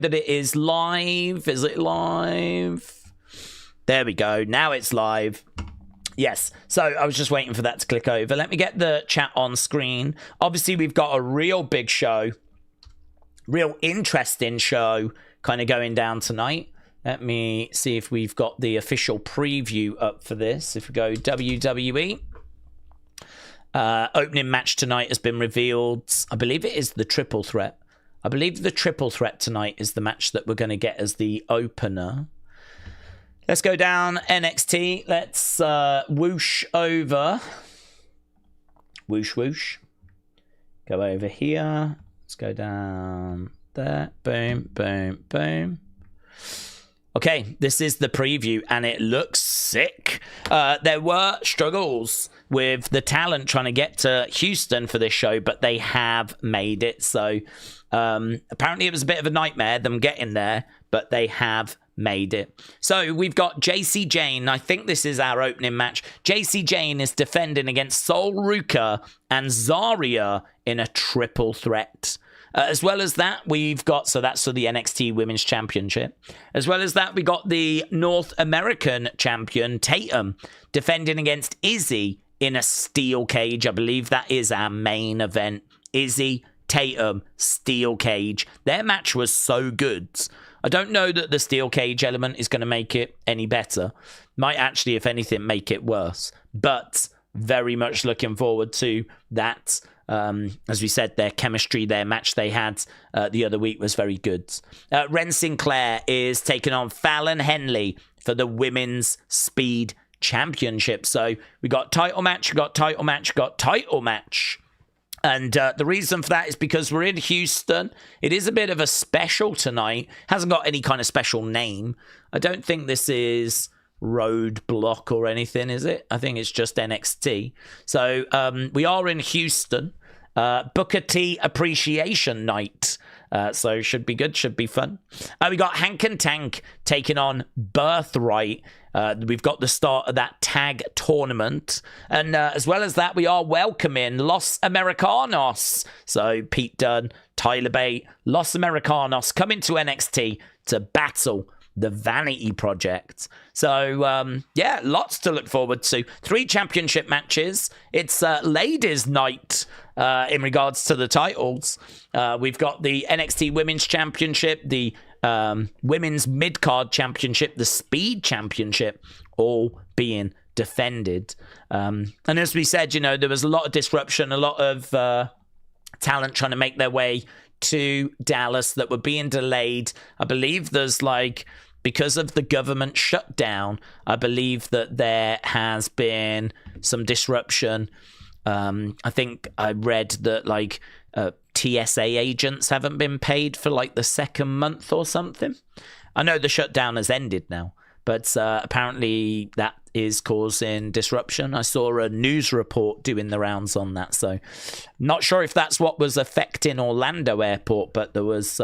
that it is live. Is it live? There we go. Now it's live. Yes. So I was just waiting for that to click over. Let me get the chat on screen. Obviously, we've got a real big show, real interesting show kind of going down tonight. Let me see if we've got the official preview up for this. If we go WWE, opening match tonight has been revealed. I believe it is the triple threat. I believe the triple threat tonight is the match that we're going to get as the opener. Let's go down NXT. Let's whoosh over. Whoosh, whoosh. Go over here. Let's go down there. Boom, boom, boom. Okay, this is the preview, and it looks sick. There were struggles with the talent trying to get to Houston for this show, but they have made it. So apparently it was a bit of a nightmare, them getting there, but they have made it. So we've got Jacy Jayne. I think this is our opening match. Jacy Jayne is defending against Ruca and Zaria in a triple threat. As well as that, we've got, so that's for the NXT Women's Championship. As well as that, we got the North American champion, Tatum, defending against Izzi in a steel cage. I believe that is our main event. Izzi, Tatum, steel cage. Their match was so good. I don't know that the steel cage element is going to make it any better. Might actually, if anything, make it worse. But very much looking forward to that. As we said, their chemistry, their match they had the other week was very good. Wren Sinclair is taking on Fallon Henley for the Women's Speed Championship. So we got title match, we got title match, got title match. And the reason for that is because we're in Houston. It is a bit of a special tonight. Hasn't got any kind of special name. I don't think this is Roadblock or anything, is it? I think it's just NXT. So we are in Houston. Booker T Appreciation Night. So should be good, should be fun. We got Hank and Tank taking on Birthright. We've got the start of that tag tournament. And as well as that, we are welcoming Los Americanos. So Pete Dunne, Tyler Bate, Los Americanos coming to NXT to battle the Vanity Project. So, yeah, lots to look forward to. 3 championship matches. It's ladies' night in regards to the titles. We've got the NXT Women's Championship, the Women's Mid-Card Championship, the Speed Championship, all being defended. And as we said, you know, there was a lot of disruption, a lot of talent trying to make their way to Dallas that were being delayed. I believe there's because of the government shutdown, I believe that there has been some disruption. I think I read that TSA agents haven't been paid for the second month or something. I know the shutdown has ended now, but apparently that is causing disruption. I saw a news report doing the rounds on that, so not sure if that's what was affecting Orlando Airport, but there was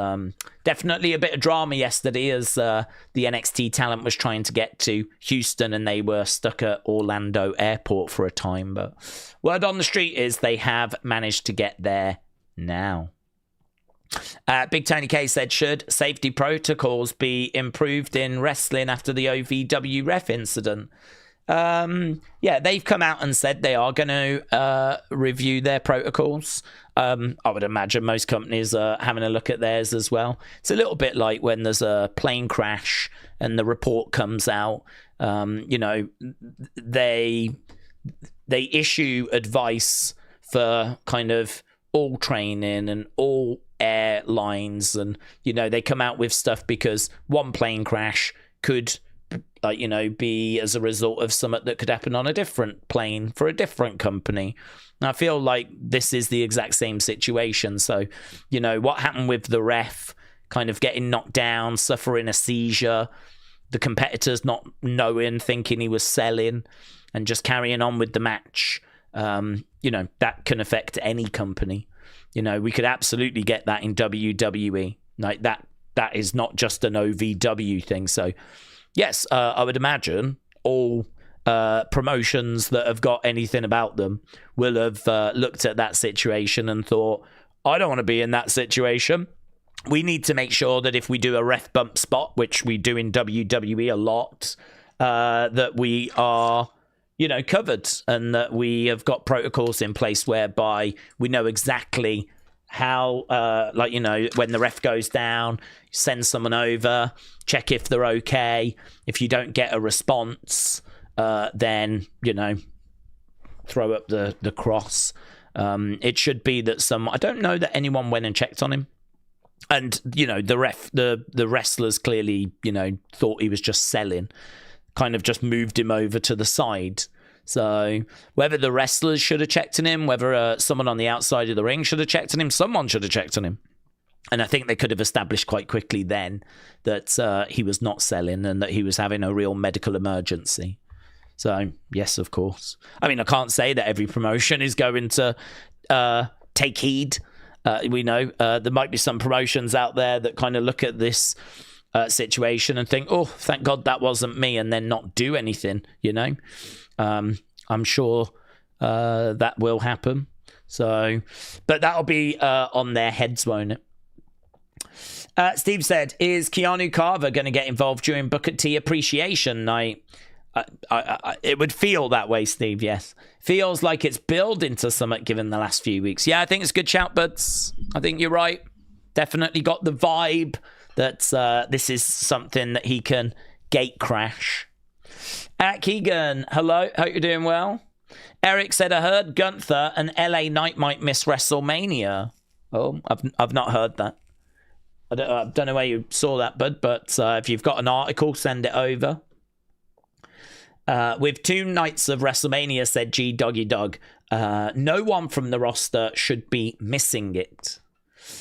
definitely a bit of drama yesterday as the NXT talent was trying to get to Houston and they were stuck at Orlando Airport for a time. But word on the street is they have managed to get there now. Big Tony K said, should safety protocols be improved in wrestling after the OVW ref incident? Yeah, they've come out and said they are going to review their protocols. I would imagine most companies are having a look at theirs as well. It's a little bit like when there's a plane crash and the report comes out. You know, they issue advice for kind of all training and all airlines, and you know, they come out with stuff because one plane crash could be as a result of something that could happen on a different plane for a different company. And I feel like this is the exact same situation. So, you know, what happened with the ref kind of getting knocked down, suffering a seizure, the competitors not knowing, thinking he was selling, and just carrying on with the match. You know, that can affect any company. You know, we could absolutely get that in WWE. Like that is not just an OVW thing. So, yes, I would imagine all promotions that have got anything about them will have looked at that situation and thought, I don't want to be in that situation. we need to make sure that if we do a ref bump spot, which we do in WWE a lot, that we are, covered, and that we have got protocols in place whereby we know exactly how, when the ref goes down, send someone over, check if they're okay. If you don't get a response, then, throw up the cross. It should be that I don't know that anyone went and checked on him. And, the wrestlers clearly, thought he was just selling, kind of just moved him over to the side. So whether the wrestlers should have checked on him, whether someone on the outside of the ring should have checked on him, someone should have checked on him. And I think they could have established quite quickly then that he was not selling and that he was having a real medical emergency. So, yes, of course. I mean, I can't say that every promotion is going to take heed. We know there might be some promotions out there that kind of look at this situation and think, oh, thank God that wasn't me, and then not do anything, I'm sure that will happen. So, but that'll be on their heads, won't it? Steve said, is Keanu Carver going to get involved during Booker T Appreciation Night? It would feel that way, Steve, yes. Feels like it's building to something given the last few weeks. Yeah, I think it's a good shout, buds. I think you're right. Definitely got the vibe that this is something that he can gate crash. Keegan, hello. Hope you're doing well. Eric said, I heard Gunther and LA Knight might miss WrestleMania. Oh, I've not heard that. I don't know where you saw that, bud, but if you've got an article, send it over. With 2 nights of WrestleMania, said G Doggy Dog, no one from the roster should be missing it.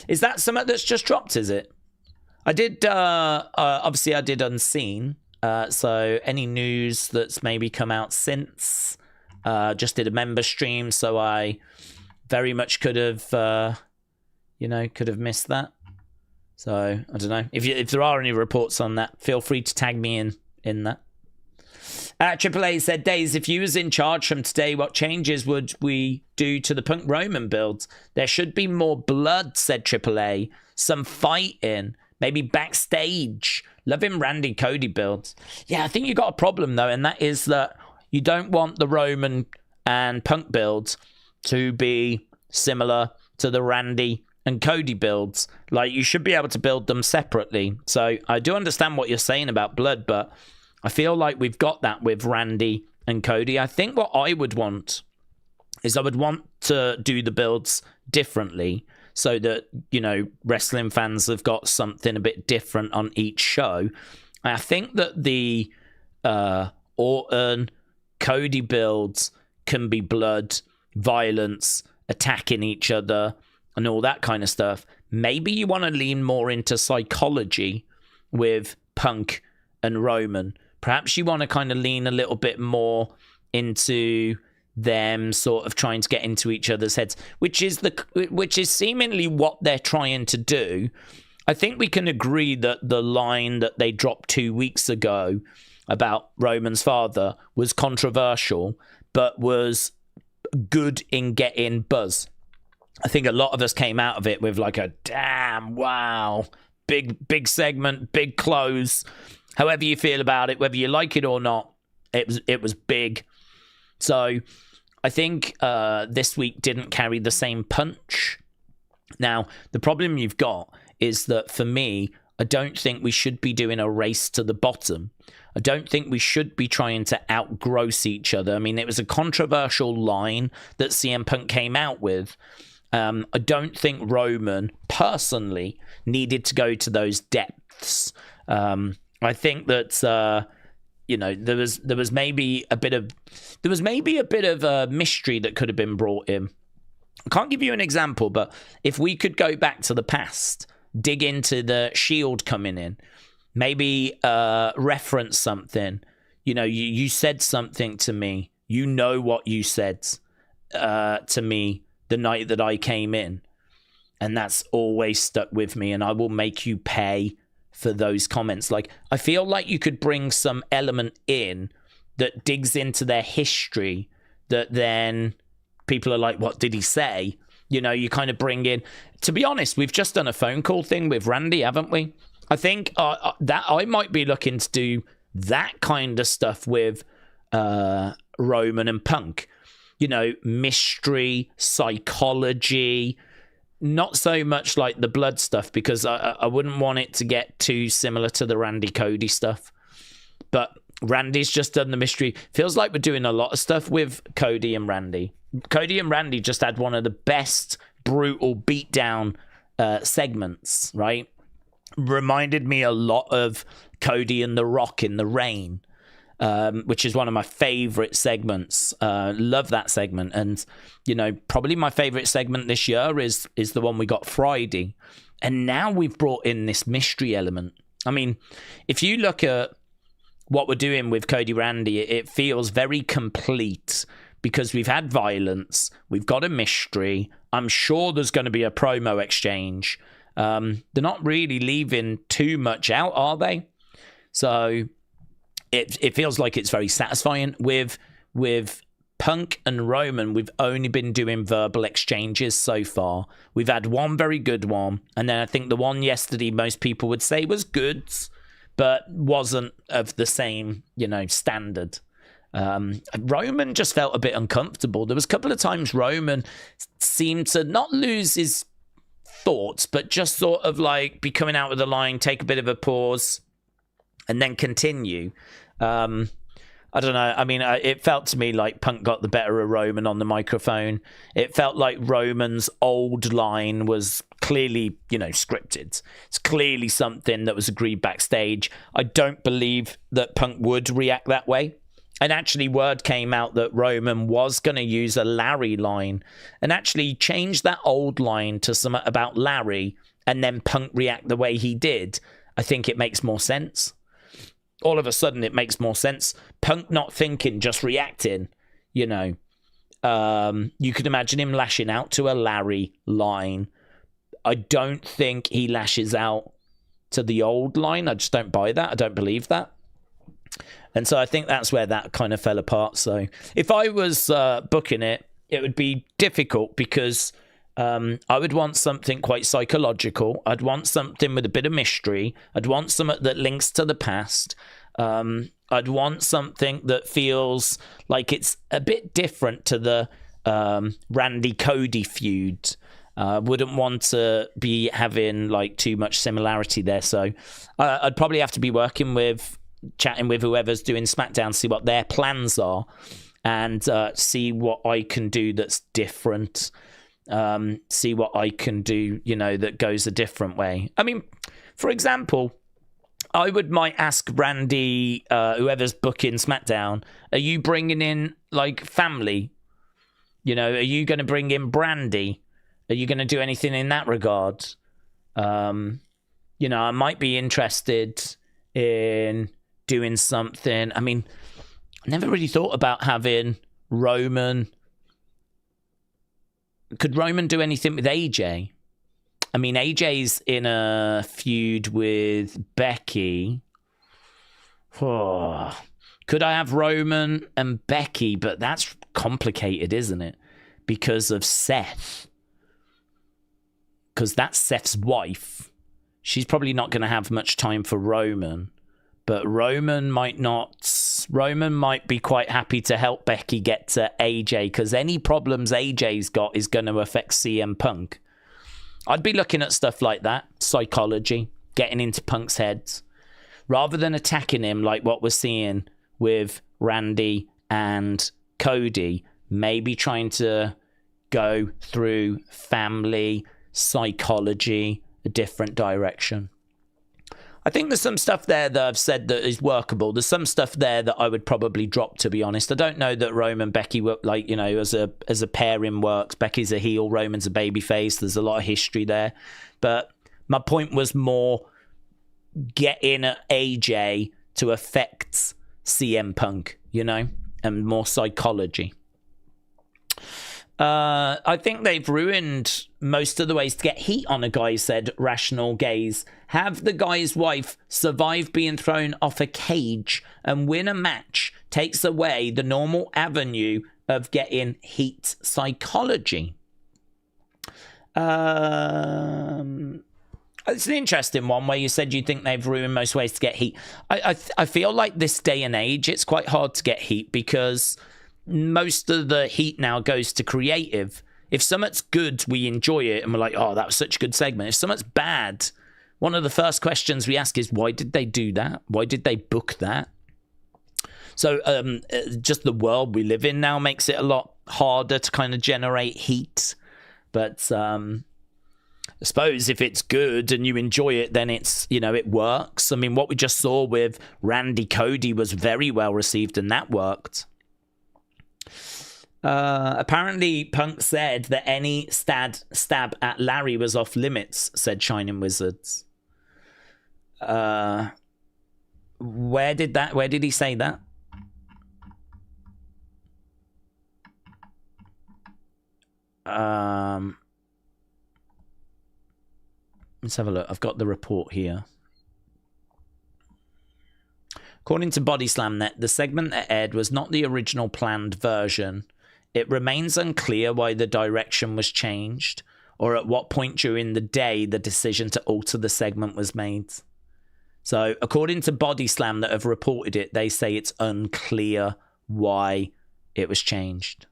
Is that something that's just dropped, is it? I did, obviously I did Unseen, so any news that's maybe come out since, just did a member stream, so I very much could have, could have missed that. So, I don't know. If there are any reports on that, feel free to tag me in that. AAA said, Daze, if you was in charge from today, what changes would we do to the Punk Roman builds? There should be more blood, said AAA. Some fighting, maybe backstage. Loving Randy Cody builds. Yeah, I think you got a problem, though, and that is that you don't want the Roman and Punk builds to be similar to the Randy and Cody builds. Like, you should be able to build them separately. So I do understand what you're saying about blood, but I feel like we've got that with Randy and Cody. I think what I would want is I would want to do the builds differently so that, wrestling fans have got something a bit different on each show. I think that the Orton, Cody builds can be blood, violence, attacking each other, and all that kind of stuff. Maybe you want to lean more into psychology with Punk and Roman. Perhaps you want to kind of lean a little bit more into them sort of trying to get into each other's heads, which is seemingly what they're trying to do. I think we can agree that the line that they dropped 2 weeks ago about Roman's father was controversial, but was good in getting buzz. I think a lot of us came out of it with like a damn, wow, big segment, big close. However you feel about it, whether you like it or not, it was big. So I think this week didn't carry the same punch. Now, the problem you've got is that for me, I don't think we should be doing a race to the bottom. I don't think we should be trying to outgross each other. I mean, it was a controversial line that CM Punk came out with. I don't think Roman personally needed to go to those depths. I think that there was maybe a bit of a mystery that could have been brought in. I can't give you an example, but if we could go back to the past, dig into the Shield coming in, maybe reference something. You said something to me. You know what you said to me the night that I came in, and that's always stuck with me, and I will make you pay for those comments. Like, I feel like you could bring some element in that digs into their history that then people are like, what did he say? You know, you kind of bring in... To be honest, we've just done a phone call thing with Randy, haven't we? I think that I might be looking to do that kind of stuff with Roman and Punk. You know, mystery, psychology, not so much like the blood stuff, because I wouldn't want it to get too similar to the Randy Cody stuff. But Randy's just done the mystery. Feels like we're doing a lot of stuff with Cody and Randy. Cody and Randy just had one of the best brutal beatdown segments, right? Reminded me a lot of Cody and The Rock in the Rain, which is one of my favorite segments. Love that segment. And, you know, probably my favorite segment this year is the one we got Friday. And now we've brought in this mystery element. I mean, if you look at what we're doing with Cody Randy, it feels very complete, because we've had violence, we've got a mystery. I'm sure there's going to be a promo exchange. They're not really leaving too much out, are they? So it feels like it's very satisfying. With Punk and Roman, we've only been doing verbal exchanges so far. We've had one very good one, and then I think the one yesterday most people would say was good, but wasn't of the same, you know, standard. Roman just felt a bit uncomfortable. There was a couple of times Roman seemed to not lose his thoughts, but just sort of like be coming out with a line, take a bit of a pause, and then continue. I don't know. I mean, it felt to me like Punk got the better of Roman on the microphone. It felt like Roman's old line was clearly, you know, scripted. It's clearly something that was agreed backstage. I don't believe that Punk would react that way. And actually, word came out that Roman was going to use a Larry line and actually change that old line to something about Larry, and then Punk react the way he did. I think it makes more sense. All of a sudden, it makes more sense. Punk not thinking, just reacting, you know. You could imagine him lashing out to a Larry line. I don't think he lashes out to the old line. I just don't buy that. I don't believe that. And so I think that's where that kind of fell apart. So if I was booking it, it would be difficult, because I would want something quite psychological. I'd want something with a bit of mystery. I'd want something that links to the past. I'd want something that feels like it's a bit different to the Randy Cody feud. Wouldn't want to be having like too much similarity there. So I'd probably have to be chatting with whoever's doing SmackDown, see what their plans are, and see what I can do that's different. See what I can do, you know, that goes a different way. I mean, for example, I might ask Randy, whoever's booking SmackDown, are you bringing in like family? You know, are you going to bring in Brandy? Are you going to do anything in that regard? You know, I might be interested in doing something. I mean, I never really thought about having Roman. Could Roman do anything with AJ? I mean, AJ's in a feud with Becky. Oh. Could I have Roman and Becky? But that's complicated, isn't it? Because of Seth. Because that's Seth's wife. She's probably not going to have much time for Roman. But Roman might not. Roman might be quite happy to help Becky get to AJ, because any problems AJ's got is going to affect CM Punk. I'd be looking at stuff like that, psychology, getting into Punk's heads, rather than attacking him like what we're seeing with Randy and Cody. Maybe trying to go through family, psychology, a different direction. I think there's some stuff there that I've said that is workable. There's some stuff there that I would probably drop, to be honest. I don't know that Roman and Becky work, like, you know, as a pairing works. Becky's a heel, Roman's a babyface. There's a lot of history there. But my point was more getting at AJ to affect CM Punk, you know, and more psychology. I think they've ruined most of the ways to get heat on a guy, said Rational Gaze. Have the guy's wife survive being thrown off a cage and win a match takes away the normal avenue of getting heat psychology. It's an interesting one where you said you think they've ruined most ways to get heat. I feel like this day and age, it's quite hard to get heat because most of the heat now goes to creative. If something's good, we enjoy it and we're like, oh, that was such a good segment. If something's bad, one of the first questions we ask is, why did they do that? Why did they book that? So just the world we live in now makes it a lot harder to kind of generate heat. But I suppose if it's good and you enjoy it, then it's, you know, it works. I mean, what we just saw with Randy Cody was very well received and that worked. Apparently, Punk said that any stab at Larry was off limits, said Shining Wizards. Where did he say that? Let's have a look. I've got the report here. According to BodyslamNet, the segment that aired was not the original planned version. It remains unclear why the direction was changed or at what point during the day the decision to alter the segment was made. So, according to Bodyslam that have reported it, they say it's unclear why it was changed.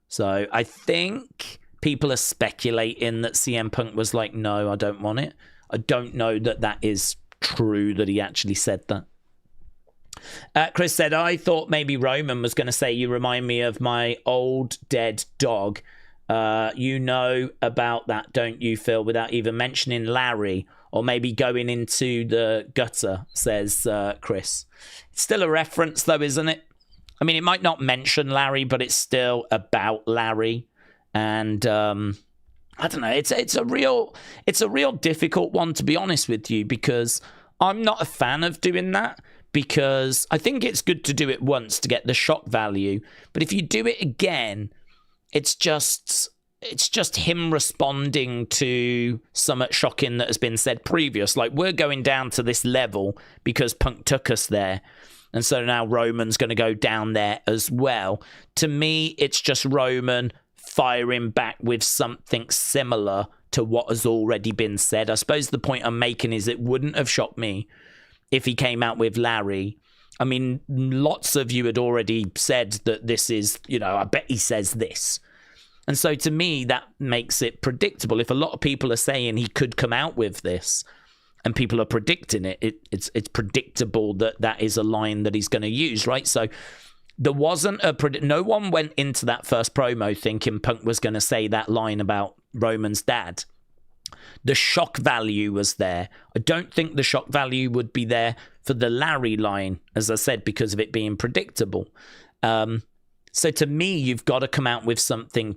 So, I think people are speculating that CM Punk was like, no, I don't want it. I don't know that that is true, that he actually said that. Chris said, I thought maybe Roman was going to say, you remind me of my old dead dog. You know about that, don't you, Phil, without even mentioning Larry or maybe going into the gutter, says Chris. It's still a reference, though, isn't it? I mean, it might not mention Larry, but it's still about Larry. And I don't know. It's a real difficult one, to be honest with you, because I'm not a fan of doing that. Because I think it's good to do it once to get the shock value. But if you do it again, it's just him responding to something shocking that has been said previous. Like, we're going down to this level because Punk took us there. And so now Roman's going to go down there as well. To me, it's just Roman firing back with something similar to what has already been said. I suppose the point I'm making is it wouldn't have shocked me if he came out with Larry. I mean, lots of you had already said that this is, you know, I bet he says this. And so to me, that makes it predictable. If a lot of people are saying he could come out with this and people are predicting it, it's predictable that that is a line that he's going to use, right? So there wasn't no one went into that first promo thinking Punk was going to say that line about Roman's dad. The shock value was there. I don't think the shock value would be there for the Larry line, as I said, because of it being predictable. So to me, you've got to come out with something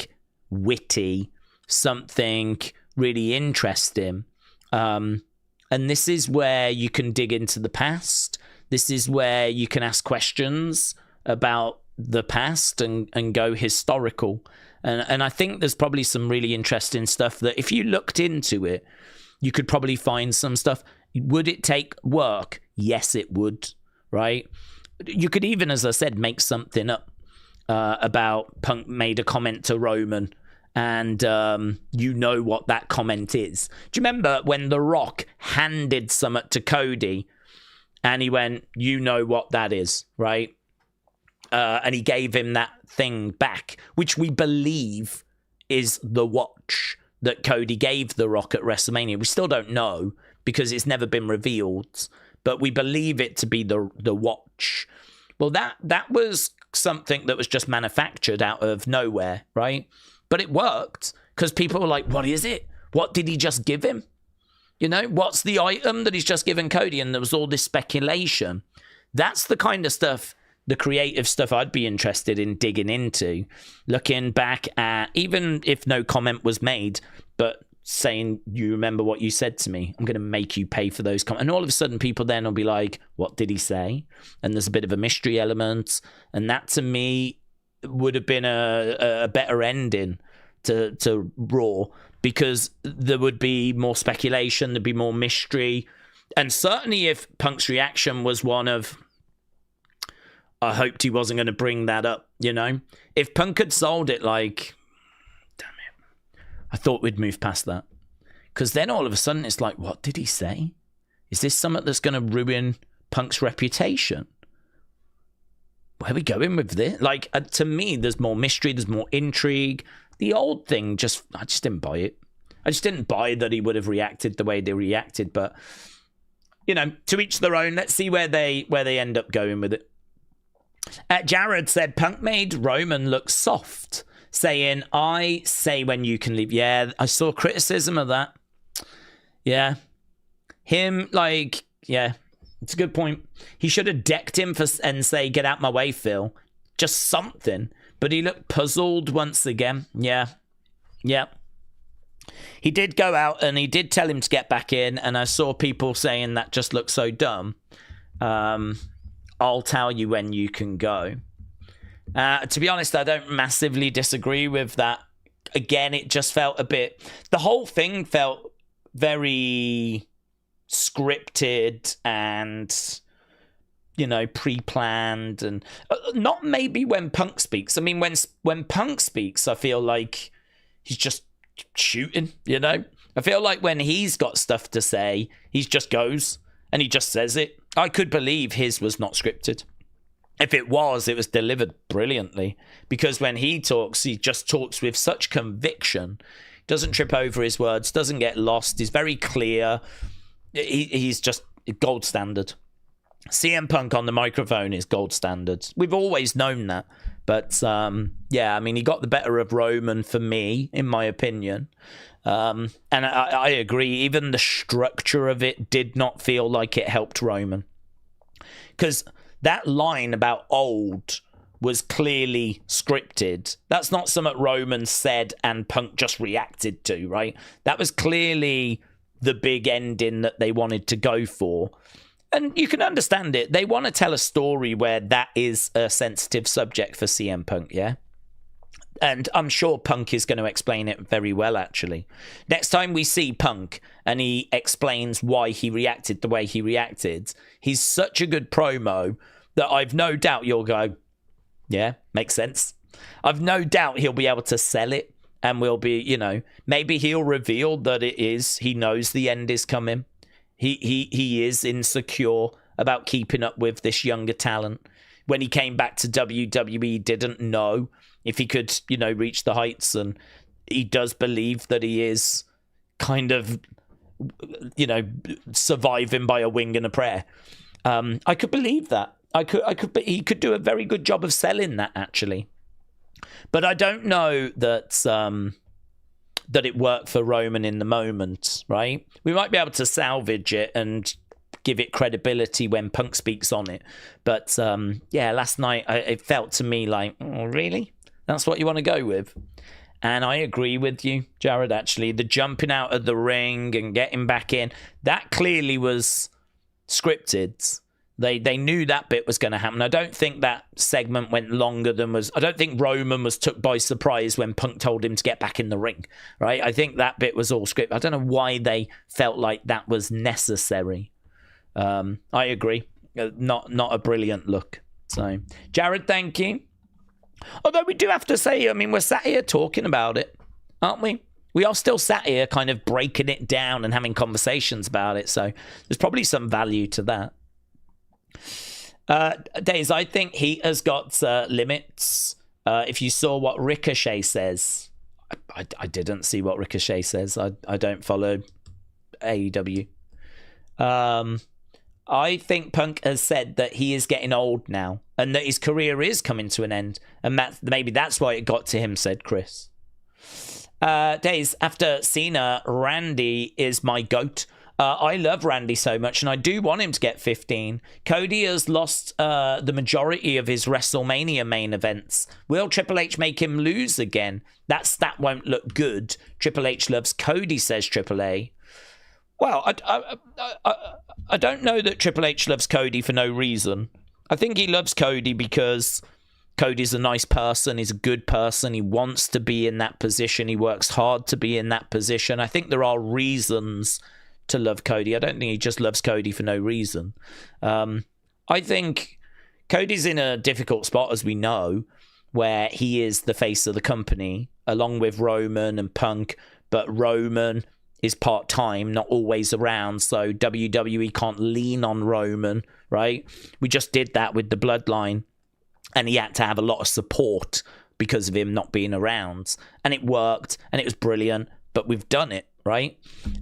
witty, something really interesting. And this is where you can dig into the past. This is where you can ask questions about the past and go historical. And I think there's probably some really interesting stuff that if you looked into it, you could probably find some stuff. Would it take work? Yes, it would, right? You could even, as I said, make something up about Punk made a comment to Roman and you know what that comment is. Do you remember when The Rock handed something to Cody and he went, you know what that is, right? And he gave him that thing back, which we believe is the watch that Cody gave The Rock at WrestleMania. We still don't know because it's never been revealed, but we believe it to be the watch. Well, that was something that was just manufactured out of nowhere, right? But it worked because people were like, what is it? What did he just give him? You know, what's the item that he's just given Cody? And there was all this speculation. That's the kind of stuff, the creative stuff I'd be interested in digging into, looking back at, even if no comment was made, but saying, you remember what you said to me, I'm going to make you pay for those comments. And all of a sudden people then will be like, what did he say? And there's a bit of a mystery element. And that to me would have been a better ending to Raw, because there would be more speculation, there'd be more mystery. And certainly if Punk's reaction was one of, I hoped he wasn't going to bring that up, you know? If Punk had sold it like, damn it, I thought we'd move past that. Because then all of a sudden it's like, what did he say? Is this something that's going to ruin Punk's reputation? Where are we going with this? Like, to me, there's more mystery, there's more intrigue. The old thing, I just didn't buy it. I just didn't buy that he would have reacted the way they reacted. But, you know, to each their own. Let's see where they end up going with it. Jared said, Punk made Roman look soft, saying, I say when you can leave. Yeah, I saw criticism of that. Yeah. Him, like, yeah, it's a good point. He should have decked him and say, get out my way, Phil. Just something. But he looked puzzled once again. Yeah. Yeah. He did go out and he did tell him to get back in. And I saw people saying that just looks so dumb. I'll tell you when you can go. To be honest, I don't massively disagree with that. Again, it just felt a bit... The whole thing felt very scripted and, you know, pre-planned. And not maybe when Punk speaks. I mean, when Punk speaks, I feel like he's just shooting, you know? I feel like when he's got stuff to say, he just goes and he just says it. I could believe his was not scripted. If it was delivered brilliantly. Because when he talks, he just talks with such conviction. Doesn't trip over his words, doesn't get lost. He's very clear. He's just gold standard. CM Punk on the microphone is gold standard. We've always known that. But, yeah, I mean, he got the better of Roman for me, in my opinion. And I agree. Even the structure of it did not feel like it helped Roman. Because that line about old was clearly scripted. That's not something Roman said and Punk just reacted to, right? That was clearly the big ending that they wanted to go for. And you can understand it. They want to tell a story where that is a sensitive subject for CM Punk, yeah? And I'm sure Punk is going to explain it very well, actually. Next time we see Punk and he explains why he reacted the way he reacted, he's such a good promo that I've no doubt you'll go, yeah, makes sense. I've no doubt he'll be able to sell it and we'll be, you know, maybe he'll reveal that he knows the end is coming. He is insecure about keeping up with this younger talent. When he came back to WWE, didn't know if he could, you know, reach the heights, and he does believe that he is kind of, you know, surviving by a wing and a prayer. I could believe that. He could do a very good job of selling that, actually. But I don't know that that it worked for Roman in the moment, right? We might be able to salvage it and give it credibility when Punk speaks on it. But, yeah, last night it felt to me like, oh, really? That's what you want to go with? And I agree with you, Jared, actually. The jumping out of the ring and getting back in, that clearly was scripted. They knew that bit was going to happen. I don't think that segment went longer than was... I don't think Roman was took by surprise when Punk told him to get back in the ring, right? I think that bit was all scripted. I don't know why they felt like that was necessary. I agree. Not a brilliant look. So, Jared, thank you. Although we do have to say, I mean, we're sat here talking about it, aren't we? We are still sat here kind of breaking it down and having conversations about it. So there's probably some value to that. Daze, I think he has got limits. If you saw what Ricochet says, I didn't see what Ricochet says. I don't follow AEW. I think Punk has said that he is getting old now and that his career is coming to an end. And maybe that's why it got to him, said Chris. Days after Cena, Randy is my GOAT. I love Randy so much, and I do want him to get 15. Cody has lost the majority of his WrestleMania main events. Will Triple H make him lose again? That stat won't look good. Triple H loves Cody, says Triple A. Well, I don't know that Triple H loves Cody for no reason. I think he loves Cody because Cody's a nice person. He's a good person. He wants to be in that position. He works hard to be in that position. I think there are reasons to love Cody. I don't think he just loves Cody for no reason. I think Cody's in a difficult spot, as we know, where he is the face of the company, along with Roman and Punk. but Roman is part-time, not always around, so WWE can't lean on Roman, right? We just did that with the Bloodline, and he had to have a lot of support because of him not being around, and it worked, and it was brilliant, but we've done it, right?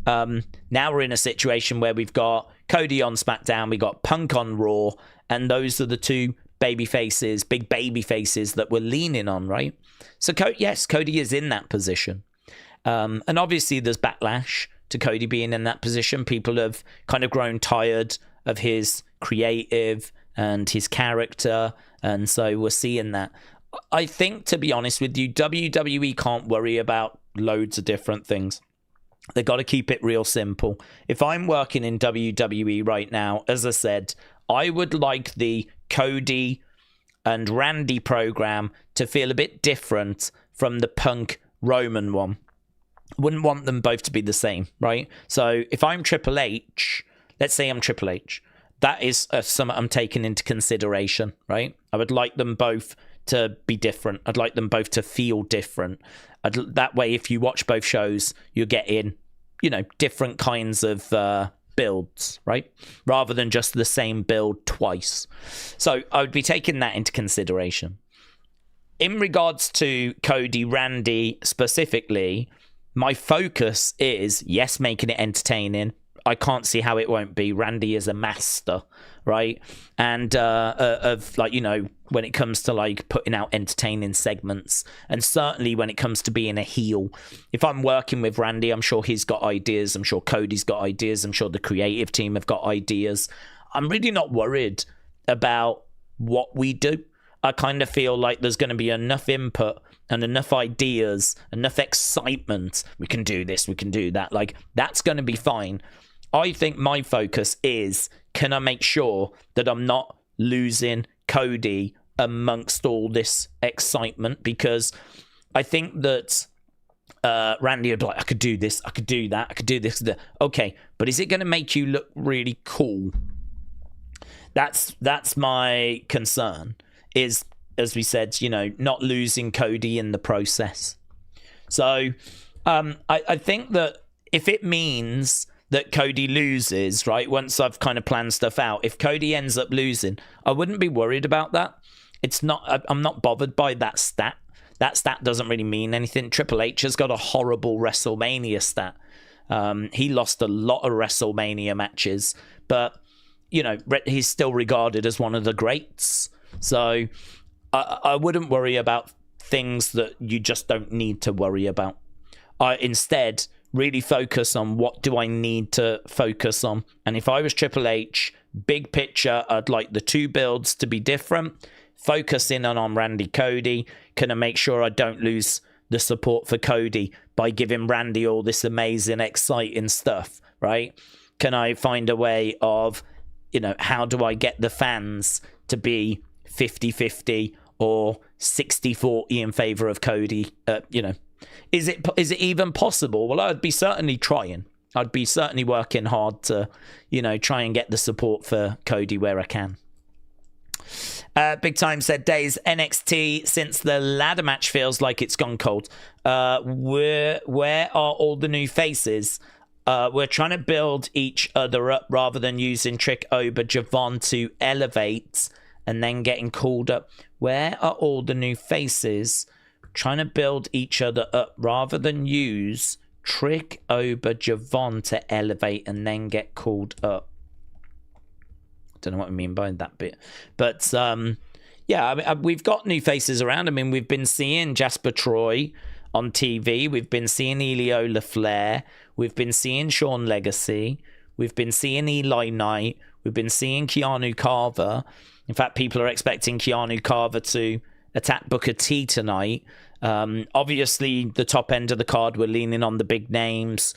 Now we're in a situation where we've got Cody on SmackDown, we got Punk on Raw, and those are the two baby faces, big baby faces that we're leaning on, right? So yes, Cody is in that position. And obviously there's backlash to Cody being in that position. People have kind of grown tired of his creative and his character, and so we're seeing that. I think, to be honest with you, WWE can't worry about loads of different things. They've got to keep it real simple. If I'm working in WWE right now, as I said, I would like the Cody and Randy program to feel a bit different from the Punk Roman one. Wouldn't want them both to be the same, right? So if I'm Triple H, let's say I'm Triple H, that is something I'm taking into consideration, right? I would like them both to be different. I'd like them both to feel different. That way, if you watch both shows, you're getting, different kinds of builds, right? Rather than just the same build twice. So I would be taking that into consideration. In regards to Cody, Randy specifically, my focus is, yes, making it entertaining. I can't see how it won't be. Randy is a master, right? And when it comes to putting out entertaining segments, and certainly when it comes to being a heel. If I'm working with Randy, I'm sure he's got ideas. I'm sure Cody's got ideas. I'm sure the creative team have got ideas. I'm really not worried about what we do. I kind of feel like there's going to be enough input and enough ideas, enough excitement. We can do this, we can do that. That's going to be fine. I think my focus is, can I make sure that I'm not losing Cody amongst all this excitement? Because I think that Randy would be like, I could do this, I could do that, I could do this. Okay, but is it going to make you look really cool? That's my concern, is, as we said, not losing Cody in the process. So I think that if it means that Cody loses, right, once I've kind of planned stuff out, if Cody ends up losing, I wouldn't be worried about that. I'm not bothered by that stat. That stat doesn't really mean anything. Triple H has got a horrible WrestleMania stat. He lost a lot of WrestleMania matches, but, he's still regarded as one of the greats. So I wouldn't worry about things that you just don't need to worry about. I instead really focus on what do I need to focus on. And if I was Triple H, big picture, I'd like the two builds to be different. Focus in on Randy Cody. Can I make sure I don't lose the support for Cody by giving Randy all this amazing, exciting stuff, right? Can I find a way of, how do I get the fans to be 50-50 or 60-40 in favor of Cody? Is it even possible? Well, I'd be certainly trying. I'd be certainly working hard to, try and get the support for Cody where I can. Big Time said, Daze, NXT, since the ladder match feels like it's gone cold. Where are all the new faces? We're trying to build each other up rather than using Trick, Oba, Javon to elevate and then getting called up. Where are all the new faces? Trying to build each other up rather than use Trick, Oba, Javon to elevate and then get called up. Don't know what I mean by that bit. But, we've got new faces around. I mean, we've been seeing Jasper Troy on TV. We've been seeing Elio LaFleur. We've been seeing Sean Legacy. We've been seeing Eli Knight. We've been seeing Keanu Carver. In fact, people are expecting Keanu Carver to attack Booker T tonight. Obviously, the top end of the card, we're leaning on the big names.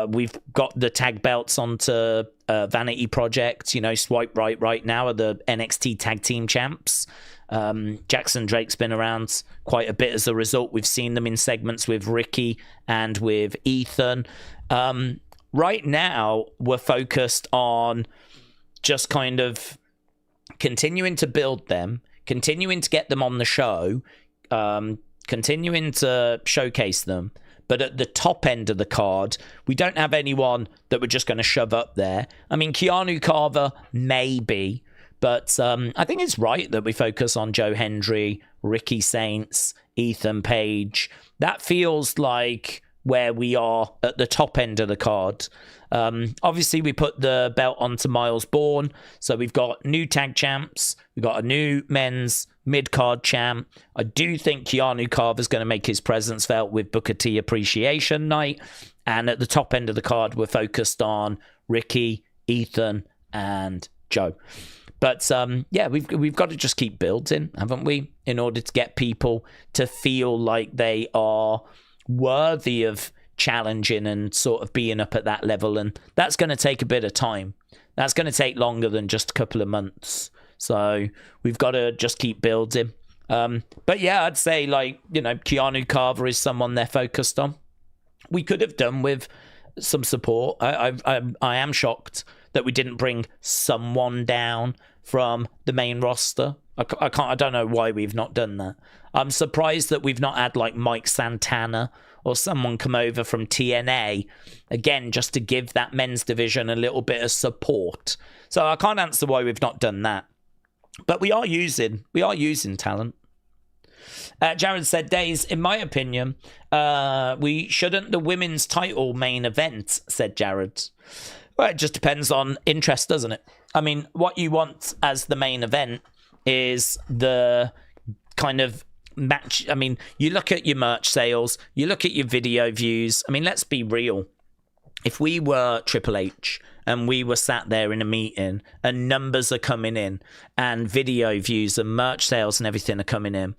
We've got the tag belts onto Vanity Project. Swipe right now are the NXT Tag Team Champs. Jackson Drake's been around quite a bit as a result. We've seen them in segments with Ricky and with Ethan. Right now, we're focused on just kind of continuing to build them, continuing to get them on the show, continuing to showcase them, But at the top end of the card, we don't have anyone that we're just going to shove up there. I mean, Keanu Carver, maybe. But I think it's right that we focus on Joe Hendry, Ricky Saints, Ethan Page. That feels like where we are at the top end of the card. Obviously, we put the belt onto Miles Bourne. So we've got new tag champs. We've got a new men's mid-card champ. I do think Keanu Carver's going to make his presence felt with Booker T Appreciation Night. And at the top end of the card, we're focused on Ricky, Ethan, and Joe. But yeah, we've got to just keep building, haven't we, in order to get people to feel like they are worthy of challenging and sort of being up at that level. And that's going to take a bit of time. That's going to take longer than just a couple of months. So we've got to just keep building. But yeah, I'd say, like, you know, Keanu Carver is someone they're focused on. We could have done with some support. I am shocked that we didn't bring someone down from the main roster. I don't know why we've not done that. I'm surprised that we've not had like Mike Santana or someone come over from TNA, again, just to give that men's division a little bit of support. So I can't answer why we've not done that. But we are using talent. Jared said, Daze, in my opinion, we shouldn't the women's title main event, said Jared. Well, it just depends on interest, doesn't it? I mean, what you want as the main event is the kind of match. I mean, you look at your merch sales, you look at your video views. I mean, let's be real. If we were Triple H and we were sat there in a meeting and numbers are coming in and video views and merch sales and everything are coming in,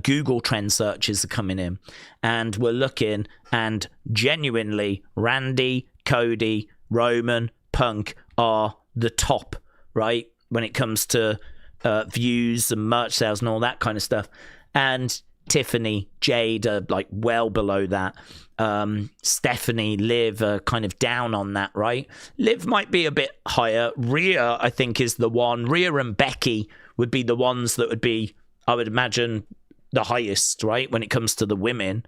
Google trend searches are coming in, and we're looking, and genuinely Randy, Cody, Roman, Punk are the top, right, when it comes to views and merch sales and all that kind of stuff. And Tiffany, Jade are like well below that. Stephanie, Liv are kind of down on that, right? Liv might be a bit higher. Rhea, I think, is the one. Rhea and Becky would be the ones that would be, I would imagine, the highest, right? When it comes to the women,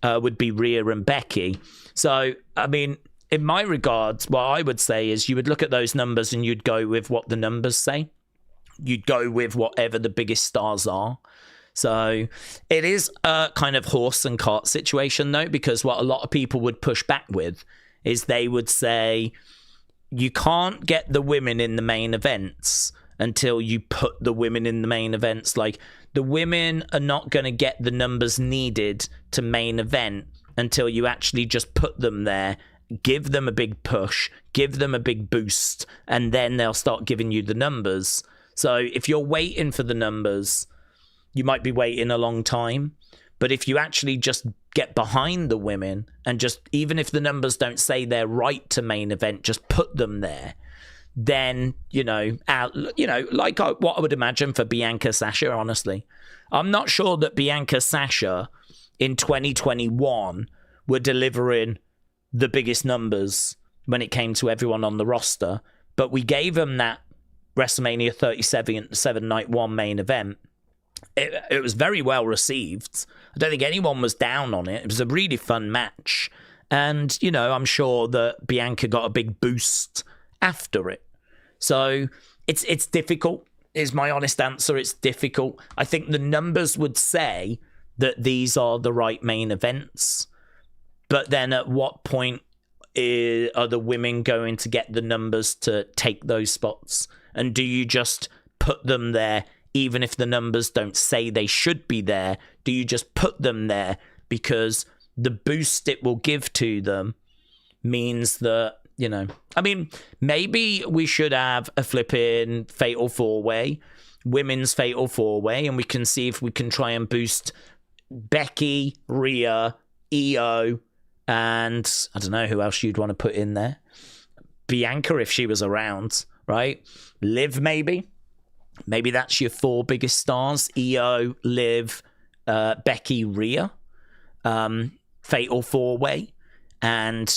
would be Rhea and Becky. So, I mean, in my regards, what I would say is you would look at those numbers and you'd go with what the numbers say. You'd go with whatever the biggest stars are. So it is a kind of horse and cart situation, though, because what a lot of people would push back with is they would say you can't get the women in the main events until you put the women in the main events. Like, the women are not going to get the numbers needed to main event until you actually just put them there, give them a big push, give them a big boost, and then they'll start giving you the numbers. So if you're waiting for the numbers, you might be waiting a long time. But if you actually just get behind the women and just, even if the numbers don't say they're right to main event, just put them there, then, like what I would imagine for Bianca Sasha, honestly. I'm not sure that Bianca Sasha in 2021 were delivering the biggest numbers when it came to everyone on the roster, but we gave them that WrestleMania 37 night one main event. It was very well received. I don't think anyone was down on it. It was a really fun match. And, I'm sure that Bianca got a big boost after it. So it's difficult, is my honest answer. It's difficult. I think the numbers would say that these are the right main events. But then at what point are the women going to get the numbers to take those spots? And do you just put them there even if the numbers don't say they should be there? Do you just put them there because the boost it will give to them means that, I mean, maybe we should have a flipping fatal four-way, women's fatal four-way, and we can see if we can try and boost Becky, Rhea, Io, and I don't know who else you'd want to put in there. Bianca, if she was around, right? Liv, maybe. Maybe that's your four biggest stars. Io, Liv, Becky, Rhea. Fatal four-way. And,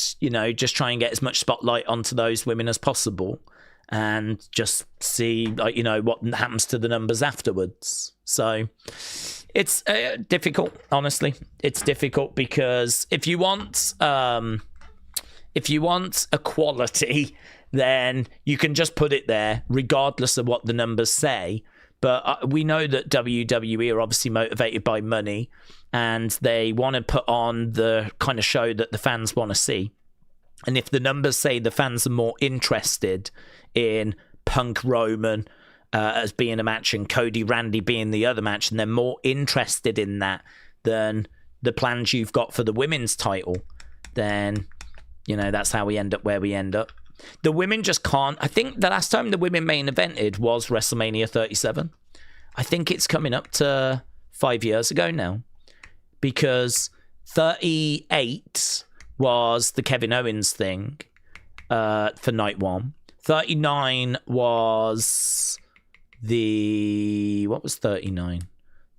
just try and get as much spotlight onto those women as possible. And just see, what happens to the numbers afterwards. So, It's difficult, honestly. It's difficult because if you want equality, then you can just put it there, regardless of what the numbers say. But we know that WWE are obviously motivated by money, and they want to put on the kind of show that the fans want to see. And if the numbers say the fans are more interested in Punk Roman as being a match and Cody Randy being the other match, and they're more interested in that than the plans you've got for the women's title, then, you know, that's how we end up where we end up. The women just can't. I think the last time the women main evented was WrestleMania 37. I think it's coming up to 5 years ago now, because 38 was the Kevin Owens thing for night one. 39 was the... What was 39?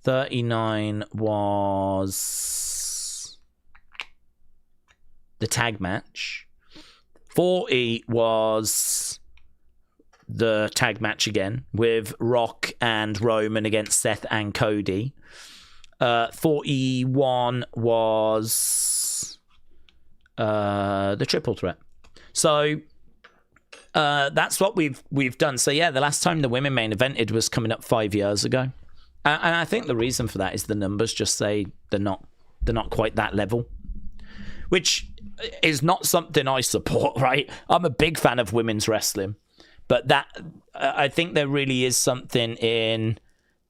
39 was the tag match. 40 was the tag match again with Rock and Roman against Seth and Cody. 41 was the triple threat. So that's what we've done. So yeah, the last time the women main evented was coming up 5 years ago, and I think the reason for that is the numbers just say they're not quite that level, which is not something I support. Right, I'm a big fan of women's wrestling, but that I think there really is something in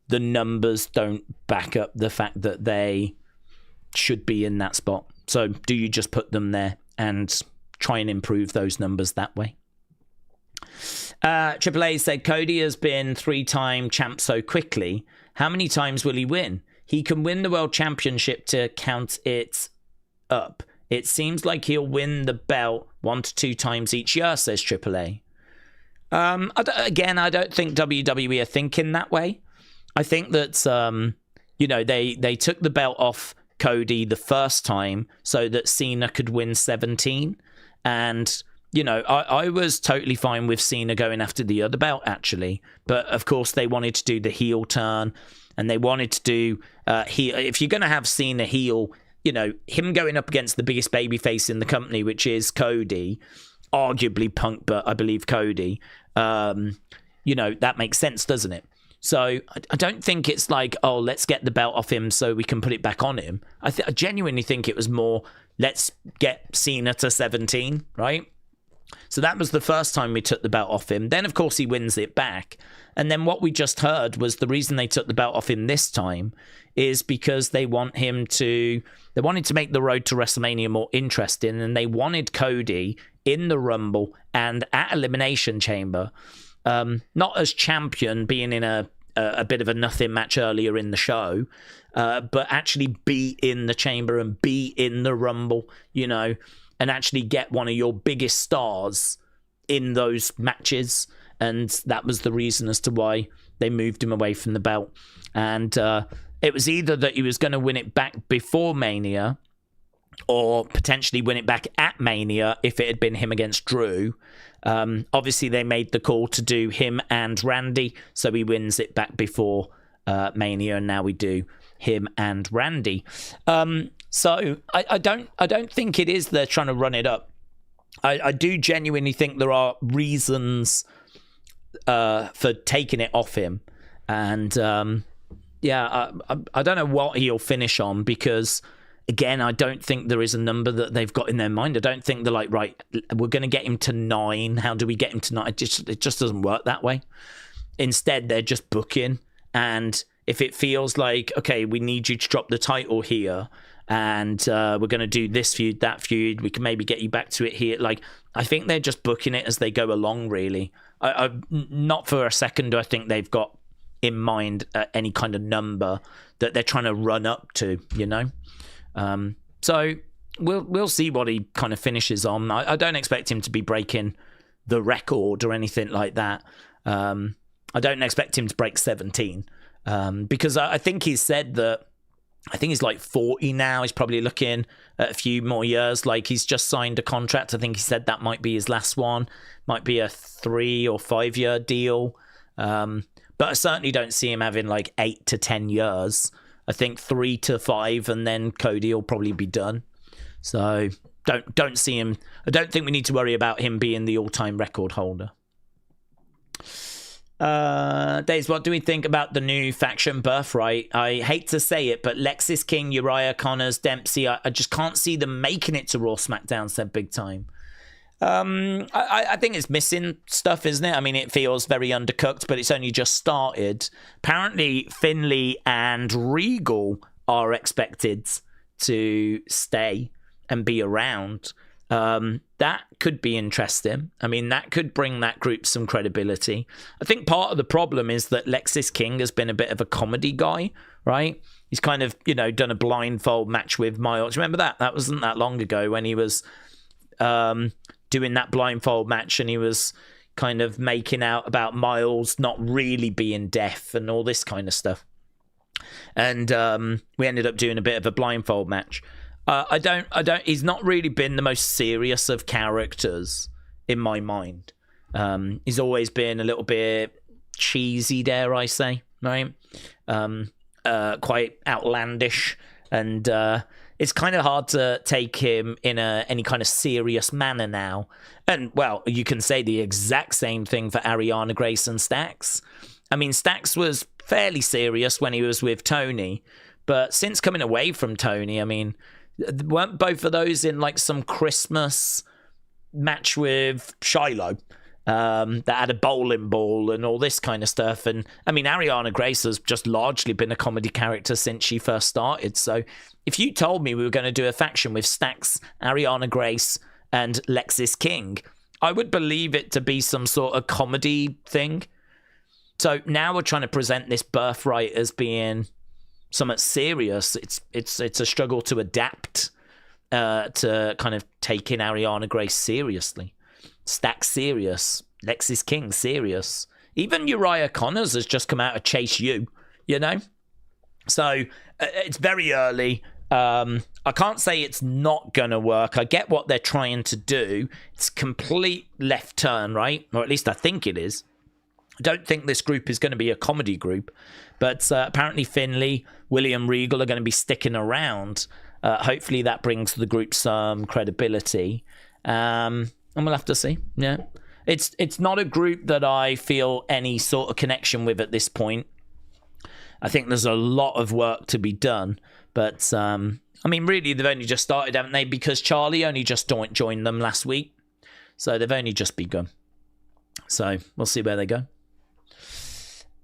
the numbers don't back up the fact that they should be in that spot. So do you just put them there and try and improve those numbers that way? Triple A said, Cody has been 3-time champ so quickly. How many times will he win? He can win the world championship to count it up. It seems like he'll win the belt 1 to 2 times each year, says Triple A. I don't think WWE are thinking that way. I think that, they took the belt off Cody the first time so that Cena could win 17. And, I was totally fine with Cena going after the other belt, actually. But, of course, they wanted to do the heel turn. And they wanted to do heel. If you're going to have Cena heel, him going up against the biggest babyface in the company, which is Cody, arguably Punk, but I believe Cody, that makes sense, doesn't it? So I don't think it's like, oh, let's get the belt off him so we can put it back on him. I genuinely think it was more, let's get Cena to 17, right? So that was the first time we took the belt off him. Then, of course, he wins it back. And then what we just heard was the reason they took the belt off him this time is because they wanted to make the road to WrestleMania more interesting, and they wanted Cody in the Rumble and at Elimination Chamber, not as champion, being in a bit of a nothing match earlier in the show, but actually be in the Chamber and be in the Rumble, and actually get one of your biggest stars in those matches. And that was the reason as to why they moved him away from the belt. And it was either that he was going to win it back before Mania or potentially win it back at Mania if it had been him against Drew. Obviously, they made the call to do him and Randy, so he wins it back before Mania, and now we do him and Randy. So I don't think it is they're trying to run it up. I do genuinely think there are reasons for taking it off him, and I don't know what he'll finish on, because again, I don't think there is a number that they've got in their mind. I don't think they're like, right, we're going to get him to 9. How do we get him to 9? It just doesn't work that way. Instead, they're just booking. And if it feels like, okay, we need you to drop the title here, and we're going to do this feud, that feud, we can maybe get you back to it here. Like, I think they're just booking it as they go along, really. I not for a second do I think they've got in mind any kind of number that they're trying to run up to, So we'll see what he kind of finishes on. I don't expect him to be breaking the record or anything like that. I don't expect him to break 17 because I think he said that, I think he's like 40 now. He's probably looking at a few more years. Like, he's just signed a contract. I think he said that might be his last one. Might be a 3 or 5 year deal. But I certainly don't see him having like 8 to 10 years. I think 3 to 5, and then Cody will probably be done. So don't see him. I don't think we need to worry about him being the all-time record holder. Daze, what do we think about the new faction Birthright? I hate to say it, but Lexis King, Uriah Connors, Dempsey, I just can't see them making it to Raw SmackDown, said Big Time. I think it's missing stuff, isn't it? I mean, it feels very undercooked, but it's only just started. Apparently, Finley and Regal are expected to stay and be around. That could be interesting. I mean, that could bring that group some credibility. I think part of the problem is that Lexis King has been a bit of a comedy guy, right? He's kind of, done a blindfold match with Miles. Remember that? That wasn't that long ago when he was doing that blindfold match, and he was kind of making out about Miles not really being deaf and all this kind of stuff. And we ended up doing a bit of a blindfold match. He's not really been the most serious of characters in my mind. He's always been a little bit cheesy, dare I say, right? Quite outlandish, and it's kind of hard to take him in any kind of serious manner now. And, well, you can say the exact same thing for Ariana Grace and Stax. I mean, Stax was fairly serious when he was with Tony, but since coming away from Tony, I mean, weren't both of those in like some Christmas match with Shiloh that had a bowling ball and all this kind of stuff? And I mean, Ariana Grace has just largely been a comedy character since she first started. So if you told me we were going to do a faction with Stax, Ariana Grace, and Lexis King, I would believe it to be some sort of comedy thing. So now we're trying to present this Birthright as being somewhat serious. It's a struggle to adapt to kind of taking Ariana Grace seriously. Stax serious. Lexis King serious. Even Uriah Connors has just come out of Chase U, So it's very early. I can't say it's not going to work. I get what they're trying to do. It's complete left turn, right? Or at least I think it is. I don't think this group is going to be a comedy group, but apparently Finley, William Regal are going to be sticking around. Hopefully that brings the group some credibility. And we'll have to see. Yeah, it's not a group that I feel any sort of connection with at this point. I think there's a lot of work to be done, but I mean, really, they've only just started, haven't they? Because Charlie only just joined them last week, so they've only just begun. So we'll see where they go.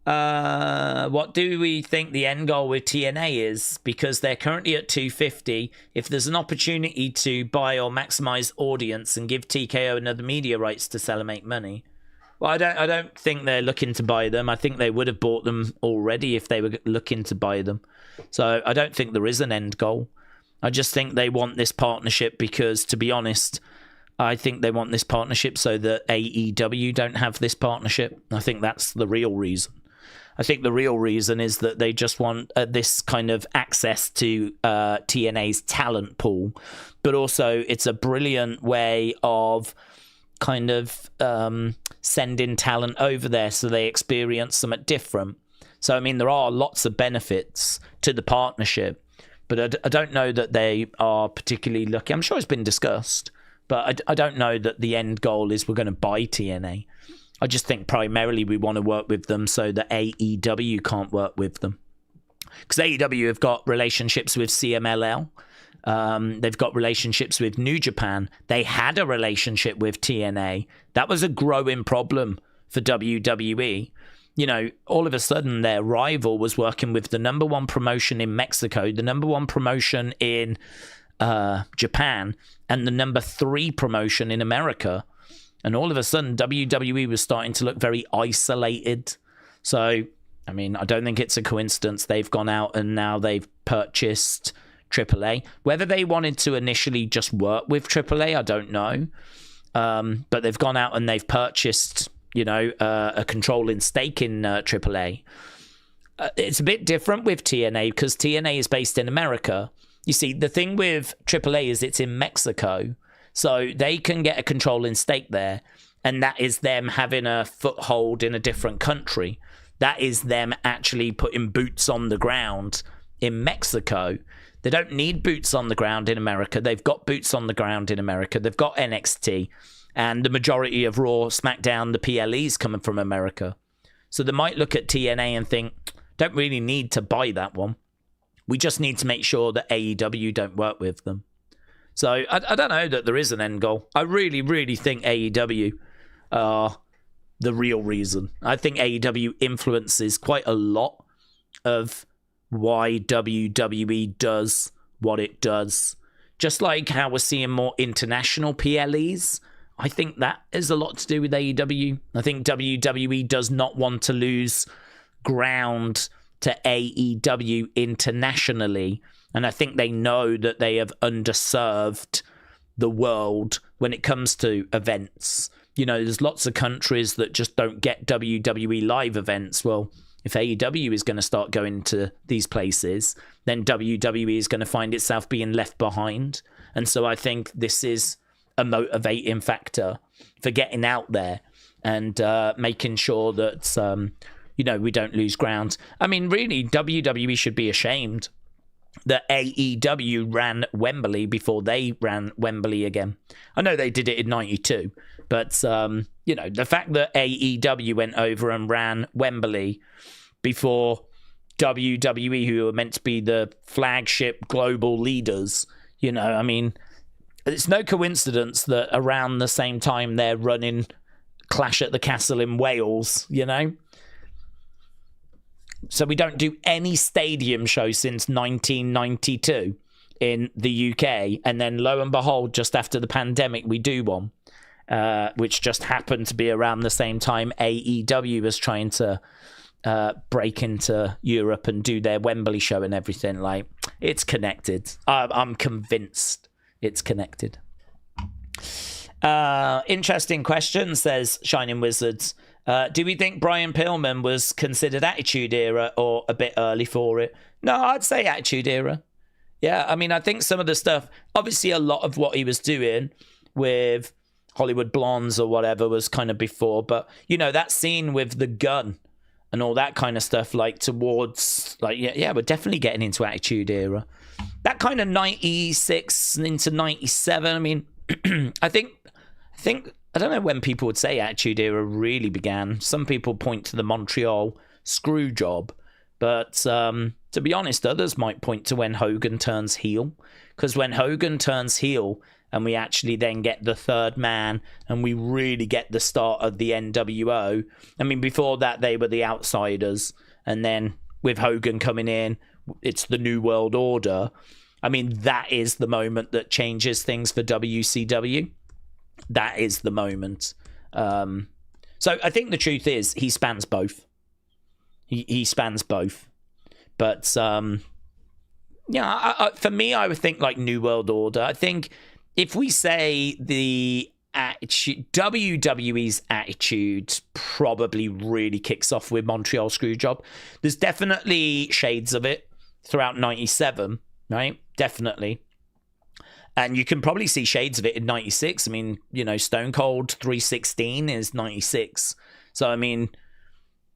What do we think the end goal with TNA is? Because they're currently at 250. If there's an opportunity to buy or maximize audience and give TKO another media rights to sell and make money, well, I don't think they're looking to buy them. I think they would have bought them already if they were looking to buy them. So I don't think there is an end goal. I just think they want this partnership because, to be honest, I think they want this partnership so that AEW don't have this partnership. I think that's the real reason. I think the real reason is that they just want this kind of access to TNA's talent pool, but also it's a brilliant way of kind of sending talent over there so they experience something different. So, I mean, there are lots of benefits to the partnership, but I don't know that they are particularly lucky. I'm sure it's been discussed, but I don't know that the end goal is we're going to buy TNA. I just think primarily we want to work with them so that AEW can't work with them. Because AEW have got relationships with CMLL. They've got relationships with New Japan. They had a relationship with TNA. That was a growing problem for WWE. All of a sudden their rival was working with the number one promotion in Mexico, the number one promotion in Japan, and the number 3 promotion in America. And all of a sudden, WWE was starting to look very isolated. So, I mean, I don't think it's a coincidence they've gone out and now they've purchased AAA. Whether they wanted to initially just work with AAA, I don't know. But they've gone out and they've purchased, a controlling stake in AAA. It's a bit different with TNA because TNA is based in America. You see, the thing with AAA is it's in Mexico. So they can get a controlling stake there, and that is them having a foothold in a different country. That is them actually putting boots on the ground in Mexico. They don't need boots on the ground in America. They've got boots on the ground in America. They've got NXT. And the majority of Raw, SmackDown, the PLEs coming from America. So they might look at TNA and think, don't really need to buy that one. We just need to make sure that AEW don't work with them. So I don't know that there is an end goal. I really, really think AEW are the real reason. I think AEW influences quite a lot of why WWE does what it does. Just like how we're seeing more international PLEs, I think that has a lot to do with AEW. I think WWE does not want to lose ground to AEW internationally. And I think they know that they have underserved the world when it comes to events. You know, there's lots of countries that just don't get WWE live events. Well, if AEW is going to start going to these places, then WWE is going to find itself being left behind. And so I think this is a motivating factor for getting out there and making sure that, you know, we don't lose ground. I mean, really, WWE should be ashamed that AEW ran Wembley before they ran Wembley again. I know they did it in 92, but, you know, the fact that AEW went over and ran Wembley before WWE, who were meant to be the flagship global leaders, you know, I mean, it's no coincidence that around the same time they're running Clash at the Castle in Wales, you know? So we don't do any stadium show since 1992 in the UK. And then lo and behold, just after the pandemic, we do one, which just happened to be around the same time AEW was trying to break into Europe and do their Wembley show and everything. Like, it's connected. I'm convinced it's connected. Interesting question, says Shining Wizards. Do we think Brian Pillman was considered Attitude Era or a bit early for it? No, I'd say Attitude Era. Yeah, I mean, I think some of the stuff, obviously a lot of what he was doing with Hollywood Blondes or whatever was kind of before, but, you know, that scene with the gun and all that kind of stuff, like towards, like, yeah, we're definitely getting into Attitude Era. That kind of 96 into 97, I mean, I think, I don't know when people would say Attitude Era really began. Some people point to the Montreal screw job, but to be honest, others might point to when Hogan turns heel, because when Hogan turns heel and we actually then get the third man and we really get the start of the NWO. I mean, before that, they were the outsiders. And then with Hogan coming in, it's the New World Order. I mean, that is the moment that changes things for WCW. That is the moment. So I think the truth is he spans both. He spans both. But, yeah, for me, I would think like New World Order. I think if we say the WWE's attitude probably really kicks off with Montreal Screwjob. There's definitely shades of it throughout 97, right? Definitely. And you can probably see shades of it in 96. I mean, you know, Stone Cold 316 is 96. So, I mean,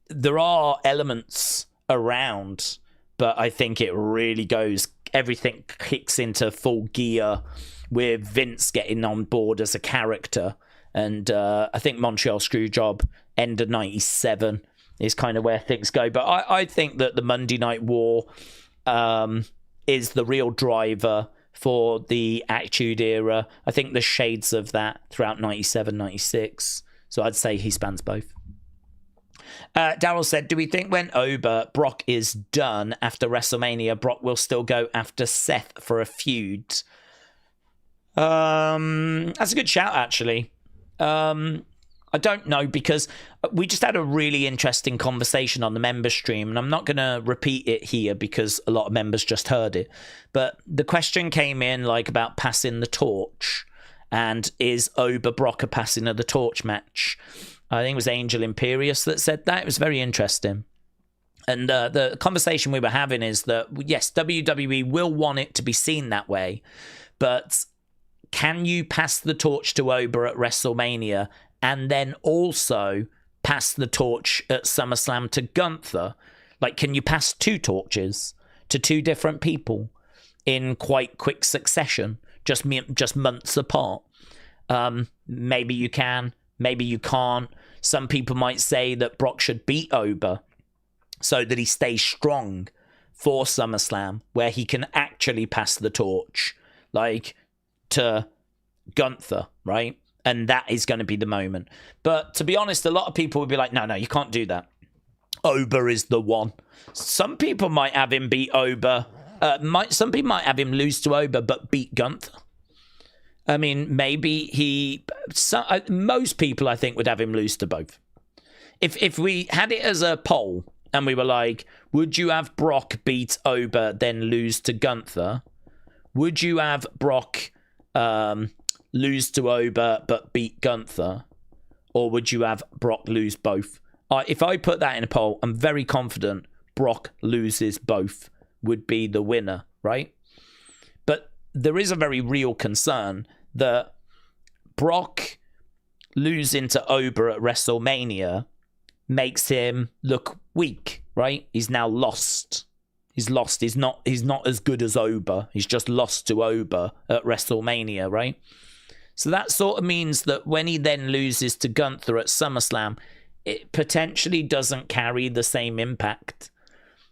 there are elements around, but I think it really goes, everything kicks into full gear with Vince getting on board as a character. And I think Montreal Screwjob, end of 97, is kind of where things go. But I think that the Monday Night War is the real driver for the Attitude Era. I think the shades of that throughout 97, 96. So I'd say he spans both. Daryl said, do we think when Brock is done after WrestleMania, Brock will still go after Seth for a feud? That's a good shout, actually. I don't know, because we just had a really interesting conversation on the member stream, and I'm not going to repeat it here because a lot of members just heard it. But the question came in like about passing the torch, and is Brock a passing of the torch match? I think it was Angel Imperious that said that. It was very interesting. And the conversation we were having is that, yes, WWE will want it to be seen that way, but can you pass the torch to Oba at WrestleMania and then also pass the torch at SummerSlam to Gunther? Like, can you pass two torches to two different people in quite quick succession, just months apart. Maybe you can, maybe you can't. Some people might say that Brock should beat Oba so that he stays strong for SummerSlam, where he can actually pass the torch, like, to Gunther, right? And that is going to be the moment. But to be honest, a lot of people would be like, no, you can't do that. Oba is the one. Some people might have him beat Oba. Some people might have him lose to Oba, but beat Gunther. I mean, maybe most people, I think, would have him lose to both. If we had it as a poll and we were like, would you have Brock beat Oba, then lose to Gunther? Would you have Brock lose to Oba, but beat Gunther? Or would you have Brock lose both? If I put that in a poll, I'm very confident Brock loses both would be the winner, right? But there is a very real concern that Brock losing to Oba at WrestleMania makes him look weak, right? He's now lost. He's lost. He's not as good as Oba. He's just lost to Oba at WrestleMania, right? So that sort of means that when he then loses to Gunther at SummerSlam, it potentially doesn't carry the same impact.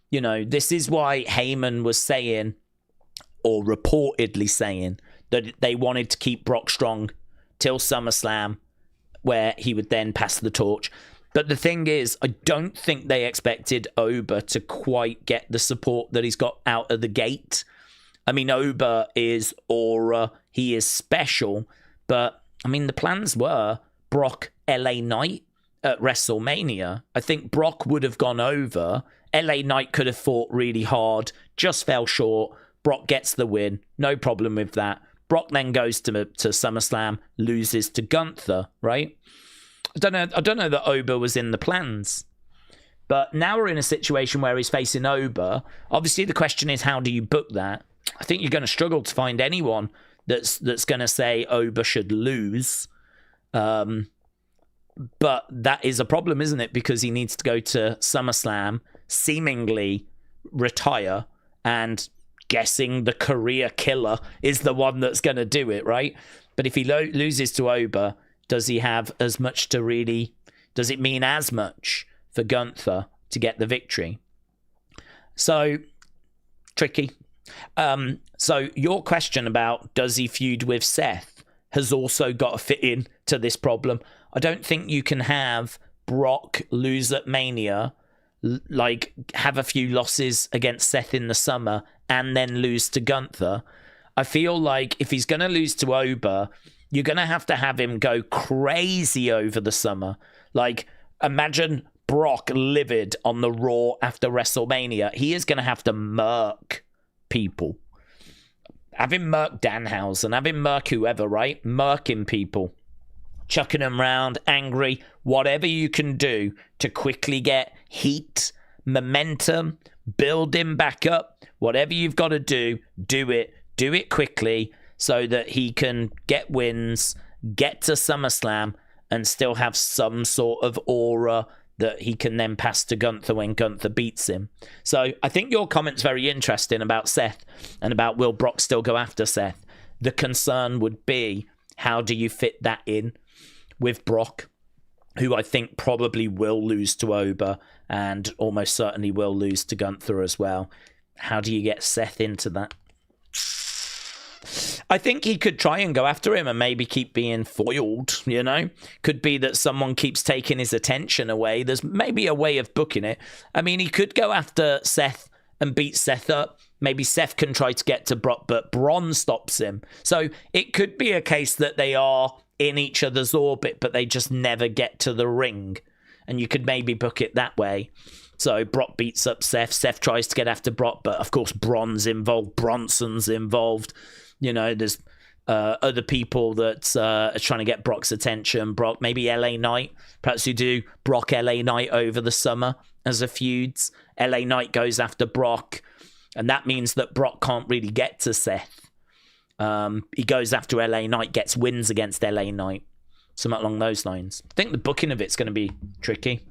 You know, this is why Heyman was saying, or reportedly saying, that they wanted to keep Brock strong till SummerSlam, where he would then pass the torch. But the thing is, I don't think they expected Oba to quite get the support that he's got out of the gate. I mean, Oba is aura, he is special, but I mean, the plans were Brock LA Knight at WrestleMania. I think Brock would have gone over. LA Knight could have fought really hard, just fell short. Brock gets the win, no problem with that. Brock then goes to SummerSlam, loses to Gunther, right? I don't know that Oba was in the plans. But now we're in a situation where he's facing Oba. Obviously, the question is, how do you book that? I think you're going to struggle to find anyone that's going to say Oba should lose. But that is a problem, isn't it? Because he needs to go to SummerSlam, seemingly retire, and guessing the career killer is the one that's going to do it, right? But if he loses to Oba, does he have as much to really... Does it mean as much for Gunther to get the victory? So, tricky. So your question about does he feud with Seth has also got to fit in to this problem. I don't think you can have Brock lose at Mania, like have a few losses against Seth in the summer and then lose to Gunther. I feel like if he's going to lose to Oba, you're going to have him go crazy over the summer. Like, imagine Brock livid on the Raw after WrestleMania. He is going to have to murk people. Have him murk Danhausen, have him murk whoever, right? Murking people. Chucking them round, angry, whatever you can do to quickly get heat, momentum, build him back up. Whatever you've got to do it. Do it quickly so that he can get wins, get to SummerSlam, and still have some sort of aura that he can then pass to Gunther when Gunther beats him. So I think your comment's very interesting about Seth and about will Brock still go after Seth. The concern would be, how do you fit that in with Brock, who I think probably will lose to Oba and almost certainly will lose to Gunther as well. How do you get Seth into that? I think he could try and go after him and maybe keep being foiled, you know? Could be that someone keeps taking his attention away. There's maybe a way of booking it. I mean, he could go after Seth and beat Seth up. Maybe Seth can try to get to Brock, but Braun stops him. So it could be a case that they are in each other's orbit, but they just never get to the ring. And you could maybe book it that way. So Brock beats up Seth. Seth tries to get after Brock, but of course Braun's involved. Bronson's involved. You know, there's other people that are trying to get Brock's attention. Brock, maybe LA Knight. Perhaps you do Brock LA Knight over the summer as a feuds. LA Knight goes after Brock, and that means that Brock can't really get to Seth. He goes after LA Knight, gets wins against LA Knight. Something along those lines. I think the booking of it's going to be tricky.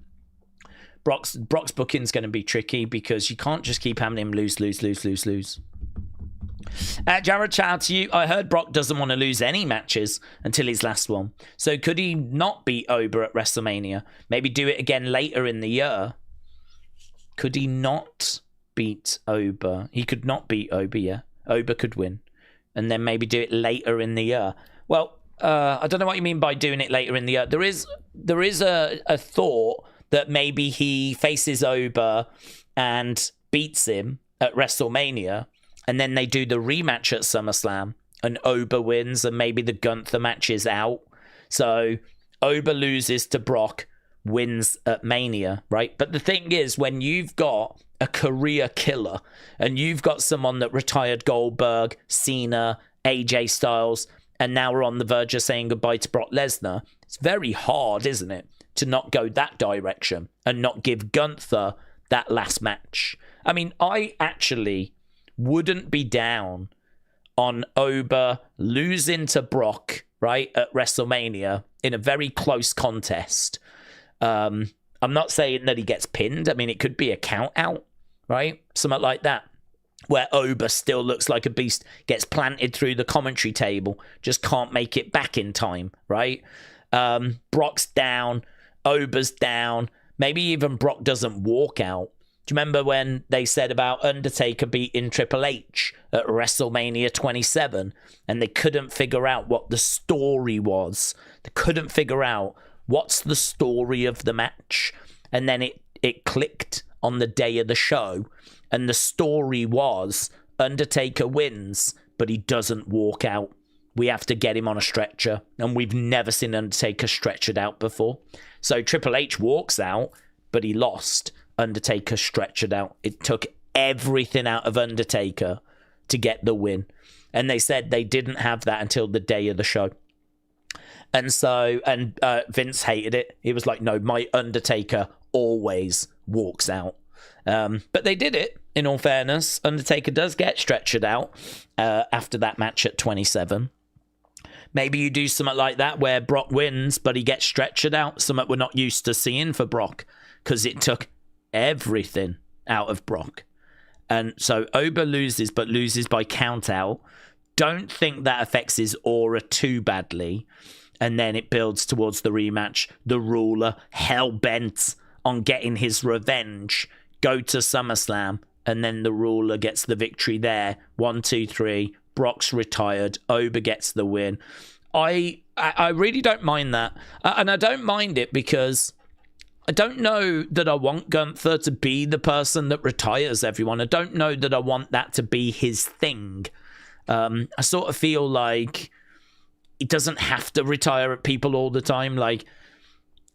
Brock's booking's going to be tricky because you can't just keep having him lose. Jared, shout out to you. I heard Brock doesn't want to lose any matches until his last one. So could he not beat Ober at WrestleMania? Maybe do it again later in the year. Could he not beat Ober? He could not beat Ober, yeah. Ober could win. And then maybe do it later in the year. Well, I don't know what you mean by doing it later in the year. There is a thought that maybe he faces Ober and beats him at WrestleMania, and then they do the rematch at SummerSlam, and Ober wins, and maybe the Gunther match is out. So Ober loses to Brock, wins at Mania, right? But the thing is, when you've got a career killer, and you've got someone that retired Goldberg, Cena, AJ Styles, and now we're on the verge of saying goodbye to Brock Lesnar, it's very hard, isn't it, to not go that direction and not give Gunther that last match. I mean, I actually wouldn't be down on Ober losing to Brock, right, at WrestleMania in a very close contest. I'm not saying that he gets pinned. I mean, it could be a count out, right? Something like that, where Ober still looks like a beast, gets planted through the commentary table, just can't make it back in time, right? Brock's down, Ober's down, maybe even Brock doesn't walk out. Do you remember when they said about Undertaker beating Triple H at WrestleMania 27, and they couldn't figure out what the story was? They couldn't figure out what's the story of the match, and then it clicked on the day of the show, and the story was Undertaker wins, but he doesn't walk out. We have to get him on a stretcher, and we've never seen Undertaker stretchered out before. So Triple H walks out, but he lost. Undertaker stretchered out. It took everything out of Undertaker to get the win, and they said they didn't have that until the day of the show. And so, Vince hated it. He was like, no, my Undertaker always walks out. But they did it, in all fairness. Undertaker does get stretchered out after that match at 27. Maybe you do something like that where Brock wins, but he gets stretchered out. Something we're not used to seeing for Brock, because it took everything out of Brock. And so Ober loses, but loses by count out. Don't think that affects his aura too badly. And then it builds towards the rematch. The Ruler, hell-bent on getting his revenge, go to SummerSlam, and then the Ruler gets the victory there. 1, 2, 3. Brock's retired. Ober gets the win. I really don't mind that. And I don't mind it because I don't know that I want Gunther to be the person that retires everyone. I don't know that I want that to be his thing. I sort of feel like he doesn't have to retire at people all the time. Like,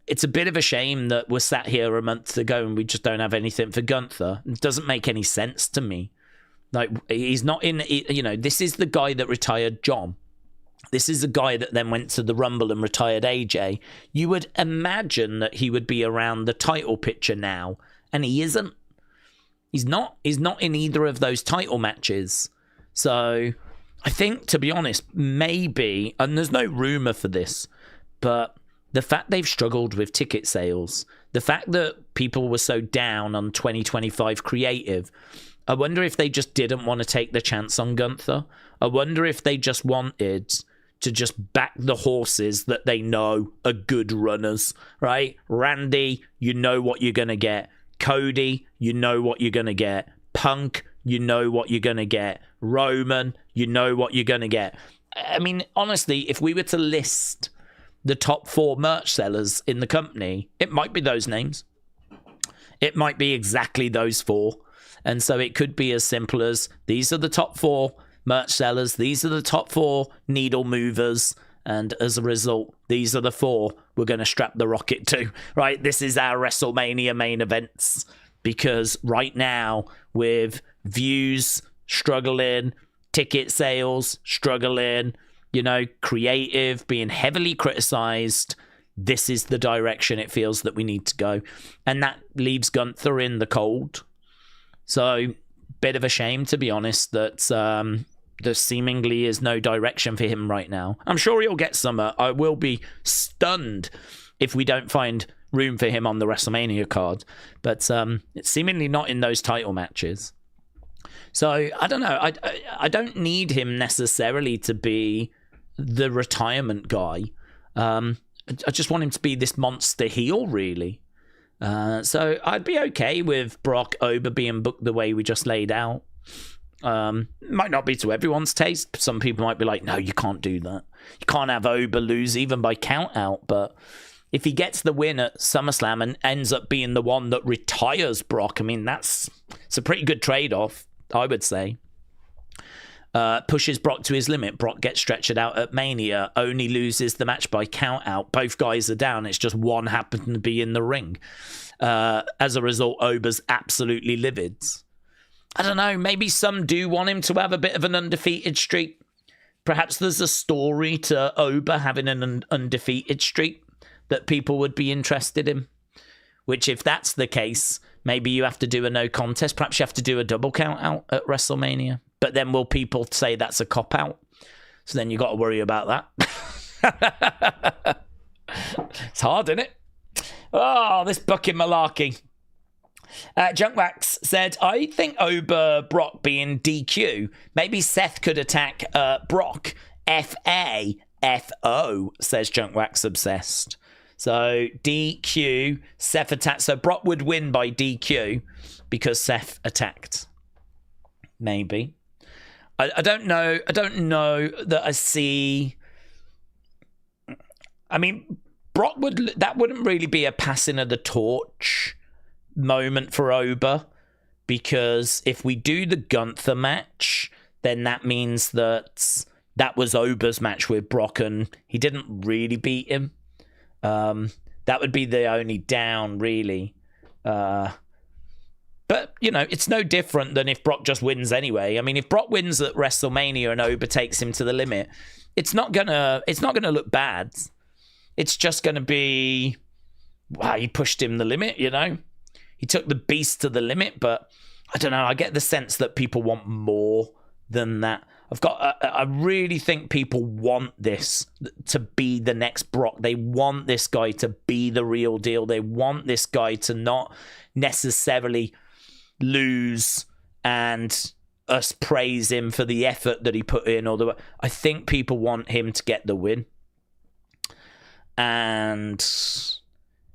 it's a bit of a shame that we're sat here a month ago and we just don't have anything for Gunther. It doesn't make any sense to me. Like, he's not in, you know, this is the guy that retired John. This is the guy that then went to the Rumble and retired AJ. You would imagine that he would be around the title picture now, and he isn't. He's not in either of those title matches. So I think, to be honest, maybe, and there's no rumor for this, but the fact they've struggled with ticket sales, the fact that people were so down on 2025 creative, I wonder if they just didn't want to take the chance on Gunther. I wonder if they just wanted to just back the horses that they know are good runners, right? Randy, you know what you're going to get. Cody, you know what you're going to get. Punk, you know what you're going to get. Roman, you know what you're going to get. I mean, honestly, if we were to list the top 4 merch sellers in the company, it might be those names. It might be exactly those 4. And so it could be as simple as, these are the top 4 merch sellers, these are the top 4 needle movers, and as a result, these are the 4 we're going to strap the rocket to, right? This is our WrestleMania main events, because right now, with views struggling, ticket sales struggling, you know, creative being heavily criticized, this is the direction it feels that we need to go. And that leaves Gunther in the cold. So, bit of a shame, to be honest, that there seemingly is no direction for him right now. I'm sure he'll get some. I will be stunned if we don't find room for him on the WrestleMania card, but it's seemingly not in those title matches. So I don't know. I don't need him necessarily to be the retirement guy. I just want him to be this monster heel, really. So I'd be okay with Brock Ober being booked the way we just laid out. Might not be to everyone's taste. Some people might be like, no, you can't do that. You can't have Ober lose even by count out. But if he gets the win at SummerSlam and ends up being the one that retires Brock, I mean, it's a pretty good trade-off, I would say. Pushes Brock to his limit. Brock gets stretched out at Mania, only loses the match by count out. Both guys are down. It's just one happened to be in the ring. As a result, Ober's absolutely livid. I don't know. Maybe some do want him to have a bit of an undefeated streak. Perhaps there's a story to Ober having an undefeated streak that people would be interested in. Which, if that's the case, maybe you have to do a no contest. Perhaps you have to do a double count out at WrestleMania. But then will people say that's a cop out? So then you got to worry about that. It's hard, isn't it? Oh, this bucking malarkey. Junkwax said, I think Ober Brock being DQ. Maybe Seth could attack Brock. F-A-F-O, says Junkwax Obsessed. So DQ, Seth attacked. So Brock would win by DQ because Seth attacked. Maybe. I don't know. I don't know that I see. I mean, Brock that wouldn't really be a passing of the torch moment for Ober, because if we do the Gunther match, then that means that was Ober's match with Brock and he didn't really beat him. That would be the only down, really. But, you know, it's no different than if Brock just wins anyway. I mean, if Brock wins at WrestleMania and Ober takes him to the limit, it's not gonna look bad. It's just gonna be, wow, he pushed him the limit, you know? He took the beast to the limit, but I don't know. I get the sense that people want more than that. I really think people want this to be the next Brock. They want this guy to be the real deal. They want this guy to not necessarily lose and us praise him for the effort that he put in. I think people want him to get the win. And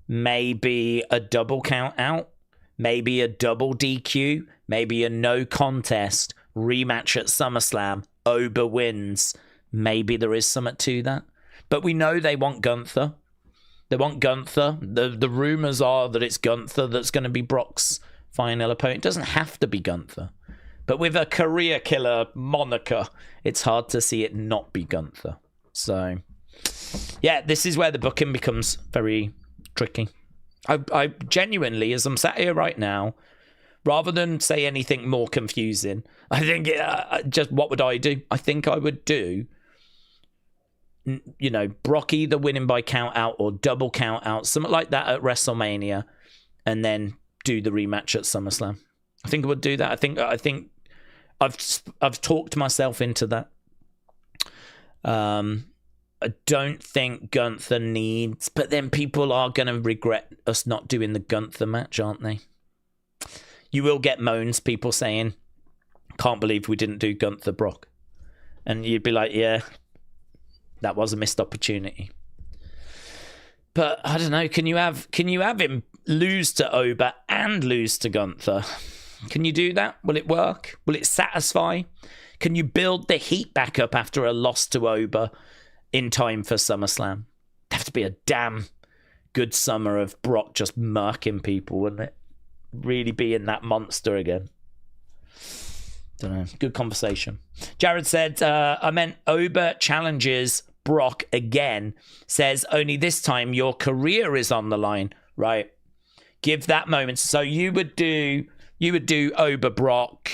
maybe a double count out, maybe a double DQ, maybe a no contest rematch at SummerSlam. Ober wins. Maybe there is something to that. But we know they want Gunther. They want Gunther. The rumors are that it's Gunther that's going to be Brock's final opponent. It doesn't have to be Gunther. But with a career killer moniker, it's hard to see it not be Gunther. So, yeah, this is where the booking becomes very tricky. I genuinely, as I'm sat here right now, rather than say anything more confusing, I think just what would I do? I think I would do, you know, Brock either winning by count out or double count out, something like that at WrestleMania, and then do the rematch at SummerSlam. I think I would do that. I think I've talked myself into that. I don't think Gunther needs, but then people are going to regret us not doing the Gunther match, aren't they? You will get moans, people saying, can't believe we didn't do Gunther Brock. And you'd be like, yeah, that was a missed opportunity. But I don't know, can you have him lose to Ober and lose to Gunther? Can you do that? Will it work? Will it satisfy? Can you build the heat back up after a loss to Ober in time for SummerSlam? It'd have to be a damn good summer of Brock just murking people, wouldn't it? Really being that monster again. Don't know. Good conversation. Jared said, I meant Ober challenges Brock again. Says, only this time your career is on the line. Right. Give that moment. So you would do Ober Brock.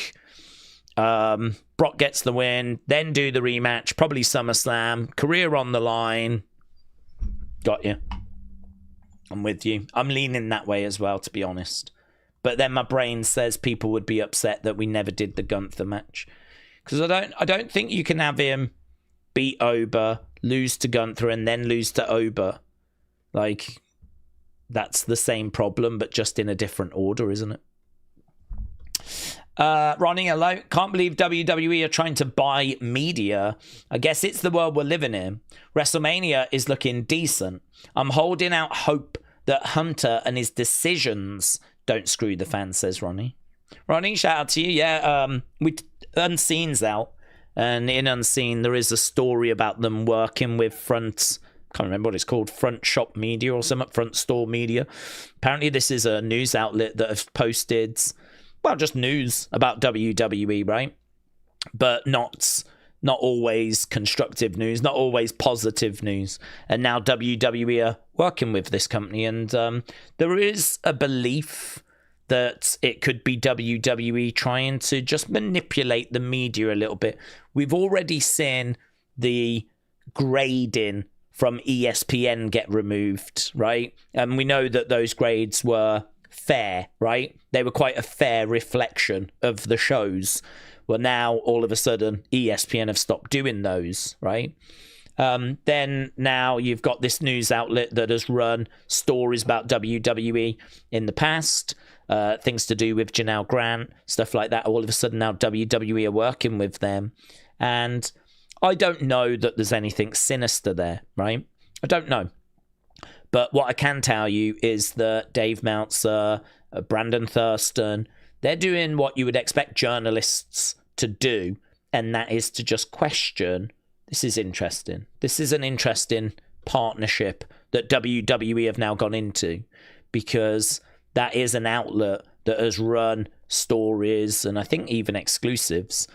Brock gets the win, then do the rematch, probably SummerSlam, career on the line. Got you. I'm with you. I'm leaning that way as well, to be honest. But then my brain says people would be upset that we never did the Gunther match. Because I don't think you can have him beat Ober, lose to Gunther, and then lose to Ober. Like, that's the same problem, but just in a different order, isn't it? Ronnie, hello. Can't believe WWE are trying to buy media. I guess it's the world we're living in. WrestleMania is looking decent. I'm holding out hope that Hunter and his decisions don't screw the fans, says Ronnie. Ronnie, shout out to you. Yeah, Unseen's out. And in Unseen, there is a story about them working with can't remember what it's called, Front Shop Media or something, Front Store Media. Apparently this is a news outlet that have posted, well, just news about WWE, right? But not always constructive news, not always positive news. And now WWE are working with this company, and there is a belief that it could be WWE trying to just manipulate the media a little bit. We've already seen the grading from ESPN get removed, right? And we know that those grades were fair, right? They were quite a fair reflection of the shows. Well, now, all of a sudden, ESPN have stopped doing those, right? Then now you've got this news outlet that has run stories about WWE in the past, things to do with Janelle Grant, stuff like that. All of a sudden now WWE are working with them. And I don't know that there's anything sinister there, right? I don't know. But what I can tell you is that Dave Meltzer, Brandon Thurston, they're doing what you would expect journalists to do, and that is to just question, this is interesting. This is an interesting partnership that WWE have now gone into, because that is an outlet that has run stories and I think even exclusives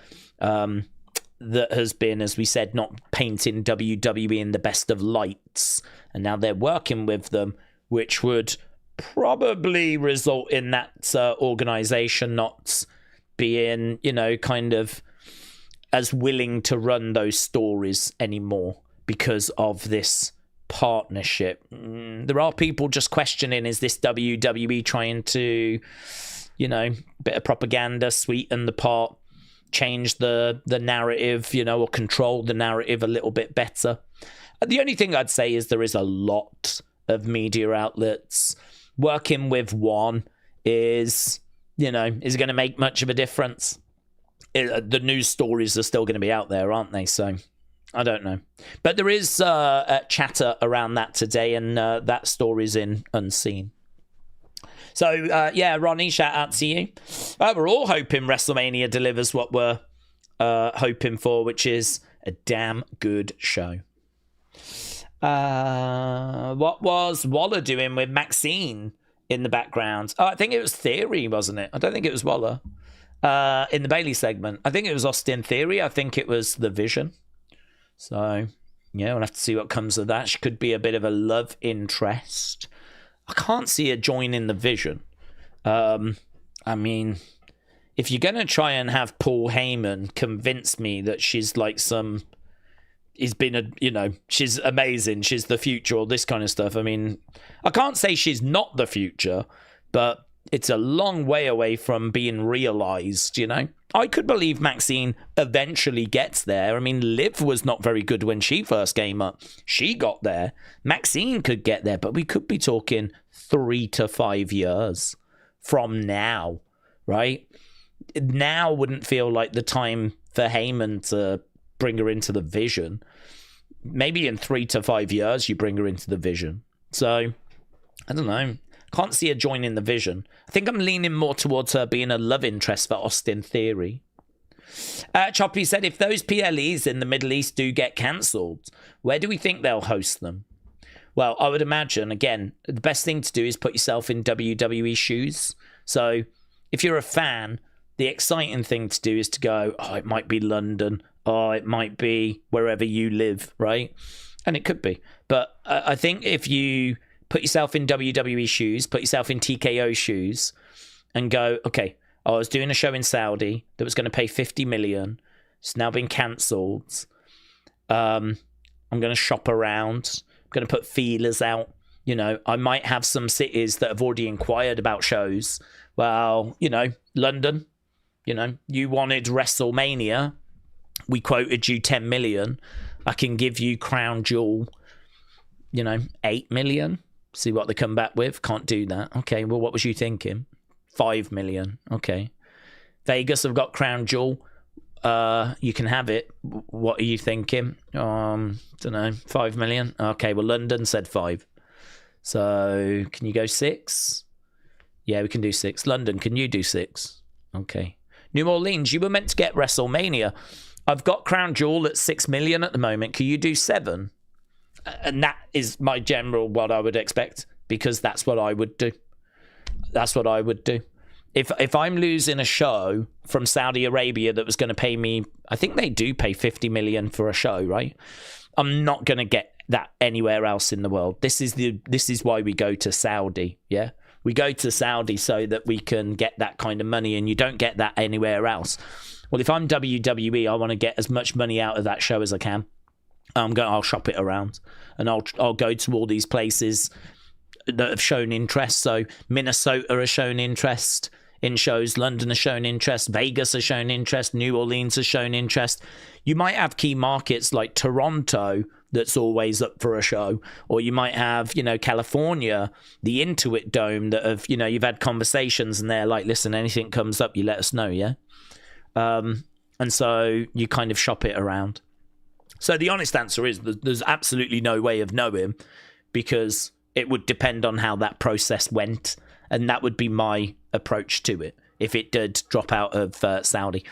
that has been, as we said, not painting WWE in the best of lights. And now they're working with them, which would probably result in that organization not being, kind of as willing to run those stories anymore because of this partnership. There are people just questioning, is this WWE trying to, bit of propaganda, sweeten the pot, change the narrative, or control the narrative a little bit better. The only thing I'd say is there is a lot of media outlets. Working with one is it going to make much of a difference? The news stories are still going to be out there, aren't they? So I don't know. But there is a chatter around that today, and that story's in Unseen. So, Ronnie, shout out to you. We're all hoping WrestleMania delivers what we're hoping for, which is a damn good show. What was Waller doing with Maxine in the background? Oh, I think it was Theory, wasn't it? I don't think it was Waller in the Bailey segment. I think it was Austin Theory. I think it was The Vision. So, we'll have to see what comes of that. She could be a bit of a love interest. I can't see her joining The Vision. I mean, if you're going to try and have Paul Heyman convince me that she's like she's amazing, she's the future, all this kind of stuff. I mean, I can't say she's not the future, but it's a long way away from being realized, I could believe Maxine eventually gets there. I mean, Liv was not very good when she first came up. She got there. Maxine could get there, but we could be talking 3 to 5 years from now, right? Now wouldn't feel like the time for Heyman to bring her into the Vision. Maybe in 3 to 5 years you bring her into the Vision. So, I don't know. Can't see her joining the Vision. I think I'm leaning more towards her being a love interest for Austin Theory. Choppy said, if those PLEs in the Middle East do get cancelled, where do we think they'll host them? Well, I would imagine, again, the best thing to do is put yourself in WWE shoes. So if you're a fan, the exciting thing to do is to go, it might be London. It might be wherever you live, right? And it could be. But I think if you put yourself in WWE shoes, put yourself in TKO shoes, and go, okay, I was doing a show in Saudi that was going to pay 50 million. It's now been cancelled. I'm going to shop around. I'm going to put feelers out. I might have some cities that have already inquired about shows. Well, London, you wanted WrestleMania. We quoted you 10 million. I can give you Crown Jewel, 8 million. See what they come back with. Can't do that. Okay, well, what was you thinking? 5 million. Okay. Vegas have got Crown Jewel. You can have it. What are you thinking? Don't know. 5 million. Okay, well, London said 5. So, can you go 6? Yeah, we can do 6. London, can you do 6? Okay. New Orleans, you were meant to get WrestleMania. I've got Crown Jewel at 6 million at the moment. Can you do 7? And that is my general what I would expect, because that's what I would do. That's what I would do. If I'm losing a show from Saudi Arabia that was going to pay me, I think they do pay 50 million for a show, right? I'm not going to get that anywhere else in the world. This is why we go to Saudi, yeah? We go to Saudi so that we can get that kind of money, and you don't get that anywhere else. Well, if I'm WWE, I want to get as much money out of that show as I can. I'll shop it around, and I'll go to all these places that have shown interest. So Minnesota has shown interest in shows, London has shown interest, Vegas has shown interest, New Orleans has shown interest. You might have key markets like Toronto that's always up for a show, or you might have, California, the Intuit Dome that have, you've had conversations and they're like, listen, anything comes up, you let us know, yeah? And so you kind of shop it around. So the honest answer is there's absolutely no way of knowing, because it would depend on how that process went, and that would be my approach to it if it did drop out of Saudi.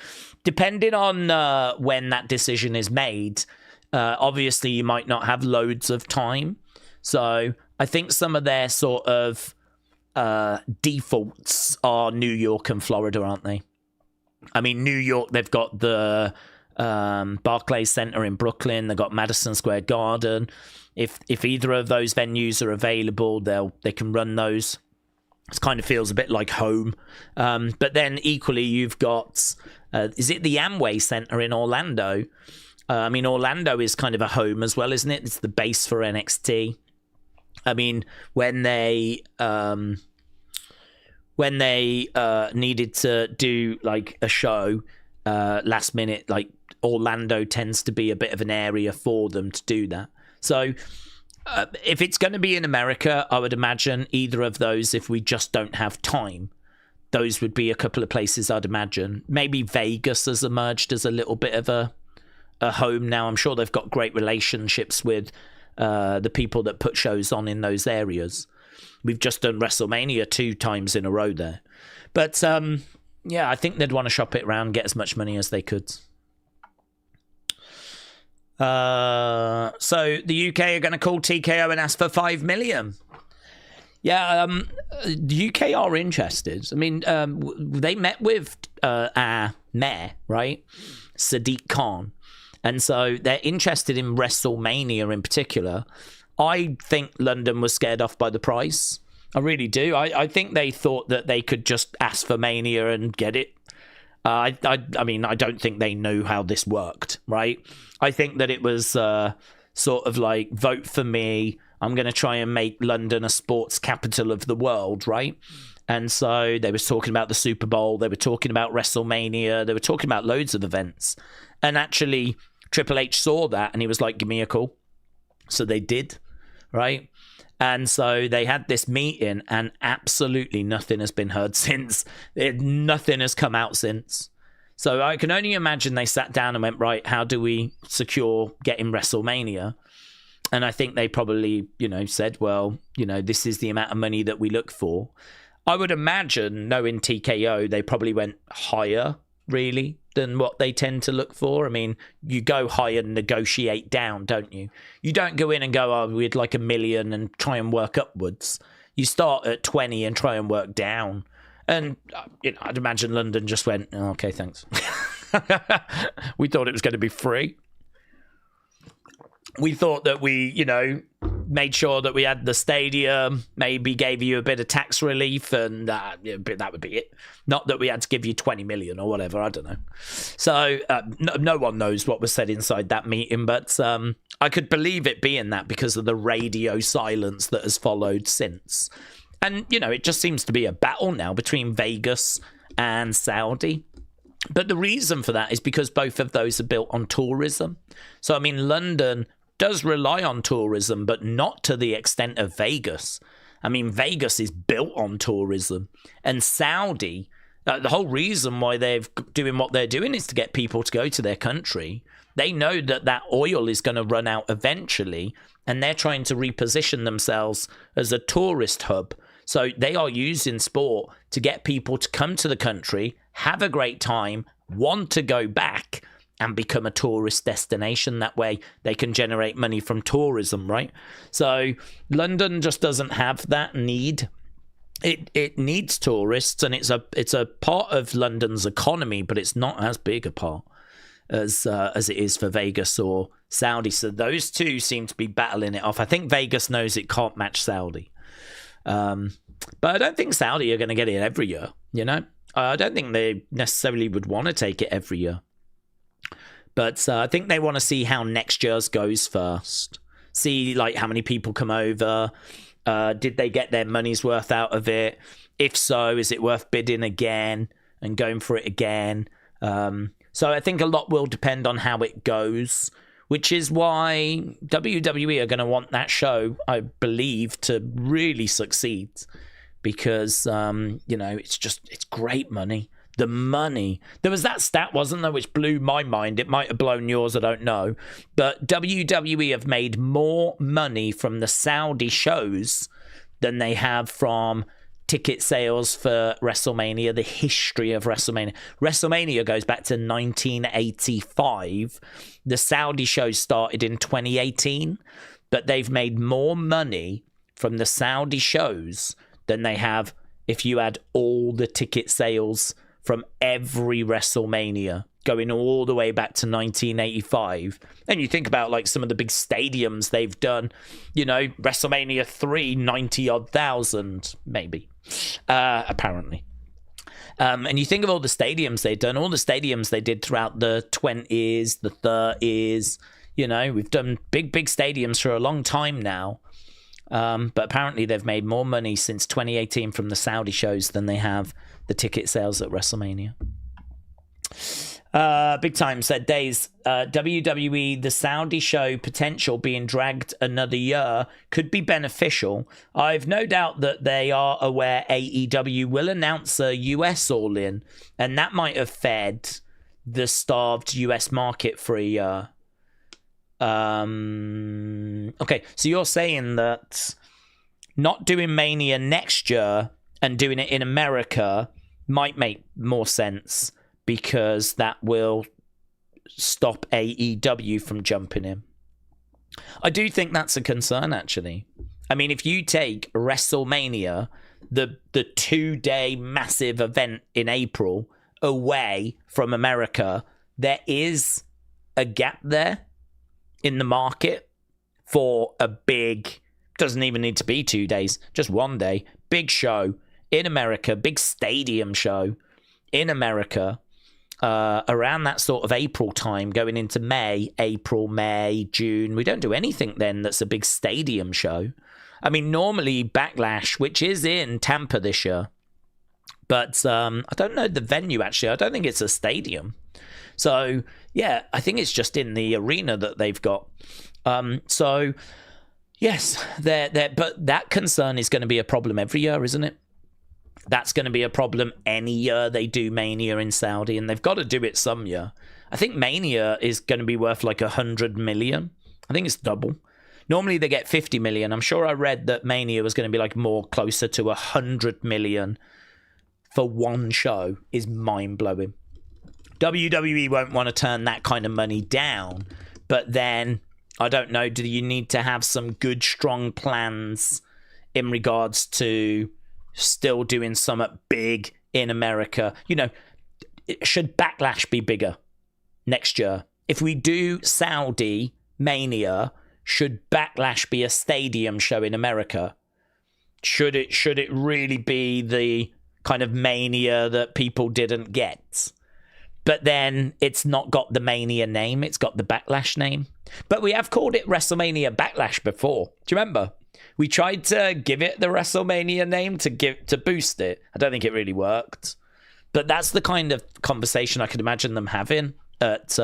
Depending on when that decision is made, obviously you might not have loads of time. So I think some of their sort of defaults are New York and Florida, aren't they? I mean, New York, they've got the Barclays Center in Brooklyn. They've got Madison Square Garden. If either of those venues are available, they can run those. It kind of feels a bit like home. But then equally, you've got, is it the Amway Center in Orlando? I mean, Orlando is kind of a home as well, isn't it? It's the base for NXT. I mean, when they needed to do like a show last minute, like Orlando tends to be a bit of an area for them to do that. So if it's going to be in America, I would imagine either of those, if we just don't have time, those would be a couple of places I'd imagine. Maybe Vegas has emerged as a little bit of a home now. I'm sure they've got great relationships with the people that put shows on in those areas. We've just done WrestleMania 2 times in a row there. But yeah, I think they'd want to shop it around, get as much money as they could. So the UK are going to call TKO and ask for 5 million. Yeah, the UK are interested. I mean, they met with our mayor, right? Sadiq Khan. And so they're interested in WrestleMania in particular. I think London was scared off by the price. I really do. I think they thought that they could just ask for Mania and get it. I mean, I don't think they knew how this worked, right? I think that it was sort of like, vote for me. I'm going to try and make London a sports capital of the world, right? And so they were talking about the Super Bowl. They were talking about WrestleMania. They were talking about loads of events. And actually, Triple H saw that and he was like, give me a call. So they did, right? And so they had this meeting and absolutely nothing has been heard since. Nothing has come out since. So I can only imagine they sat down and went, right, how do we secure getting WrestleMania? And I think they probably, said, well, this is the amount of money that we look for. I would imagine, knowing TKO, they probably went higher, really, than what they tend to look for. I mean, you go higher and negotiate down, don't you? You don't go in and go, oh, we'd like $1 million and try and work upwards. You start at 20 and try and work down. And I'd imagine London just went, oh, okay, thanks. We thought it was going to be free. We thought that we, made sure that we had the stadium, maybe gave you a bit of tax relief, and that would be it. Not that we had to give you 20 million or whatever, I don't know. So no one knows what was said inside that meeting, but I could believe it being that because of the radio silence that has followed since. And, it just seems to be a battle now between Vegas and Saudi. But the reason for that is because both of those are built on tourism. So, I mean, London does rely on tourism, but not to the extent of Vegas. I mean, Vegas is built on tourism. And Saudi, the whole reason why they're doing what they're doing is to get people to go to their country. They know that that oil is going to run out eventually, and they're trying to reposition themselves as a tourist hub. So they are using sport to get people to come to the country, have a great time, want to go back, and become a tourist destination. That way they can generate money from tourism, right? So London just doesn't have that need. It needs tourists, and it's a part of London's economy, but it's not as big a part as it is for Vegas or Saudi. So those two seem to be battling it off. I think Vegas knows it can't match Saudi. But I don't think Saudi are going to get it every year, you know? I don't think they necessarily would want to take it every year. But I think they want to see how next year's goes first. See, like, how many people come over. Did they get their money's worth out of it? If so, is it worth bidding again and going for it again? So I think a lot will depend on how it goes, which is why WWE are going to want that show, I believe, to really succeed. Because, you know, it's great money. The money. There was that stat, wasn't there, which blew my mind. It might have blown yours, I don't know. But WWE have made more money from the Saudi shows than they have from ticket sales for WrestleMania, the history of WrestleMania. WrestleMania goes back to 1985. The Saudi show started in 2018. But they've made more money from the Saudi shows than they have if you add all the ticket sales from every WrestleMania, going all the way back to 1985. And you think about, like, some of the big stadiums they've done, you know, WrestleMania 3, 90-odd thousand, maybe, apparently. And you think of all the stadiums they've done, all the stadiums they did throughout the 20s, the 30s, you know, we've done big stadiums for a long time now. But apparently they've made more money since 2018 from the Saudi shows than they have the ticket sales at WrestleMania. Big Time said, Daze, WWE, the Saudi show potential being dragged another year could be beneficial. I've no doubt that they are aware AEW will announce a US All-In, and that might have fed the starved US market for a year. Okay, so you're saying that not doing Mania next year and doing it in America might make more sense because that will stop AEW from jumping in. I do think that's a concern, actually. I mean, if you take WrestleMania, the 2-day massive event in April, away from America, there is a gap there in the market for a big, doesn't even need to be 2 days, just 1 day, big show in America, big stadium show in America, around that sort of April time, going into May, June. We don't do anything then that's a big stadium show. I mean, normally Backlash, which is in Tampa this year, but I don't know the venue, actually. I don't think it's a stadium. So, yeah, I think it's just in the arena that they've got. So, yes, but that concern is going to be a problem every year, isn't it? That's going to be a problem any year they do Mania in Saudi, and they've got to do it some year. I think Mania is going to be worth like 100 million. I think it's double. Normally they get 50 million. I'm sure I read that Mania was going to be like more closer to 100 million for one show. Is mind-blowing. WWE won't want to turn that kind of money down, but then, I don't know, do you need to have some good, strong plans in regards to still doing something big in America? You know, should Backlash be bigger next year? If we do Saudi Mania, should Backlash be a stadium show in America? Should it really be the kind of Mania that people didn't get? But then it's not got the Mania name, it's got the Backlash name. But we have called it WrestleMania Backlash before. Do you remember? We tried to give it the WrestleMania name to boost it. I don't think it really worked. But that's the kind of conversation I could imagine them having at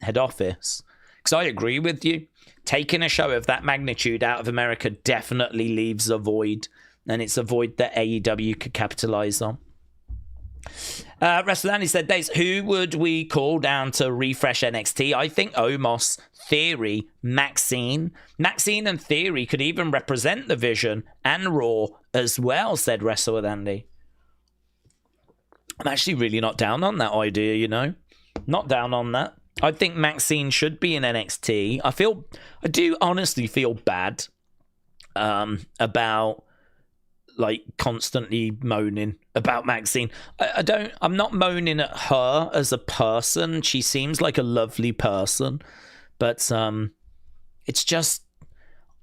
head office. Because I agree with you. Taking a show of that magnitude out of America definitely leaves a void. And it's a void that AEW could capitalize on. Wrestling said, Daze, who would we call down to refresh NXT? I think Omos, Theory, Maxine. Maxine and Theory could even represent the Vision and Raw as well, said Wrestle with Andy. I'm actually really not down on that idea, you know. Not down on that. I think Maxine should be in NXT. I do honestly feel bad about like constantly moaning about Maxine. I'm not moaning at her as a person. She seems like a lovely person, but it's just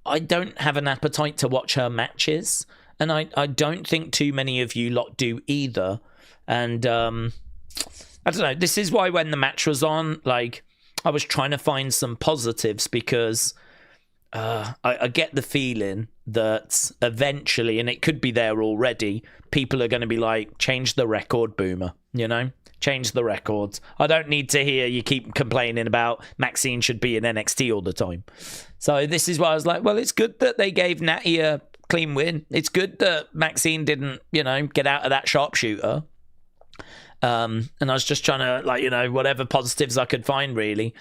I don't have an appetite to watch her matches, and I don't think too many of you lot do either. And I don't know. This is why when the match was on, like I was trying to find some positives because I get the feeling that eventually, and it could be there already, people are going to be like, change the record, Boomer, you know? Change the records. I don't need to hear you keep complaining about Maxine should be in NXT all the time. So this is why I was like, well, it's good that they gave Natty a clean win. It's good that Maxine didn't, you know, get out of that sharpshooter. And I was just trying to, like, you know, whatever positives I could find, really.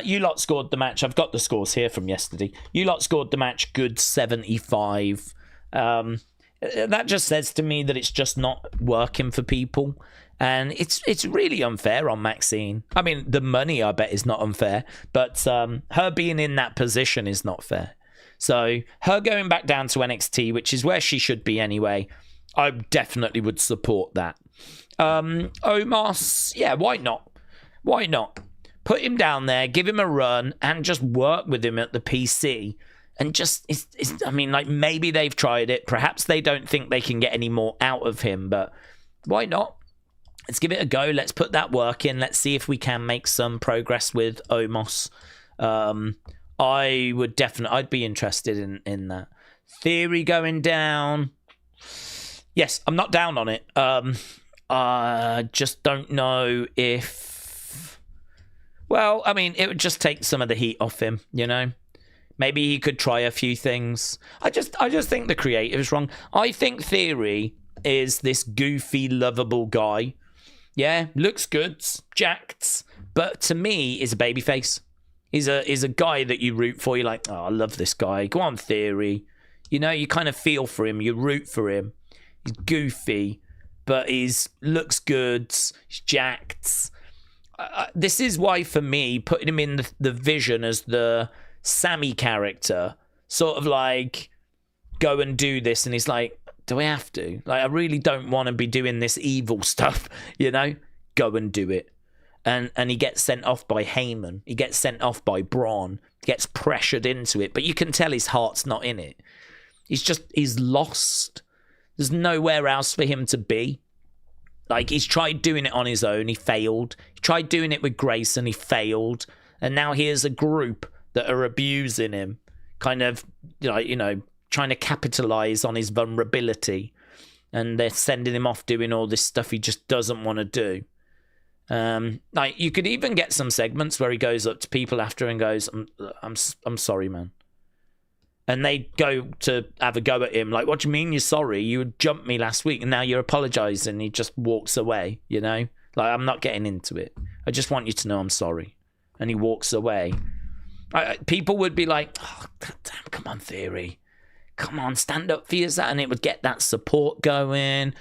You lot scored the match. I've got the scores here from yesterday. You lot scored the match good 75. That just says to me that it's just not working for people. And it's really unfair on Maxine. I mean, the money, I bet, is not unfair. But her being in that position is not fair. So her going back down to NXT, which is where she should be anyway, I definitely would support that. Omos, yeah, why not? Why not? Put him down there, give him a run, and just work with him at the PC. And just, I mean, like, maybe they've tried it. Perhaps they don't think they can get any more out of him, but why not? Let's give it a go. Let's put that work in. Let's see if we can make some progress with Omos. I'd be interested in that. Theory going down. Yes, I'm not down on it. I just don't know if... Well, I mean, it would just take some of the heat off him, you know? Maybe he could try a few things. I just think the creative is wrong. I think Theory is this goofy, lovable guy. Yeah, looks good, jacked, but to me, is a babyface. He's a guy that you root for. You're like, oh, I love this guy. Go on, Theory. You know, you kind of feel for him. You root for him. He's goofy, but looks good. He's jacked. This is why, for me, putting him in the Vision as the Sammy character, sort of like, go and do this, and he's like, do I have to? Like, I really don't want to be doing this evil stuff, you know? Go and do it. And he gets sent off by Heyman. He gets sent off by Braun. He gets pressured into it, but you can tell his heart's not in it. He's lost. There's nowhere else for him to be. Like, he's tried doing it on his own. He failed. He tried doing it with Grace, and he failed. And now here's a group that are abusing him, kind of, you know, trying to capitalize on his vulnerability. And they're sending him off doing all this stuff he just doesn't want to do. Like, you could even get some segments where he goes up to people after and goes, I'm sorry, man. And they go to have a go at him. Like, what do you mean you're sorry? You jumped me last week and now you're apologizing. He just walks away, you know? Like, I'm not getting into it. I just want you to know I'm sorry. And he walks away. People would be like, oh, God damn, come on, Theory. Come on, stand up for yourself. And it would get that support going.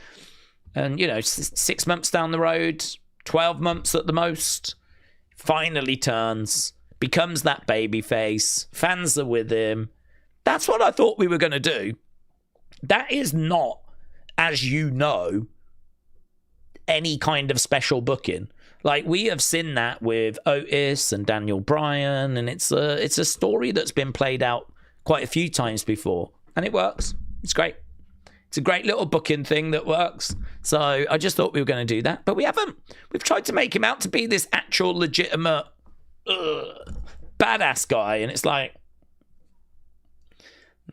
And, you know, 6 months down the road, 12 months at the most, finally turns, becomes that baby face. Fans are with him. That's what I thought we were going to do. That is not, as you know, any kind of special booking. Like, we have seen that with Otis and Daniel Bryan, and it's a story that's been played out quite a few times before, and it works. It's great. It's a great little booking thing that works. So I just thought we were going to do that, but we haven't. We've tried to make him out to be this actual legitimate badass guy, and it's like,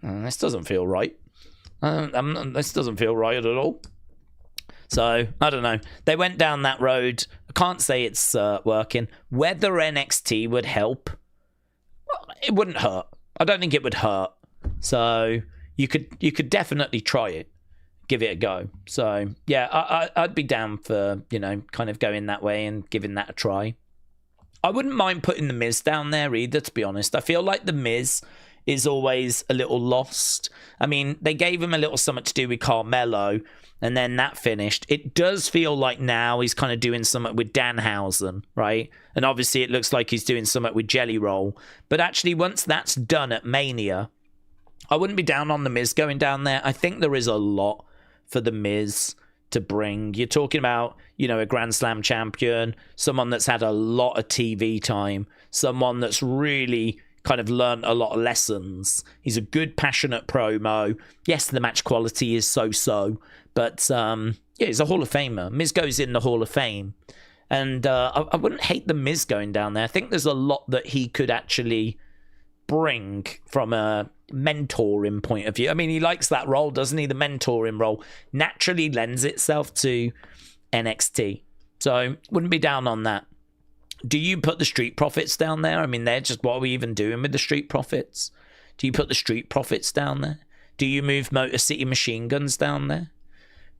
this doesn't feel right. This doesn't feel right at all. So, I don't know. They went down that road. I can't say it's working. Whether NXT would help it wouldn't hurt. I don't think it would hurt. So you could definitely try it, give it a go. So yeah, I'd be down for, you know, kind of going that way and giving that a try. I wouldn't mind putting The Miz down there either, to be honest. I feel like The Miz is always a little lost. I mean, they gave him a little something to do with Carmelo, and then that finished. It does feel like now he's kind of doing something with Danhausen, right? And obviously it looks like he's doing something with Jelly Roll. But actually, once that's done at Mania, I wouldn't be down on The Miz going down there. I think there is a lot for The Miz to bring. You're talking about, you know, a Grand Slam champion, someone that's had a lot of TV time, someone that's really kind of learned a lot of lessons. He's a good, passionate promo. Yes, the match quality is so-so, but yeah, he's a Hall of Famer. Miz goes in the Hall of Fame. And I wouldn't hate The Miz going down there. I think there's a lot that he could actually bring from a mentoring point of view. I mean, he likes that role, doesn't he? The mentoring role naturally lends itself to NXT. So wouldn't be down on that. Do you put the Street Profits down there? I mean, they're just, what are we even doing with the Street Profits? Do you put the Street Profits down there? Do you move Motor City Machine Guns down there?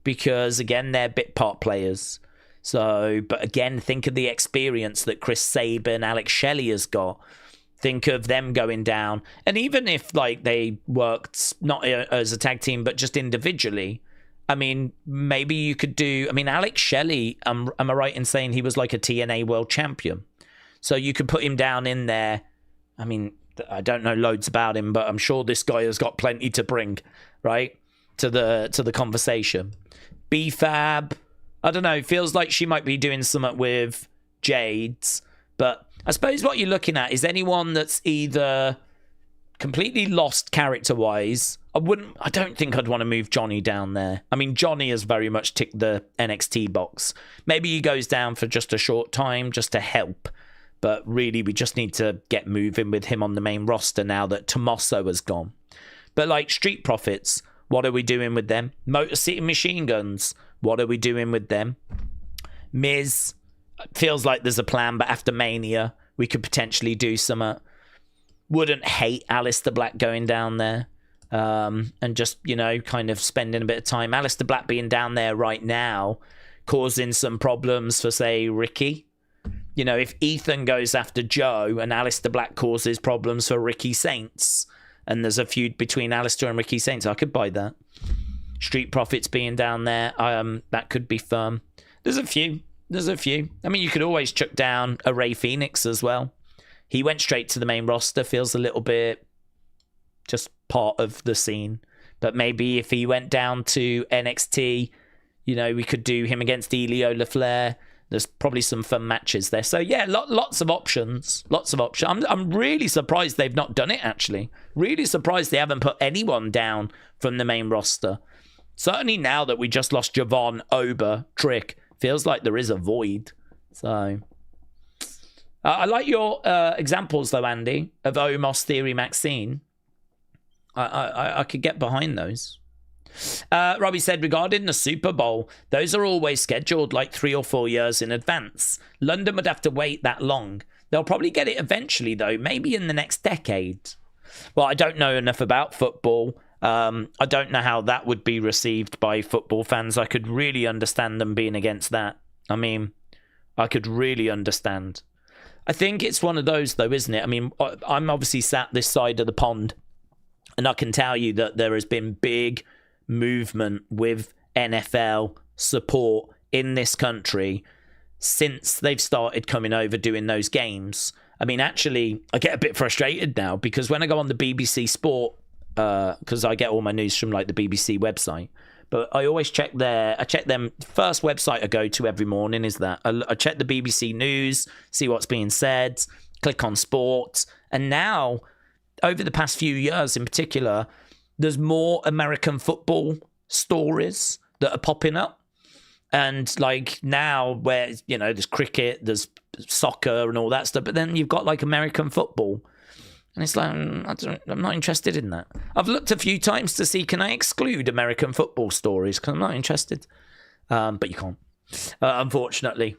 Because again, they're bit part players. So, but again, think of the experience that Chris Sabin, Alex Shelley has got. Think of them going down. And even if like they worked not as a tag team, but just individually, I mean, maybe you could do, I mean, Alex Shelley, am I right in saying he was like a TNA world champion? So you could put him down in there. I mean, I don't know loads about him, but I'm sure this guy has got plenty to bring, right? To the conversation. B-Fab, I don't know, feels like she might be doing something with Jade's, but I suppose what you're looking at is anyone that's either completely lost character-wise. I don't think I'd want to move Johnny down there. I mean, Johnny has very much ticked the NXT box. Maybe he goes down for just a short time, just to help. But really, we just need to get moving with him on the main roster now that Tommaso has gone. But like Street Profits, what are we doing with them? Motor City Machine Guns, what are we doing with them? Miz, feels like there's a plan, but after Mania, we could potentially do some. Wouldn't hate Aleister Black going down there. And just, you know, kind of spending a bit of time. Aleister Black being down there right now, causing some problems for, say, Ricky. You know, if Ethan goes after Joe and Aleister Black causes problems for Ricky Saints, and there's a feud between Aleister and Ricky Saints, I could buy that. Street Profits being down there, that could be firm. There's a few. I mean, you could always chuck down a Rey Fenix as well. He went straight to the main roster, feels a little bit just part of the scene. But maybe if he went down to NXT, you know, we could do him against Elio LaFleur. There's probably some fun matches there. So yeah, lots of options. I'm really surprised they've not done it, actually. Really surprised they haven't put anyone down from the main roster. Certainly now that we just lost Javon, Ober, Trick, feels like there is a void. So I like your examples though, Andy, of Omos, Theory, Maxine. I could get behind those. Robbie said, regarding the Super Bowl, those are always scheduled like 3 or 4 years in advance. London would have to wait that long. They'll probably get it eventually, though, maybe in the next decade. Well, I don't know enough about football. I don't know how that would be received by football fans. I could really understand them being against that. I mean, I could really understand. I think it's one of those, though, isn't it? I mean, I'm obviously sat this side of the pond, and I can tell you that there has been big movement with NFL support in this country since they've started coming over doing those games. I mean, actually, I get a bit frustrated now because when I go on the BBC Sport, because I get all my news from like the BBC website, but I always check them. First website I go to every morning is that. I check the BBC News, see what's being said, click on sports, and now over the past few years in particular, there's more American football stories that are popping up. And like now where, you know, there's cricket, there's soccer and all that stuff, but then you've got like American football. And it's like, I'm not interested in that. I've looked a few times to see, can I exclude American football stories? Because I'm not interested. But you can't, unfortunately.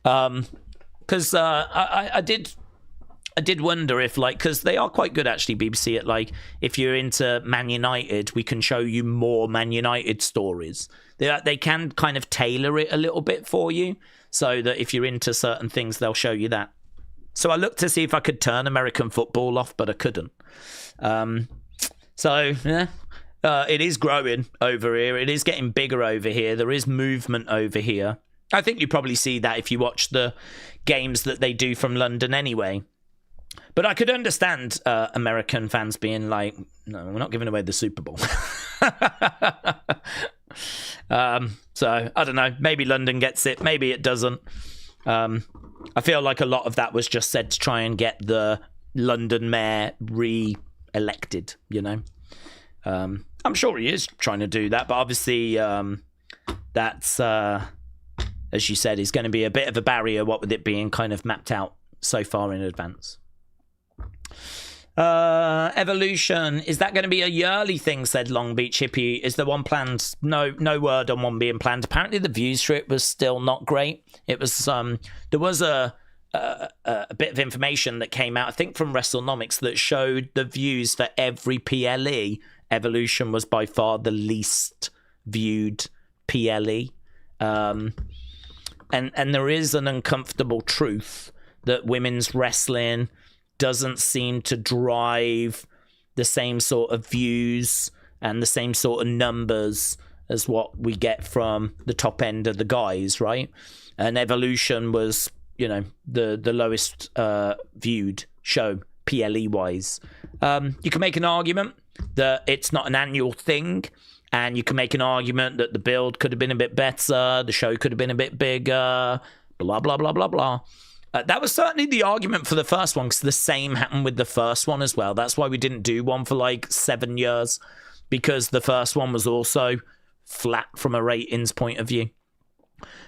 Because I did did wonder if, like, because they are quite good actually, BBC, at like, if you're into Man United, we can show you more Man United stories. They can kind of tailor it a little bit for you, so that if you're into certain things, they'll show you that. So I looked to see if I could turn American football off, but I couldn't. So yeah, it is growing over here. It is getting bigger over here. There is movement over here. I think you probably see that if you watch the games that they do from London anyway. But I could understand American fans being like, no, we're not giving away the Super Bowl. So, I don't know. Maybe London gets it. Maybe it doesn't. I feel like a lot of that was just said to try and get the London mayor re-elected, you know. I'm sure he is trying to do that, but obviously that's, as you said, is going to be a bit of a barrier, what with it being kind of mapped out so far in advance. Evolution, is that going to be a yearly thing, said Long Beach Hippie? Is there one planned? No word on one being planned. Apparently the views for it was still not great. It was there was a bit of information that came out, I think from WrestleNomics, that showed the views for every PLE. Evolution was by far the least viewed PLE. And there is an uncomfortable truth that women's wrestling doesn't seem to drive the same sort of views and the same sort of numbers as what we get from the top end of the guys, right? And Evolution was, you know, the lowest viewed show PLE wise. You can make an argument that it's not an annual thing, and you can make an argument that the build could have been a bit better, the show could have been a bit bigger, blah blah blah blah blah. That was certainly the argument for the first one, because the same happened with the first one as well. That's why we didn't do one for like 7 years, because the first one was also flat from a ratings point of view.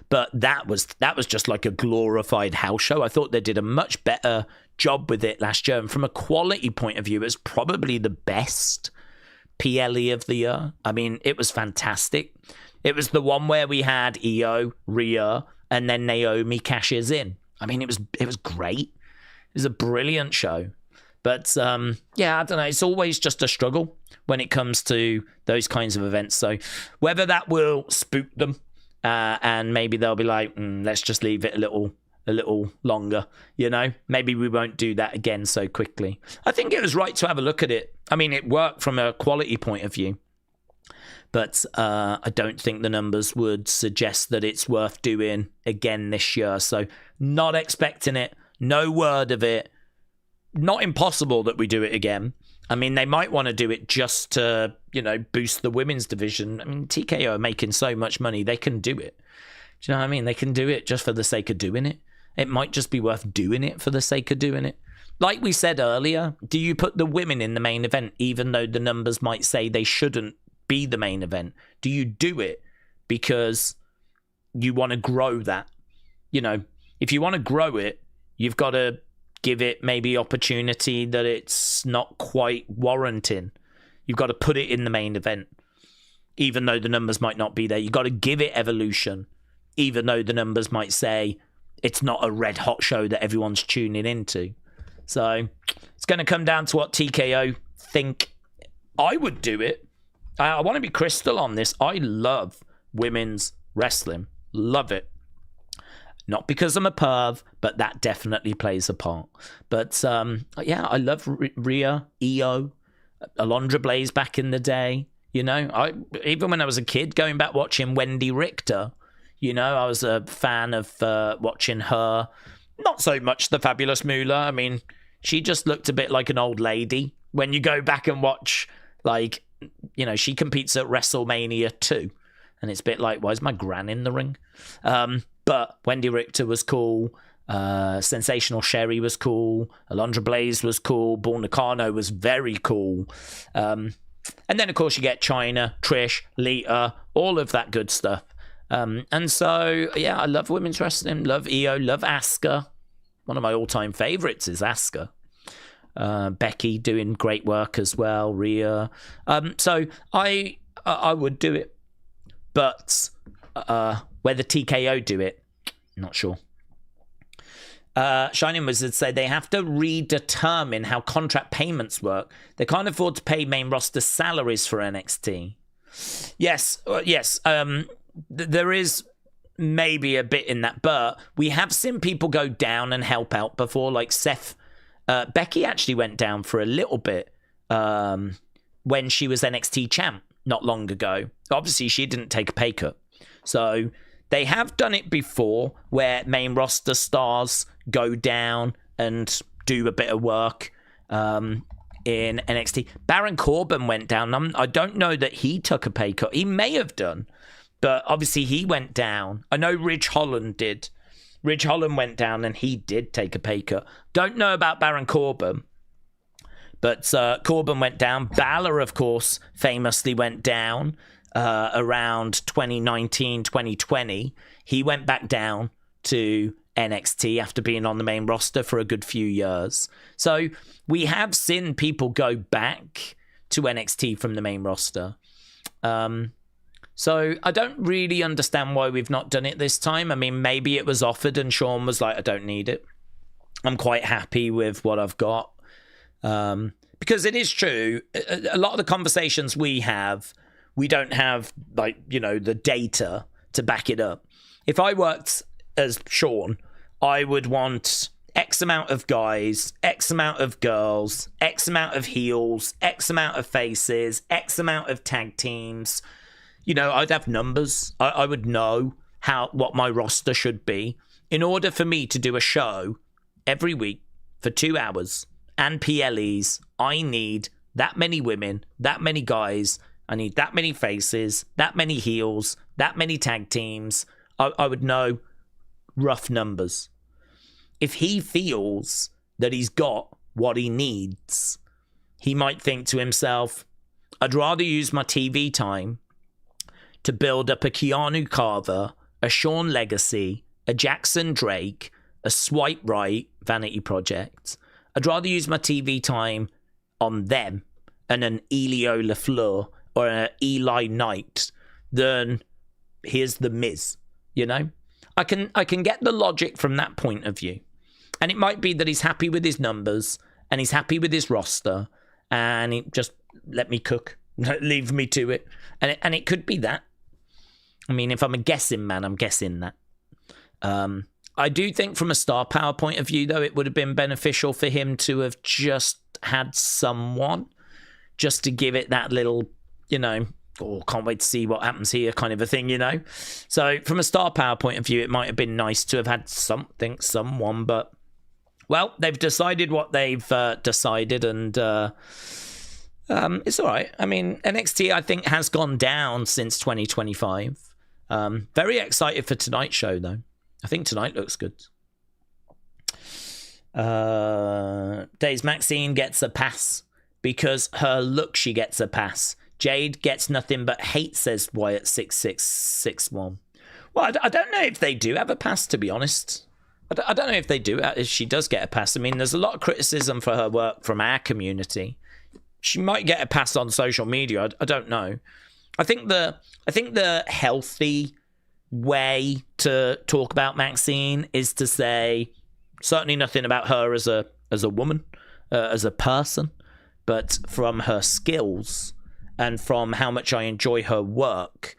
But that was just like a glorified house show. I thought they did a much better job with it last year, and from a quality point of view, it was probably the best PLE of the year. I mean, it was fantastic. It was the one where we had Io, Rhea, and then Naomi cashes in. I mean, it was great. It was a brilliant show. But, yeah, I don't know. It's always just a struggle when it comes to those kinds of events. So whether that will spook them and maybe they'll be like, let's just leave it a little longer, you know? Maybe we won't do that again so quickly. I think it was right to have a look at it. I mean, it worked from a quality point of view. But I don't think the numbers would suggest that it's worth doing again this year. So not expecting it. No word of it. Not impossible that we do it again. I mean, they might want to do it just to, you know, boost the women's division. I mean, TKO are making so much money. They can do it. Do you know what I mean? They can do it just for the sake of doing it. It might just be worth doing it for the sake of doing it. Like we said earlier, do you put the women in the main event even though the numbers might say they shouldn't be the main event? Do you do it because you want to grow that? You know, if you want to grow it, you've got to give it maybe opportunity that it's not quite warranting. You've got to put it in the main event, even though the numbers might not be there. You've got to give it evolution, even though the numbers might say it's not a red hot show that everyone's tuning into. So it's going to come down to what TKO think. I would do it. I want to be crystal on this. I love women's wrestling. Love it. Not because I'm a perv, but that definitely plays a part. But yeah, I love Rhea, Io, Alundra Blaze back in the day. You know, even when I was a kid, going back watching Wendy Richter, you know, I was a fan of watching her. Not so much the Fabulous Moolah. I mean, she just looked a bit like an old lady. When you go back and watch, like, you know, she competes at WrestleMania 2. And it's a bit like, why is my gran in the ring? But Wendy Richter was cool. Sensational Sherry was cool. Alundra Blaze was cool. Bull Nakano was very cool. And then, of course, you get Chyna, Trish, Lita, all of that good stuff. And so, yeah, I love women's wrestling. Love Io, love Asuka. One of my all-time favorites is Asuka. Becky doing great work as well. Rhea. So I would do it. But whether TKO do it, not sure. Shining Wizard say they have to redetermine how contract payments work. They can't afford to pay main roster salaries for NXT. Yes. There is maybe a bit in that, but we have seen people go down and help out before, like Seth. Becky actually went down for a little bit when she was NXT champ not long ago. Obviously, she didn't take a pay cut. So they have done it before where main roster stars go down and do a bit of work in NXT. Baron Corbin went down. I don't know that he took a pay cut. He may have done, but obviously he went down. I know Ridge Holland did. Ridge Holland went down and he did take a pay cut. Don't know about Baron Corbin, but Corbin went down. Balor, of course, famously went down around 2019, 2020. He went back down to NXT after being on the main roster for a good few years. So we have seen people go back to NXT from the main roster. So I don't really understand why we've not done it this time. I mean, maybe it was offered and Sean was like, I don't need it. I'm quite happy with what I've got. Because it is true, a lot of the conversations we have, we don't have, like, you know, the data to back it up. If I worked as Sean, I would want X amount of guys, X amount of girls, X amount of heels, X amount of faces, X amount of tag teams. You know, I'd have numbers. I would know what my roster should be in order for me to do a show every week for 2 hours and PLEs. I need that many women, that many guys. I need that many faces, that many heels, that many tag teams. I would know rough numbers. If he feels that he's got what he needs, he might think to himself, I'd rather use my TV time to build up a Keanu Carver, a Sean Legacy, a Jackson Drake, a Swipe Right Vanity Project. I'd rather use my TV time on them and an Elio LaFleur or an Eli Knight than here's the Miz, you know? I can get the logic from that point of view. And it might be that he's happy with his numbers and he's happy with his roster and he just let me cook, leave me to it. And it could be that. I mean, if I'm a guessing man, I'm guessing that. I do think from a star power point of view, though, it would have been beneficial for him to have just had someone just to give it that little, you know, oh, can't wait to see what happens here kind of a thing, you know? So from a star power point of view, it might have been nice to have had someone, but, well, they've decided what they've decided, and it's all right. I mean, NXT, I think, has gone down since 2025. Very excited for tonight's show, though. I think tonight looks good. Daze Maxine gets a pass because her look, she gets a pass. Jade gets nothing but hate, says Wyatt 6661. Well, I don't know if they do have a pass, to be honest. I don't know if they do, if she does get a pass. I mean, there's a lot of criticism for her work from our community. She might get a pass on social media. I don't know. I think the healthy way to talk about Maxine is to say certainly nothing about her as a woman, as a person, but from her skills and from how much I enjoy her work,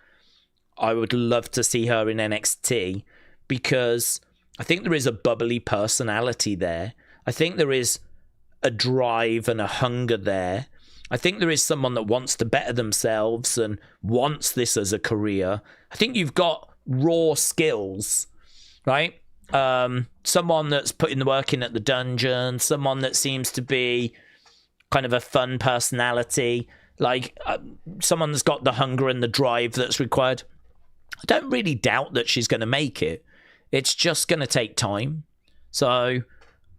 I would love to see her in NXT because I think there is a bubbly personality there. I think there is a drive and a hunger there. I think there is someone that wants to better themselves and wants this as a career. I think you've got raw skills, right? Someone that's putting the work in at the dungeon, someone that seems to be kind of a fun personality, like someone that's got the hunger and the drive that's required. I don't really doubt that she's going to make it. It's just going to take time. So,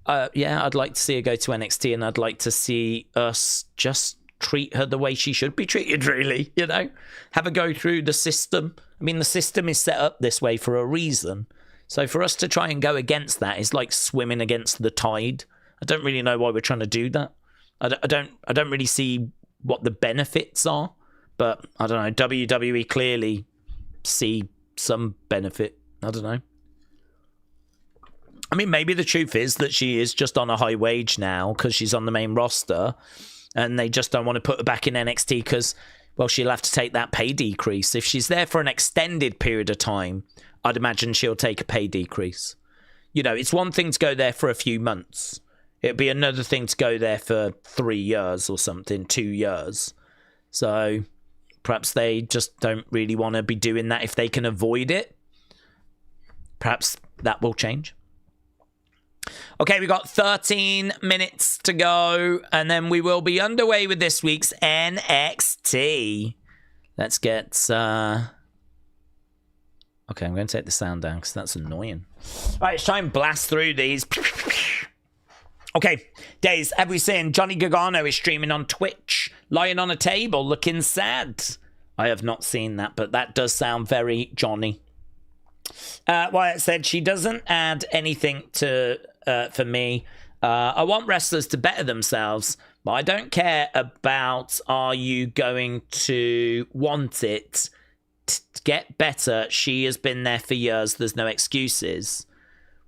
yeah, I'd like to see her go to NXT, and I'd like to see us just treat her the way she should be treated, really, you know? Have her go through the system. I mean, the system is set up this way for a reason. So for us to try and go against that is like swimming against the tide. I don't really know why we're trying to do that. I don't really see what the benefits are, but I don't know. WWE clearly see some benefit. I don't know. I mean, maybe the truth is that she is just on a high wage now because she's on the main roster, and they just don't want to put her back in NXT because, well, she'll have to take that pay decrease. If she's there for an extended period of time, I'd imagine she'll take a pay decrease. You know, it's one thing to go there for a few months. It'd be another thing to go there for 3 years or something, 2 years. So perhaps they just don't really want to be doing that if they can avoid it. Perhaps that will change. Okay, we've got 13 minutes to go, and then we will be underway with this week's NXT. Let's get... Okay, I'm going to take the sound down because that's annoying. All right, let's try and blast through these. Okay, Daze, have we seen Johnny Gargano is streaming on Twitch, lying on a table, looking sad? I have not seen that, but that does sound very Johnny. Wyatt said she doesn't add anything to for me. I want wrestlers to better themselves, but I don't care about are you going to want it to get better. She has been there for years. There's no excuses.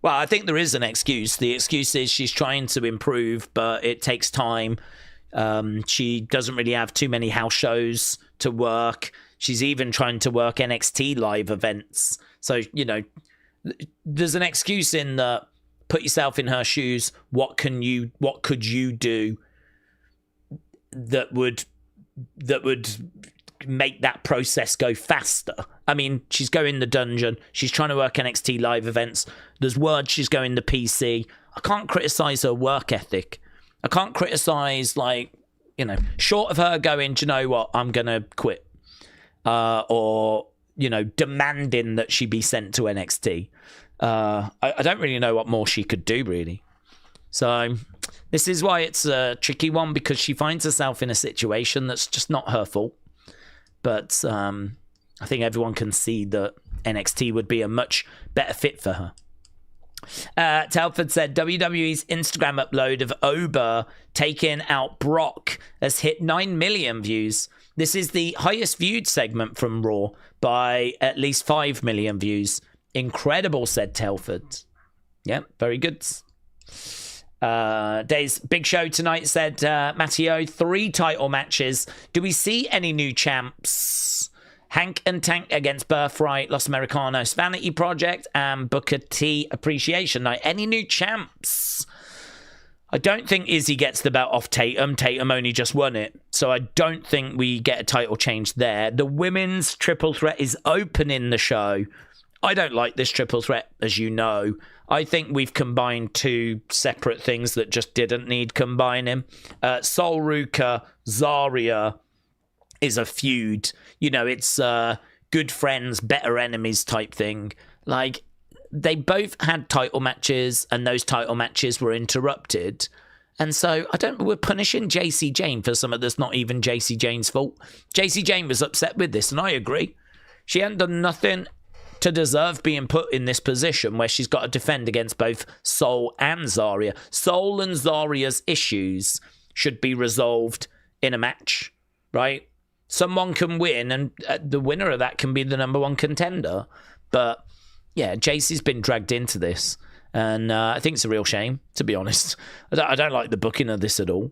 Well, I think there is an excuse. The excuse is she's trying to improve, but it takes time. She doesn't really have too many house shows to work. She's even trying to work NXT live events. So, you know, there's an excuse in that. Put yourself in her shoes. What could you do that would make that process go faster? I mean, she's going the dungeon. She's trying to work NXT live events. There's word she's going to PC. I can't criticize her work ethic. I can't criticize, like, you know, short of her going, do you know what, I'm going to quit. Or, you know, demanding that she be sent to NXT. I don't really know what more she could do, really. So this is why it's a tricky one, because she finds herself in a situation that's just not her fault. But I think everyone can see that NXT would be a much better fit for her. Telford said WWE's Instagram upload of Ober taking out Brock has hit 9 million views. This is the highest viewed segment from Raw by at least 5 million views. Incredible, said Telford. Yeah, very good. Days big show tonight, said Matteo. 3 title matches. Do we see any new champs? Hank and Tank against Birthright, Los Americanos, Vanity Project, and Booker T Appreciation Night. Any new champs? I don't think Izzi gets the belt off Tatum. Tatum only just won it. So I don't think we get a title change there. The women's triple threat is opening the show. I don't like this triple threat, as you know. I think we've combined 2 separate things that just didn't need combining. Sol Ruca, Zaria is a feud. You know, it's good friends, better enemies type thing. Like, they both had title matches, and those title matches were interrupted. And so, we're punishing Jacy Jayne for something that's not even Jacy Jayne's fault. Jacy Jayne was upset with this, and I agree. She hadn't done nothing to deserve being put in this position where she's got to defend against both Sol and Zaria. Sol and Zaria's issues should be resolved in a match, right? Someone can win, and the winner of that can be the number 1 contender. But yeah, Jacy's been dragged into this, and I think it's a real shame, to be honest. I don't like the booking of this at all.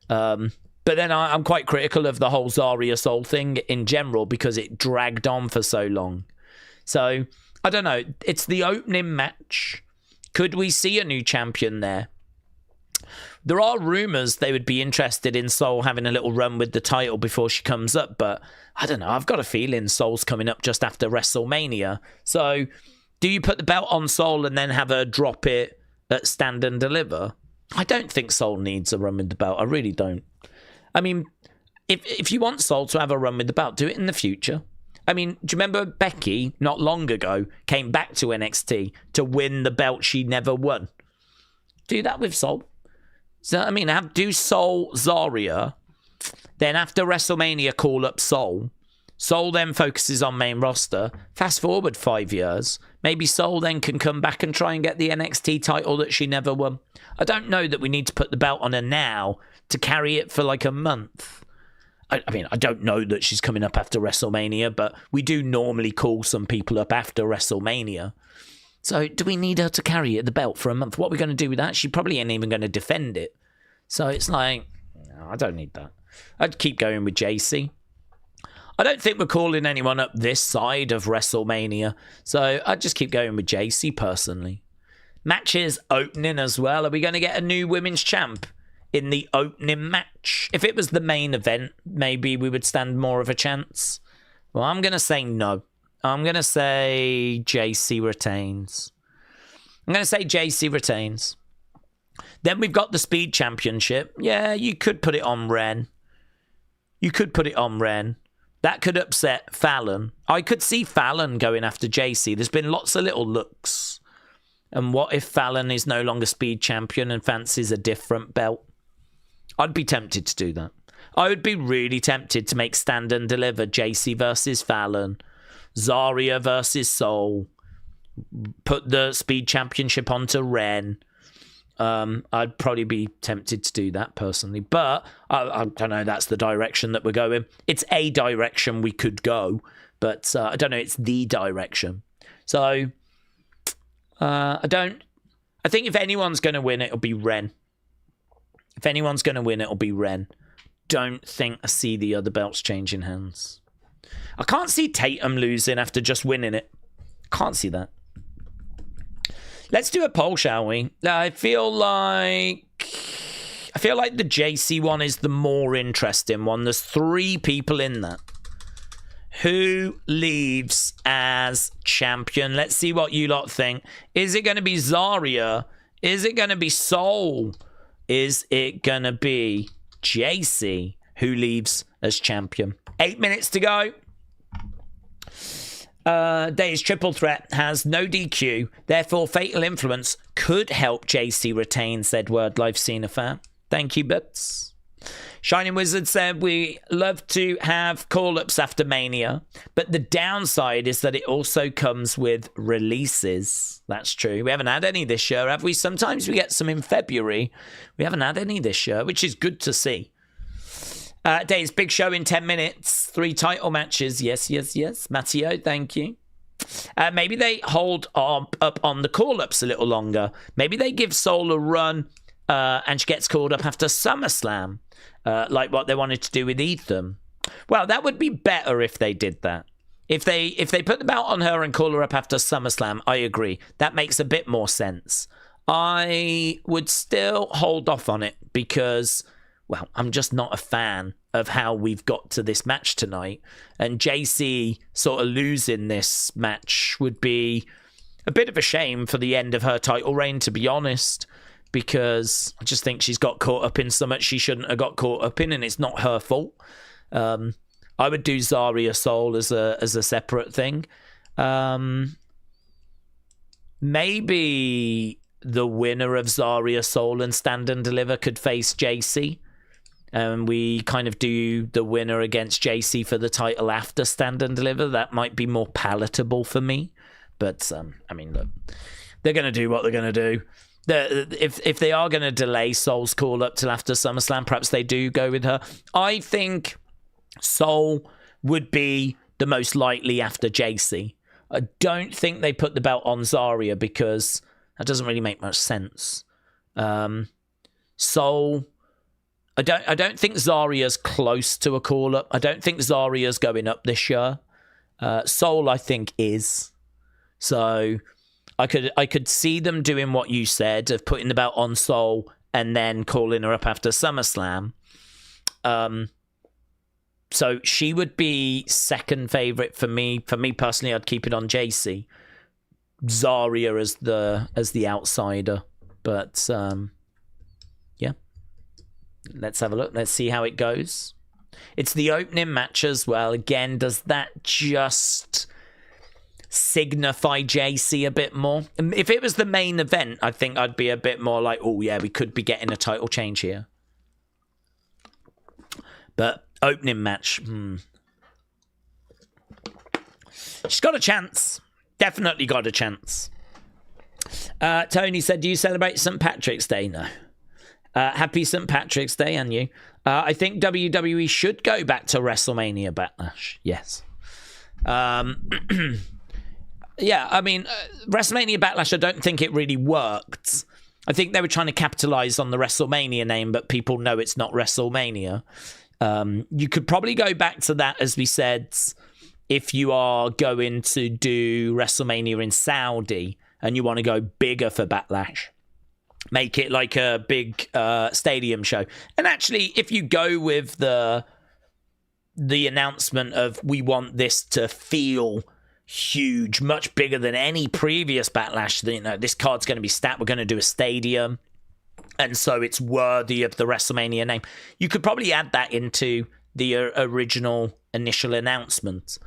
But then I'm quite critical of the whole Zaria Sol thing in general because it dragged on for so long. So, I don't know. It's the opening match. Could we see a new champion there? There are rumours they would be interested in Sol having a little run with the title before she comes up, but I don't know. I've got a feeling Sol's coming up just after WrestleMania. So, do you put the belt on Sol and then have her drop it at Stand and Deliver? I don't think Sol needs a run with the belt. I really don't. I mean, if you want Sol to have a run with the belt, do it in the future. I mean, do you remember Becky, not long ago, came back to NXT to win the belt she never won? Do that with Sol. So, I mean, do Sol Zaria, then after WrestleMania call up Sol. Sol then focuses on main roster. Fast forward 5 years. Maybe Sol then can come back and try and get the NXT title that she never won. I don't know that we need to put the belt on her now to carry it for like a month. I mean, I don't know that she's coming up after WrestleMania, but we do normally call some people up after WrestleMania. So do we need her to carry the belt for a month? What are we going to do with that? She probably ain't even going to defend it. So it's like, no, I don't need that. I'd keep going with Jacy. I don't think we're calling anyone up this side of WrestleMania. So I'd just keep going with Jacy personally. Matches opening as well. Are we going to get a new women's champ in the opening match? If it was the main event, maybe we would stand more of a chance. Well, I'm going to say no. I'm going to say Jacy retains. Then we've got the Speed Championship. Yeah, you could put it on Wren. That could upset Fallon. I could see Fallon going after Jacy. There's been lots of little looks. And what if Fallon is no longer Speed Champion and fancies a different belt? I'd be tempted to do that. I would be really tempted to make Stand and Deliver Jacy versus Fallon, Zaria versus Soul, put the Speed Championship onto Wren. I'd probably be tempted to do that personally, but I don't know. That's the direction that we're going. It's a direction we could go, but I don't know. It's the direction. So I think if anyone's going to win, it'll be Wren. Don't think I see the other belts changing hands. I can't see Tatum losing after just winning it. Can't see that. Let's do a poll, shall we? I feel like the Jacy one is the more interesting one. There's 3 people in that. Who leaves as champion? Let's see what you lot think. Is it going to be Zaria? Is it going to be Soul? Is it going to be Jacy who leaves as champion? 8 minutes to go. Daze triple threat has no DQ, therefore Fatal Influence could help Jacy retain, said Word Life Cena fan. Thank you, Bits. Shining Wizard said, we love to have call-ups after Mania, but the downside is that it also comes with releases. That's true. We haven't had any this year, have we? Sometimes we get some in February. We haven't had any this year, which is good to see. Daze, big show in 10 minutes. 3 title matches. Yes. Matteo, thank you. Maybe they hold up on the call-ups a little longer. Maybe they give Soul a run and she gets called up after SummerSlam, like what they wanted to do with Ethan. Well, that would be better if they did that. If they put the belt on her and call her up after SummerSlam, I agree. That makes a bit more sense. I would still hold off on it because, well, I'm just not a fan of how we've got to this match tonight. And Jacy sort of losing this match would be a bit of a shame for the end of her title reign, to be honest, because I just think she's got caught up in so much she shouldn't have got caught up in, and it's not her fault. I would do Zaria Soul as a separate thing. Maybe the winner of Zaria Soul and Stand and Deliver could face Jacy. And we kind of do the winner against Jacy for the title after Stand and Deliver. That might be more palatable for me. But, I mean, look, they're going to do what they're going to do. If they are going to delay Soul's call up till after SummerSlam, perhaps they do go with her. I think Soul would be the most likely after Jacy. I don't think they put the belt on Zaria because that doesn't really make much sense. Soul, I don't think Zaria's close to a call up. I don't think Zaria's going up this year. Soul, I think, is. So I could see them doing what you said of putting the belt on Soul and then calling her up after SummerSlam. So she would be second favorite for me. For me personally, I'd keep it on Jacy. Zaria as the outsider, but yeah. Let's have a look. Let's see how it goes. It's the opening match as well. Again, does that just signify Jacy a bit more? If it was the main event, I think I'd be a bit more like, oh yeah, we could be getting a title change here. But opening match, she's got a chance. Definitely got a chance. Tony said, do you celebrate St. Patrick's Day? No. Happy St. Patrick's Day, and you. I think WWE should go back to WrestleMania Backlash. Yes. yeah, I mean, WrestleMania Backlash, I don't think it really worked. I think they were trying to capitalize on the WrestleMania name, but people know it's not WrestleMania. You could probably go back to that, as we said, if you are going to do WrestleMania in Saudi and you want to go bigger for Backlash. Make it like a big stadium show. And actually, if you go with the announcement of we want this to feel huge, much bigger than any previous Backlash, you know, this card's going to be stacked, we're going to do a stadium, and so it's worthy of the WrestleMania name. You could probably add that into the original initial announcement.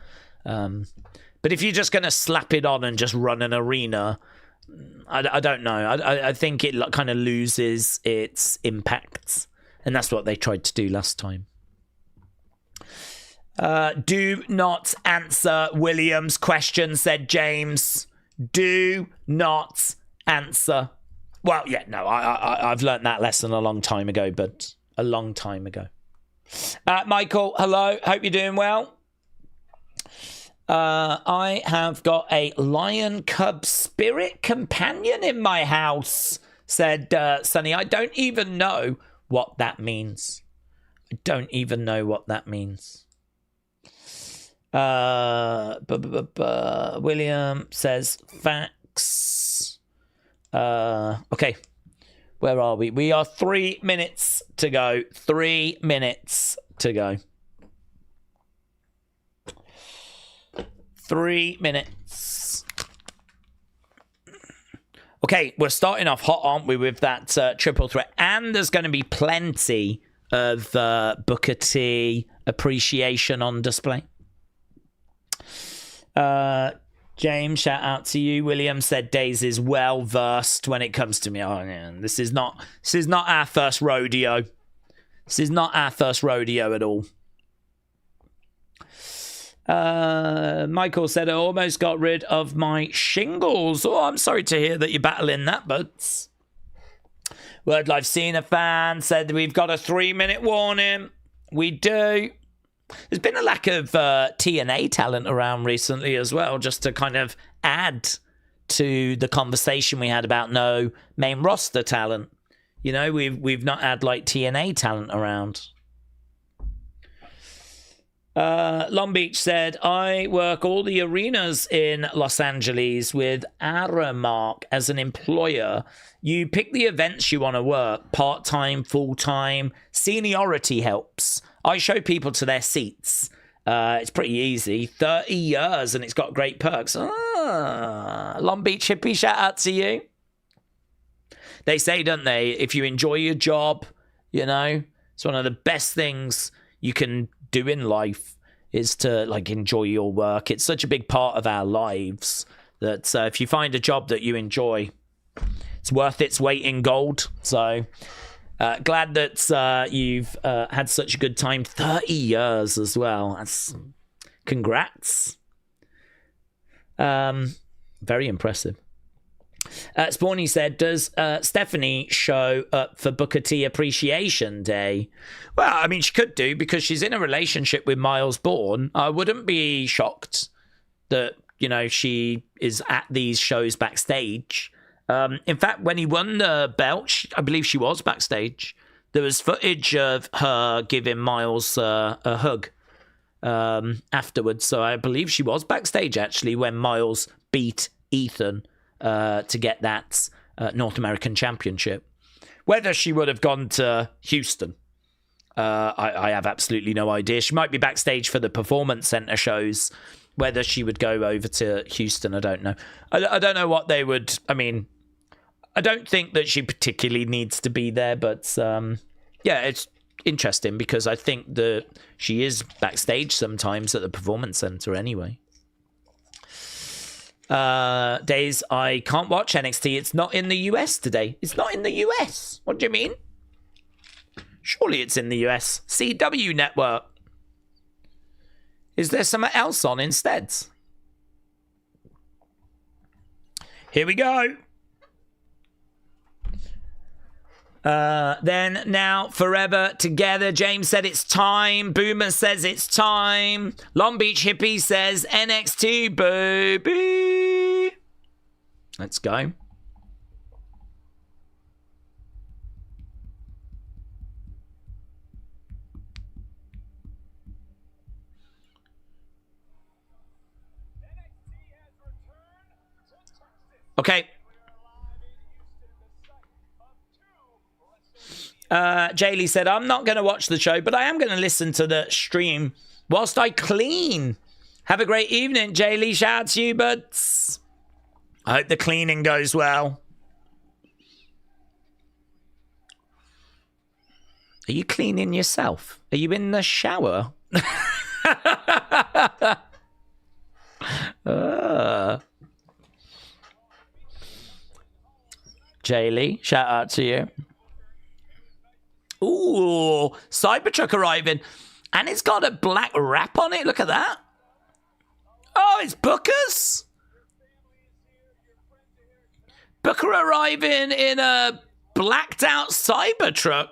But if you're just going to slap it on and just run an arena, I don't know. I think it kind of loses its impact, and that's what they tried to do last time. Do not answer William's question, said James. Do not answer. Well, yeah, no, I've learned that lesson a long time ago, but a long time ago. Michael, hello. Hope you're doing well. I have got a lion cub spirit companion in my house, said Sonny. I don't even know what that means. I don't even know what that means. William says facts. Okay, where are we? We are 3 minutes to go. 3 minutes to go. 3 minutes. Okay, we're starting off hot, aren't we, with that triple threat? And there's going to be plenty of Booker T appreciation on display. James, shout out to you. William said Daze is well versed when it comes to me. Oh, man, this is not our first rodeo. This is not our first rodeo at all. Michael said I almost got rid of my shingles. Oh, I'm sorry to hear that you're battling that, but Word Life Cena fan said we've got a 3-minute warning. We do. There's been a lack of TNA talent around recently as well, just to kind of add to the conversation we had about no main roster talent. You know, we've not had like TNA talent around. Long Beach said, I work all the arenas in Los Angeles with Aramark as an employer. You pick the events you want to work, part-time, full-time. Seniority helps. I show people to their seats. It's pretty easy. 30 years and it's got great perks. Long Beach hippie, shout out to you. They say, don't they, if you enjoy your job, you know, it's one of the best things you can do in life is to like enjoy your work. It's such a big part of our lives that if you find a job that you enjoy, it's worth its weight in gold. So glad that you've had such a good time. 30 years as well. That's congrats. Very impressive. Spawny said, does Stephanie show up for Booker T Appreciation Day? Well, I mean, she could do because she's in a relationship with Miles Bourne. I wouldn't be shocked that, you know, she is at these shows backstage. In fact, when he won the belt, I believe she was backstage. There was footage of her giving Miles a hug afterwards. So I believe she was backstage, actually, when Miles beat Ethan to get that North American Championship. Whether she would have gone to Houston, I have absolutely no idea. She might be backstage for the Performance Center shows. Whether she would go over to Houston, I don't know. I don't know what they would... I mean, I don't think that she particularly needs to be there, but yeah, it's interesting because I think that she is backstage sometimes at the Performance Center anyway. Days, I can't watch NXT. It's not in the US today. It's not in the US. What do you mean? Surely it's in the US. CW Network. Is there something else on instead? Here we go. Then, now, forever together. James said it's time. Boomer says it's time. Long Beach Hippie says NXT, baby. Let's go. Okay. Jaylee said, I'm not going to watch the show, but I am going to listen to the stream whilst I clean. Have a great evening, Jaylee. Shout out to you, buds. I hope the cleaning goes well. Are you cleaning yourself? Are you in the shower? Jaylee, shout out to you. Ooh, Cybertruck arriving. And it's got a black wrap on it. Look at that. Oh, it's Booker's. Booker arriving in a blacked out Cybertruck.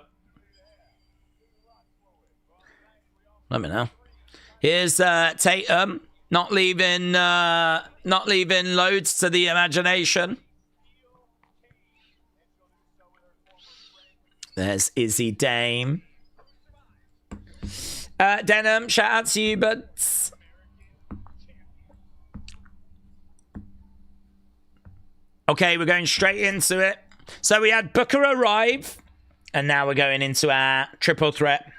Let me know. Here's Tatum. Not leaving loads to the imagination. There's Izzy Dame. Denim, shout out to you, buds. Okay, we're going straight into it. So we had Booker arrive, and now we're going into our triple threat.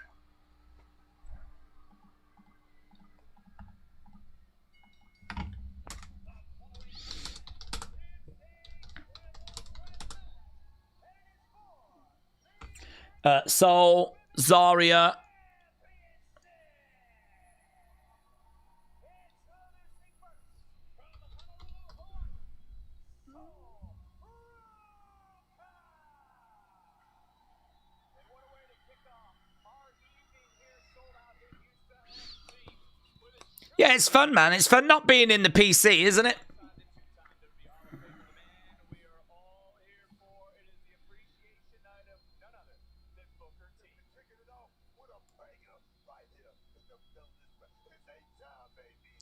Soul, Zaria. Yeah, it's fun, man. It's fun not being in the PC, isn't it?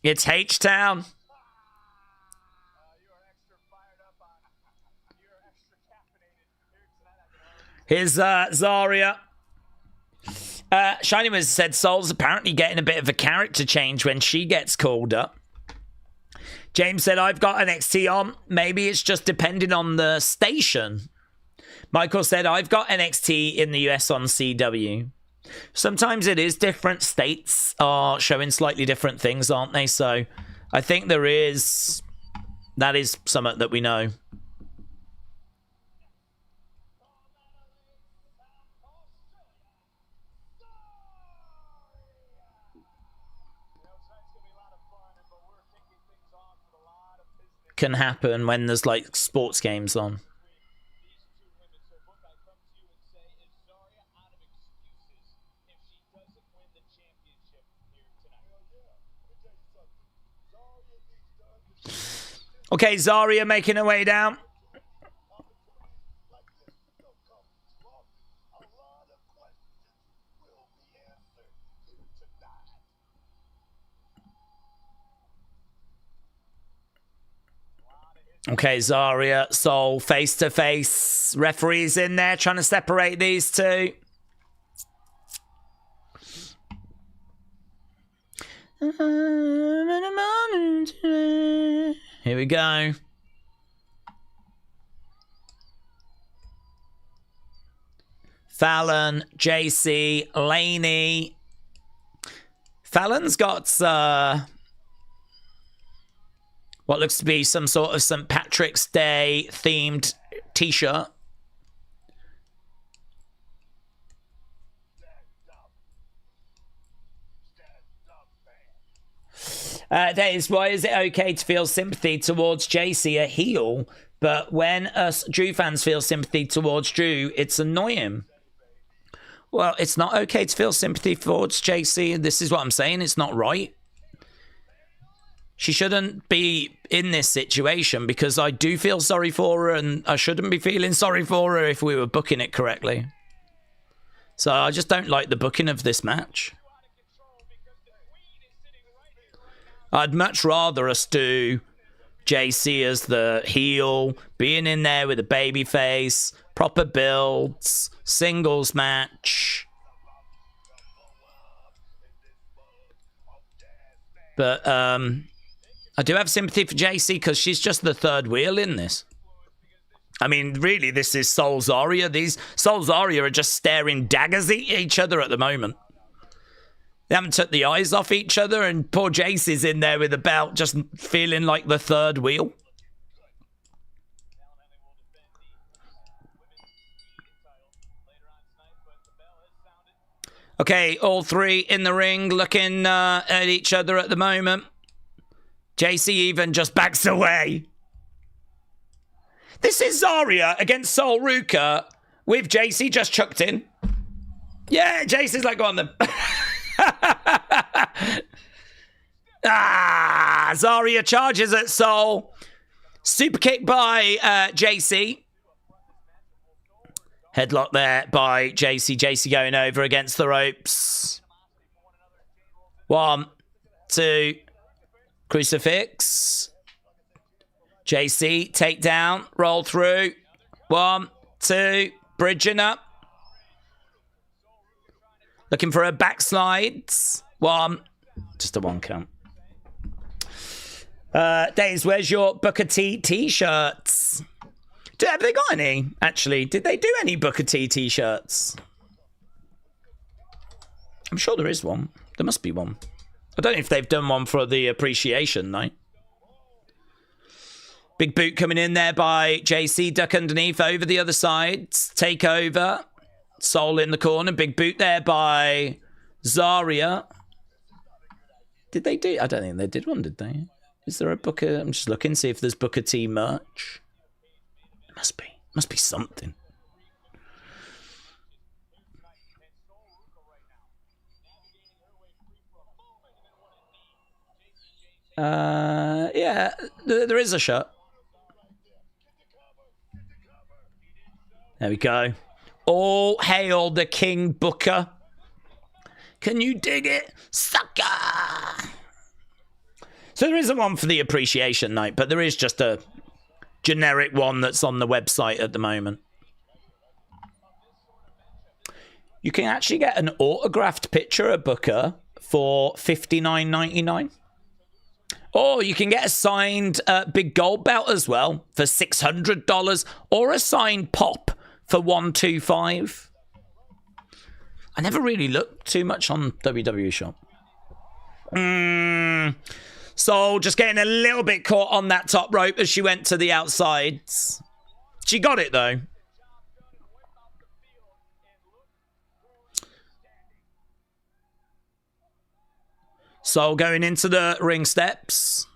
It's H-Town. Here's Zaria. Shiny Wizard said Soul's apparently getting a bit of a character change when she gets called up. James said, I've got NXT on. Maybe it's just depending on the station. Michael said, I've got NXT in the US on CW. Sometimes it is different. States are showing slightly different things, aren't they? So I think that is something that we know. Can happen when there's like sports games on. Okay, Zaria making her way down. Okay, Zaria, Soul, face to face. Referees in there trying to separate these two. Here we go. Fallon, Jacy, Laney. Fallon's got what looks to be some sort of St. Patrick's Day themed t-shirt. Daze, why is it okay to feel sympathy towards Jacy, a heel, but when us Drew fans feel sympathy towards Drew, it's annoying? Well, it's not okay to feel sympathy towards Jacy. This is what I'm saying. It's not right. She shouldn't be in this situation because I do feel sorry for her, and I shouldn't be feeling sorry for her if we were booking it correctly. So I just don't like the booking of this match. I'd much rather us do Jacy as the heel, being in there with a baby face, proper builds, singles match. But I do have sympathy for Jacy because she's just the third wheel in this. I mean, really, this is Soul Zaria. These Soul Zaria are just staring daggers at each other at the moment. They haven't took the eyes off each other, and poor Jacy's in there with the belt, just feeling like the third wheel. Okay, all three in the ring looking at each other at the moment. Jacy even just backs away. This is Zaria against Soul Ruca with Jacy just chucked in. Yeah, Jacy's like, go on then. Zaria charges at Soul. Super kick by Jacy. Headlock there by Jacy. Jacy going over against the ropes. 1, 2. Crucifix. Jacy, takedown, roll through. 1, 2, bridging up. Looking for a backslides. 1, just a 1 count. Daze, where's your Booker T t-shirts? Have they got any, actually? Did they do any Booker T t-shirts? I'm sure there is one. There must be one. I don't know if they've done one for the appreciation night. Big boot coming in there by Jacy. Duck underneath over the other side. Take over. Soul in the corner. Big boot there by Zaria. Did they do? I don't think they did one, did they? Is there a Booker? I'm just looking, see if there's Booker T merch. Must be. Must be something. Yeah, there is a shirt. There we go. All hail the King Booker. Can you dig it? Sucker! So there isn't one for the appreciation night, but there is just a generic one that's on the website at the moment. You can actually get an autographed picture of Booker for $59.99. Or you can get a signed big gold belt as well for $600, or a signed pop for $125. I never really looked too much on WWE Shop. So just getting a little bit caught on that top rope as she went to the outsides. She got it though. So going into the ring steps.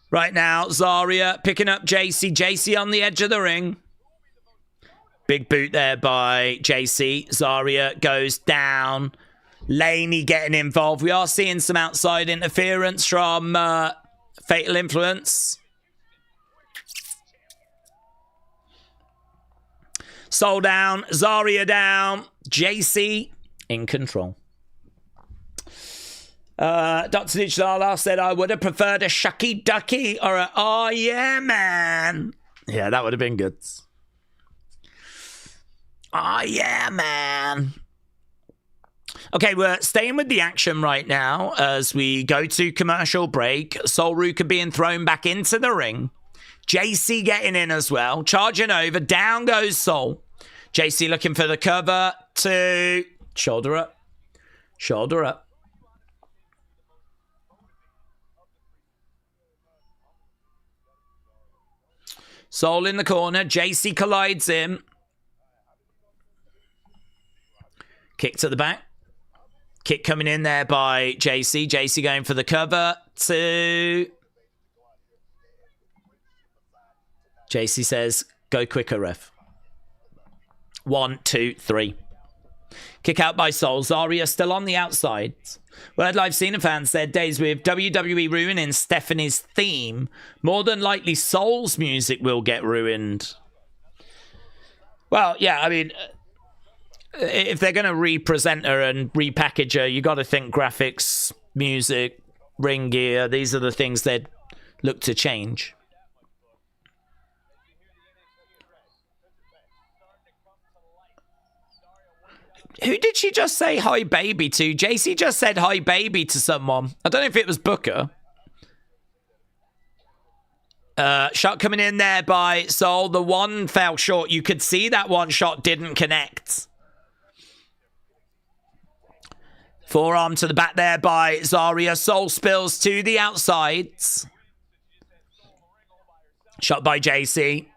Right now, Zaria picking up Jacy. Jacy on the edge of the ring. Big boot there by Jacy. Zaria goes down. Laney getting involved. We are seeing some outside interference from Fatal Influence. Soul down. Zaria down. Jacy in control. Dr. Digital said, I would have preferred a shucky ducky or a, oh yeah, man. Yeah, that would have been good. Oh yeah, man. Okay, we're staying with the action right now as we go to commercial break. Soul Ruca being thrown back into the ring. Jacy getting in as well. Charging over. Down goes Soul. Jacy looking for the cover. 2. Shoulder up. Shoulder up. Soul in the corner. Jacy collides him. Kick to the back. Kick coming in there by Jacy. Jacy going for the cover. 2. Jacy says, go quicker, ref. 1, 2, 3. Kick out by Soul. Zaria still on the outside. Word Live Cena fans said, Days with WWE ruining Stephanie's theme. More than likely, Soul's music will get ruined. Well, yeah, I mean, if they're going to represent her and repackage her, you got to think graphics, music, ring gear. These are the things they'd look to change. Who did she just say hi baby to? Jacy just said hi baby to someone. I don't know if it was Booker. Shot coming in there by Soul. The one fell short. You could see that one shot didn't connect. Forearm to the back there by Zaria. Soul spills to the outsides. Shot by Jacy.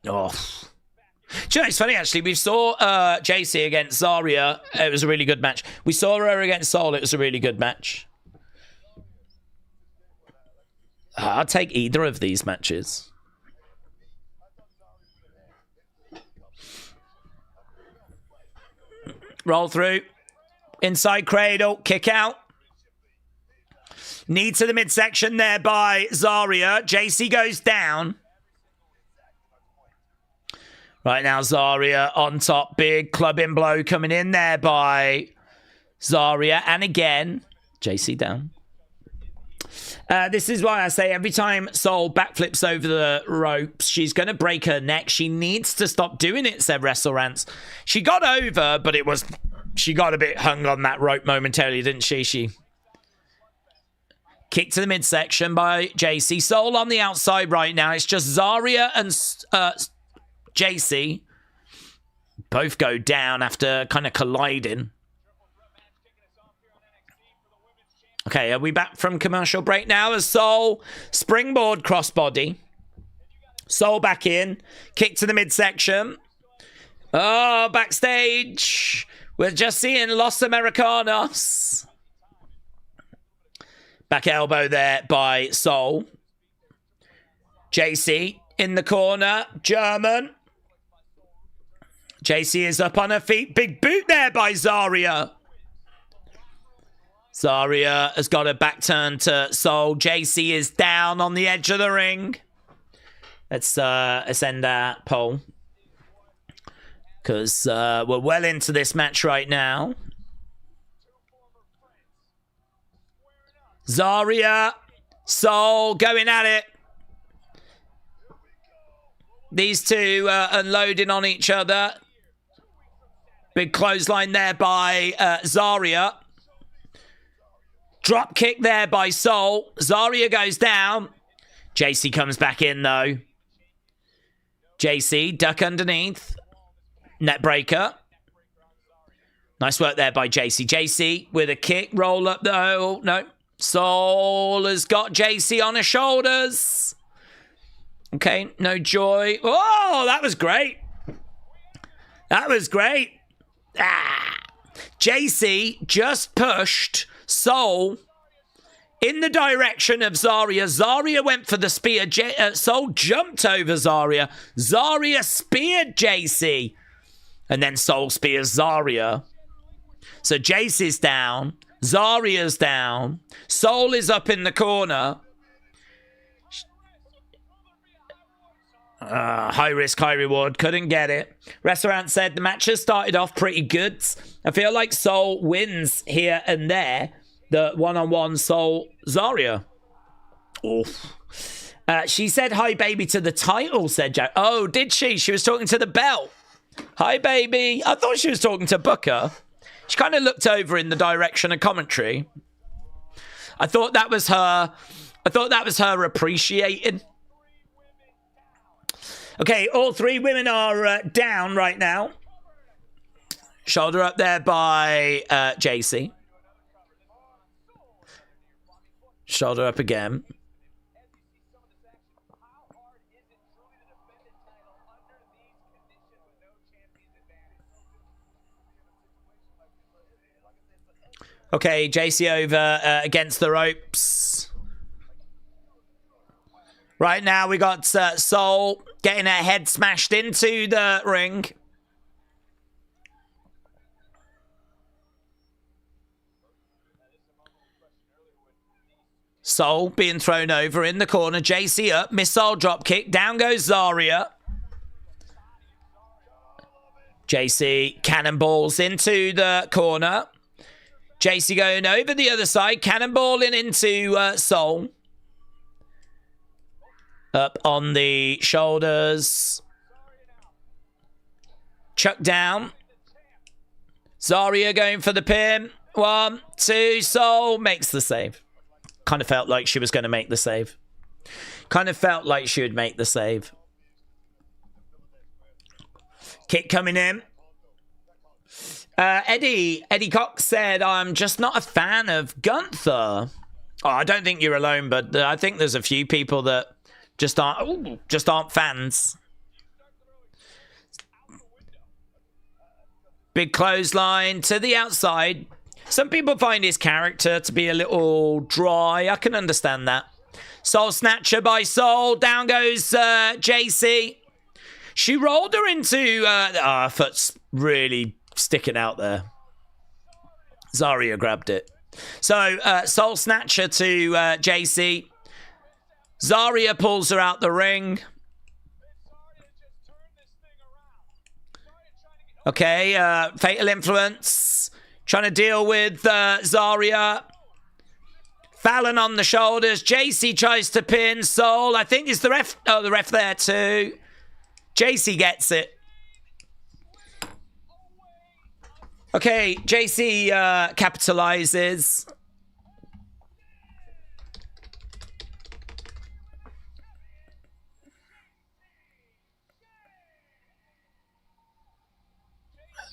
Oh. Do you know, it's funny, actually. We saw Jacy against Zaria. It was a really good match. We saw her against Soul. It was a really good match. I'll take either of these matches. Roll through. Inside cradle. Kick out. Knee to the midsection there by Zaria. Jacy goes down. Right now, Zaria on top. Big clubbing blow coming in there by Zaria. And again, Jacy down. This is why I say every time Soul backflips over the ropes, she's going to break her neck. She needs to stop doing it, said WrestleRants. She got over, but she got a bit hung on that rope momentarily, didn't she? Kick to the midsection by Jacy. Soul on the outside right now. It's just Zaria and Jacy both go down after kind of colliding. Okay, are we back from commercial break now as Soul springboard crossbody. Soul back in. Kick to the midsection. Oh, backstage. We're just seeing Los Americanos. Back elbow there by Soul. Jacy in the corner. German. Jacy is up on her feet. Big boot there by Zaria. Zaria has got her back turned to Soul. Jacy is down on the edge of the ring. Let's end that poll. Because we're well into this match right now. Zaria, Soul going at it. These two unloading on each other. Big clothesline there by Zaria. Drop kick there by Soul. Zaria goes down. Jacy comes back in though. Jacy, duck underneath. Net breaker. Nice work there by Jacy. Jacy with a kick. Roll up though. No. Soul has got Jacy on her shoulders. Okay, no joy. Oh, that was great. That was great. Jacy just pushed Soul in the direction of Zaria. Zaria went for the spear. Soul jumped over Zaria. Zaria speared Jacy. And then Soul spears Zaria. So Jacy's down. Zaria's down. Soul is up in the corner. High risk, high reward. Couldn't get it. Restaurant said the match has started off pretty good. I feel like Soul wins here and there. The one-on-one Soul Zaria. Oof. She said hi baby to the title, said Jack. Oh, did she? She was talking to the belt. Hi baby. I thought she was talking to Booker. She kind of looked over in the direction of commentary. I thought that was her appreciating. Okay, all three women are down right now. Shoulder up there by Jacy. Shoulder up again. Okay, Jacy over against the ropes. Right now we got Soul getting her head smashed into the ring. Soul being thrown over in the corner. Jacy up. Missile drop kick. Down goes Zaria. Jacy cannonballs into the corner. Jacy going over the other side, cannonballing into Soul. Up on the shoulders. Chuck down. Zaria going for the pin. 1, 2, Soul makes the save. Kind of felt like she was going to make the save. Kind of felt like she would make the save. Kick coming in. Eddie Cox said, I'm just not a fan of Gunther. Oh, I don't think you're alone, but I think there's a few people that just aren't fans. Big clothesline to the outside. Some people find his character to be a little dry. I can understand that. Soul Snatcher by Soul. Down goes Jacy. She rolled her into... her foot's really sticking out there. Zaria grabbed it. So, Soul Snatcher to Jacy. Zaria pulls her out the ring. Okay, Fatal Influence. Trying to deal with Zaria. Fallon on the shoulders. Jacy tries to pin Soul. I think it's the ref. Oh, the ref there too. Jacy gets it. Okay, Jacy capitalizes.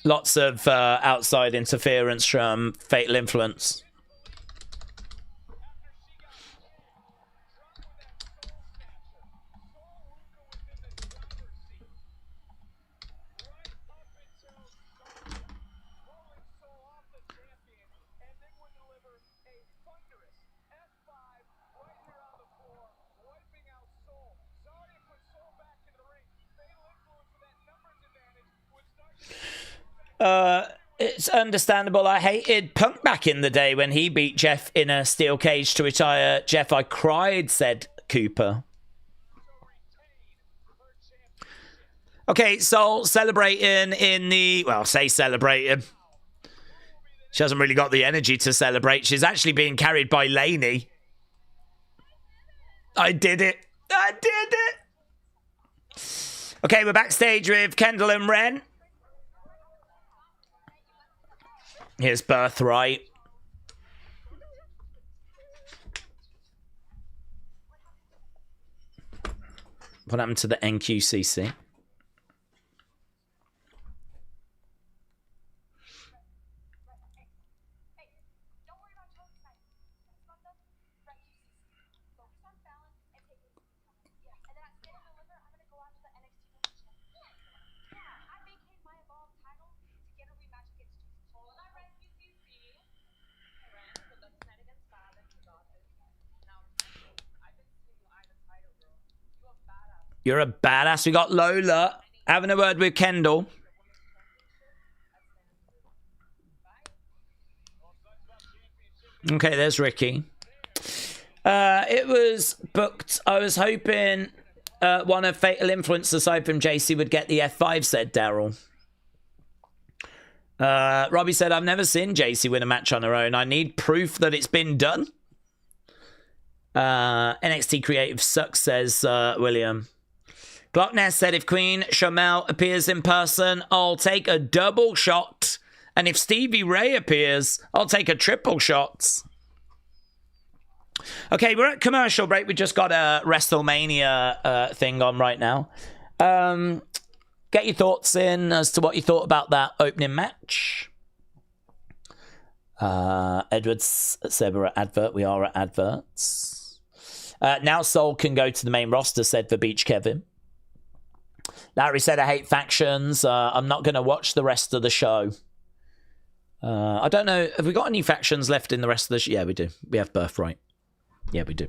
Lots of outside interference from Fatal Influence. It's understandable. I hated Punk back in the day when he beat Jeff in a steel cage to retire Jeff. I cried, said Cooper. Okay, Soul celebrating in the... Well, say celebrating. She hasn't really got the energy to celebrate. She's actually being carried by Laney. I did it. I did it. Okay, we're backstage with Kendall and Wren. Here's Birthright. What happened to the NQCC? You're a badass. We got Lola having a word with Kendall. Okay, there's Ricky. It was booked. I was hoping one of Fatal Influence aside from Jacy would get the F5, said Daryl. Robbie said, I've never seen Jacy win a match on her own. I need proof that it's been done. NXT Creative sucks, says William. Glockness said, if Queen Shamel appears in person, I'll take a double shot. And if Stevie Ray appears, I'll take a triple shot. Okay, we're at commercial break. We just got a WrestleMania thing on right now. Get your thoughts in as to what you thought about that opening match. Edwards said we're at advert. We are at adverts. Now Soul can go to the main roster, said for Beach Kevin. Larry said, I hate factions. I'm not going to watch the rest of the show. I don't know. Have we got any factions left in the rest of the show? Yeah, we do. We have Birthright. Yeah, we do.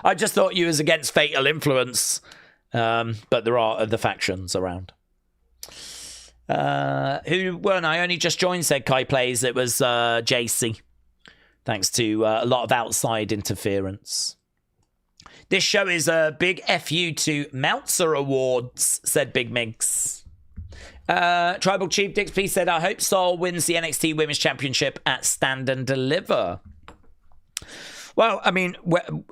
I just thought you was against Fatal Influence. But there are other factions around. Who weren't I? Only just joined, said Kai Plays. It was Jacy. Thanks to a lot of outside interference. This show is a big FU to Meltzer Awards, said Big Migs. Tribal Chief Dixby said, I hope Sol wins the NXT Women's Championship at Stand and Deliver. Well, I mean,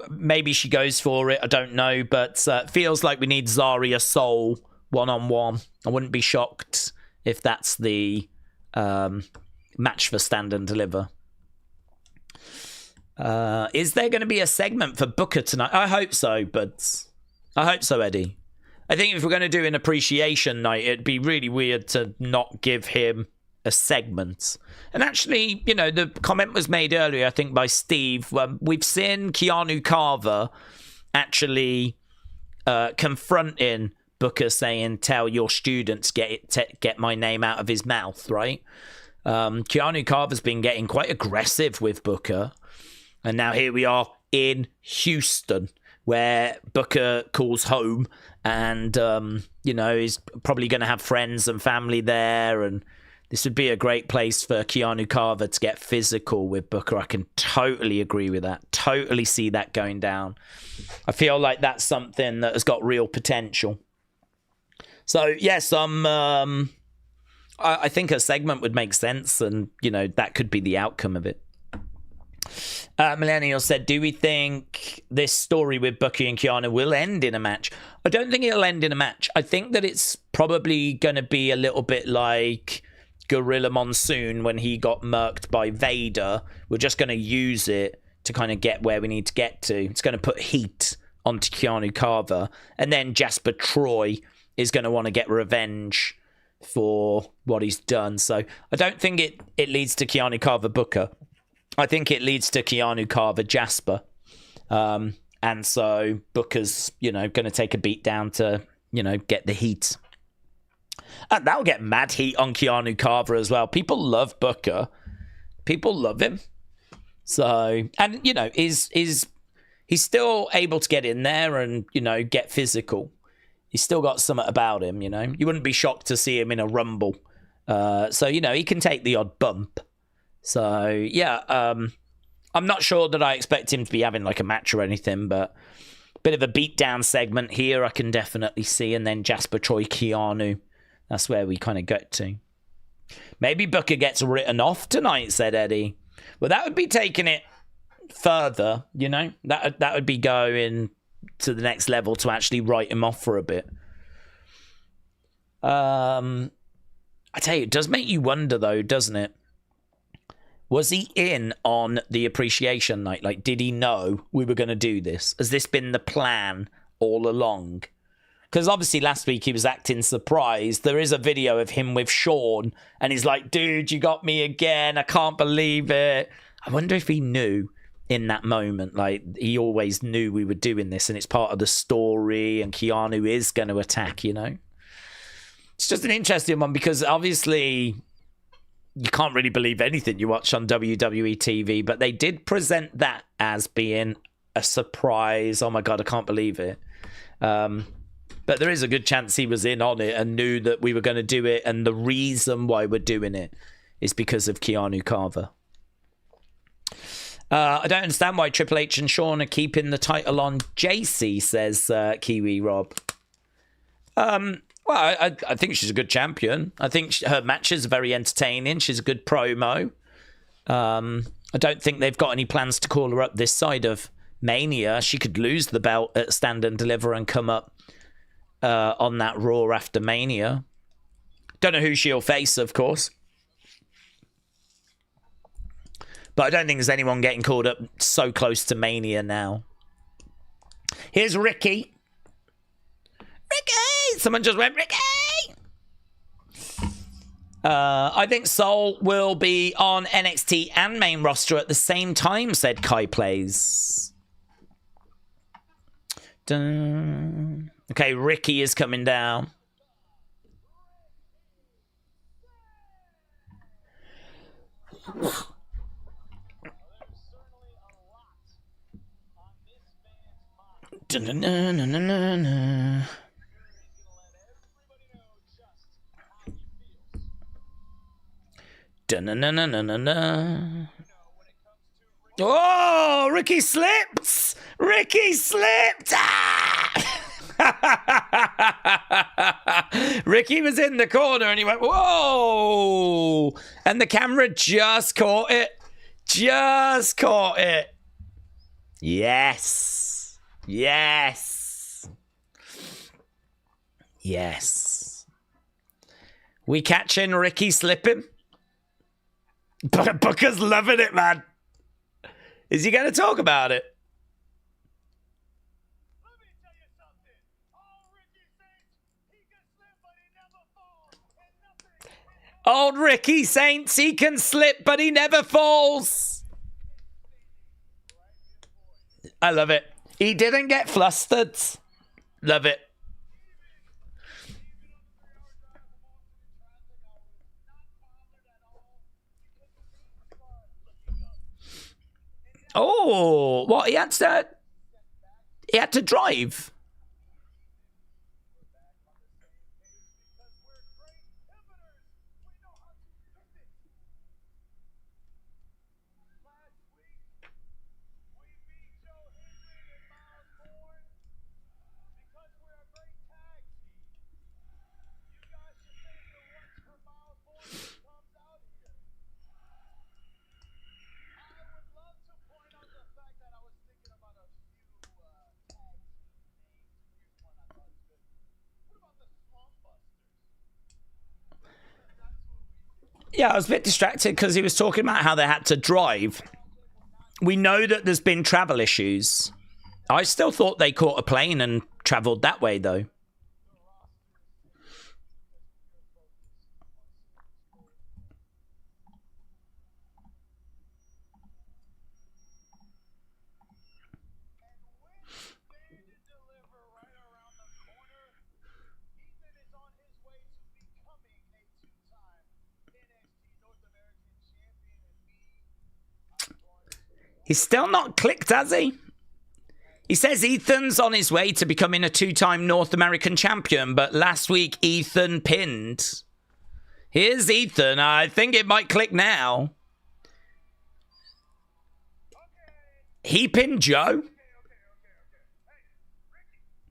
maybe she goes for it. I don't know, but feels like we need Zaria Sol one-on-one. I wouldn't be shocked if that's the match for Stand and Deliver. Is there going to be a segment for Booker tonight? I hope so, but I hope so, Eddie. I think if we're going to do an appreciation night, it'd be really weird to not give him a segment. And actually, you know, the comment was made earlier, I think, by Steve. We've seen Keanu Carver actually confronting Booker, saying, "Tell your students get my name out of his mouth," right? Keanu Carver's been getting quite aggressive with Booker. And now here we are in Houston, where Booker calls home and, you know, he's probably going to have friends and family there. And this would be a great place for Keanu Carver to get physical with Booker. I can totally agree with that. Totally see that going down. I feel like that's something that has got real potential. So, yes, I think a segment would make sense. And, you know, that could be the outcome of it. Millennial said, do we think this story with Booker and Keanu will end in a match? I don't think it'll end in a match. I think that it's probably going to be a little bit like Gorilla Monsoon when he got murked by Vader. We're just going to use it to kind of get where we need to get to. It's going to put heat onto Keanu Carver. And then Jasper Troy is going to want to get revenge for what he's done. So I don't think it leads to Keanu Carver Booker. I think it leads to Keanu Carver Jasper. And so Booker's, you know, going to take a beat down to, you know, get the heat. And that'll get mad heat on Keanu Carver as well. People love Booker. People love him. So, and, you know, he's still able to get in there and, you know, get physical. He's still got something about him, you know. You wouldn't be shocked to see him in a rumble. So, you know, he can take the odd bump. So, yeah, I'm not sure that I expect him to be having like a match or anything, but a bit of a beatdown segment here I can definitely see. And then Jasper Troy Keanu, that's where we kind of get to. Maybe Booker gets written off tonight, said Eddie. Well, that would be taking it further, you know. That would be going to the next level to actually write him off for a bit. I tell you, it does make you wonder, though, doesn't it? Was he in on the appreciation night? Like, did he know we were going to do this? Has this been the plan all along? Because obviously last week he was acting surprised. There is a video of him with Sean, and he's like, dude, you got me again. I can't believe it. I wonder if he knew in that moment. Like, he always knew we were doing this, and it's part of the story, and Keanu is going to attack, you know? It's just an interesting one, because obviously you can't really believe anything you watch on WWE TV, but they did present that as being a surprise. Oh my God, I can't believe it. But there is a good chance he was in on it and knew that we were going to do it. And the reason why we're doing it is because of Keanu Carver. I don't understand why Triple H and Shawn are keeping the title on Jacy, says Kiwi Rob. Well, I think she's a good champion. I think her matches are very entertaining. She's a good promo. I don't think they've got any plans to call her up this side of Mania. She could lose the belt at Stand and Deliver and come up on that Raw after Mania. Don't know who she'll face, of course. But I don't think there's anyone getting called up so close to Mania now. Here's Ricky. Ricky! Someone just went, Ricky! I think Sol will be on NXT and main roster at the same time, said Kai Plays. Dun. Okay, Ricky is coming down. Dun, dun, dun, dun, dun, dun. Dun-dun-dun-dun-dun-dun. Oh, Ricky slipped! Ricky slipped! Ah! Ricky was in the corner and he went, whoa! And the camera just caught it. Just caught it. Yes. Yes. Yes. We catching Ricky slipping? Booker's loving it, man. Is he going to talk about it? Old Ricky Saints, he can slip, but he never falls. I love it. He didn't get flustered. Love it. Oh, what? He had to drive. Yeah, I was a bit distracted because he was talking about how they had to drive. We know that there's been travel issues. I still thought they caught a plane and travelled that way, though. He's still not clicked, has he? He says Ethan's on his way to becoming a 2-time North American champion, but last week Ethan pinned. Here's Ethan. I think it might click now. He pinned Joe.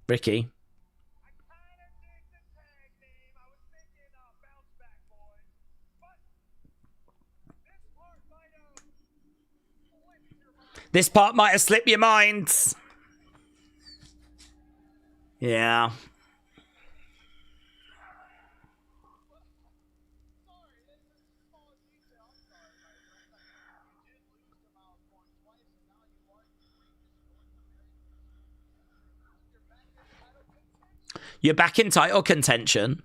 Ricky. This part might have slipped your minds. Yeah. You're back in title contention.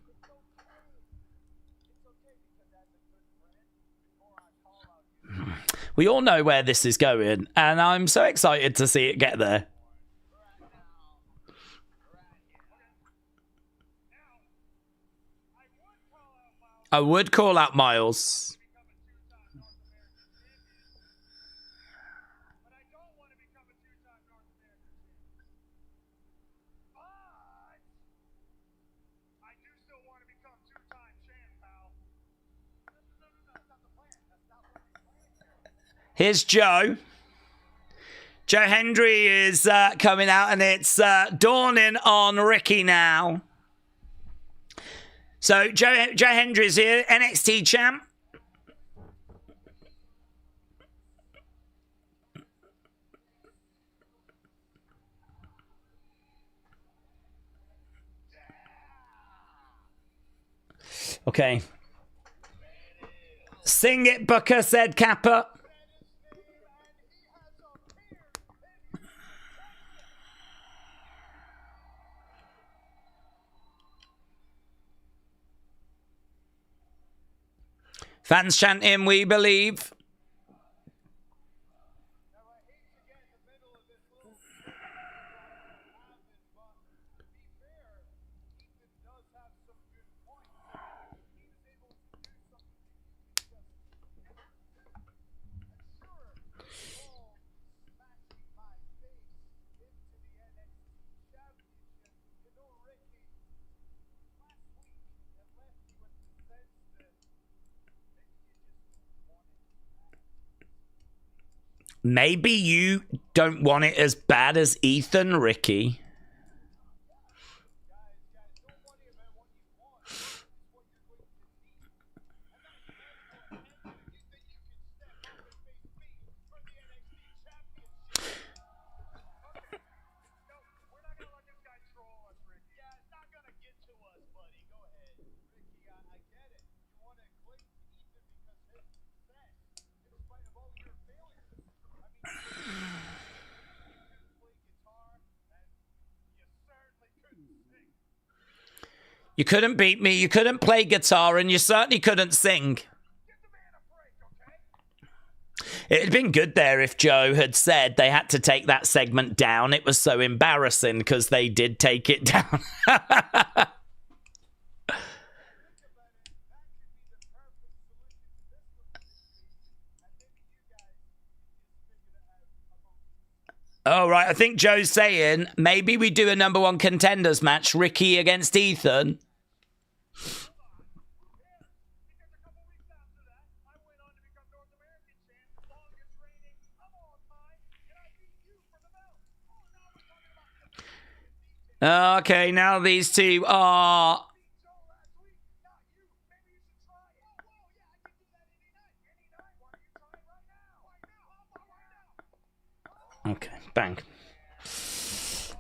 We all know where this is going, and I'm so excited to see it get there. I would call out Miles. Here's Joe. Joe Hendry is coming out, and it's dawning on Ricky now. So Joe Hendry is here, NXT champ. Okay. Sing it, Booker, said Kappa. Fans chanting, we believe. Maybe you don't want it as bad as Ethan, Ricky. You couldn't beat me, you couldn't play guitar, and you certainly couldn't sing. It'd been good there if Joe had said they had to take that segment down. It was so embarrassing because they did take it down. Oh, right. I think Joe's saying maybe we do a #1 contenders match, Ricky against Ethan. Okay, now these two are... Okay, bang.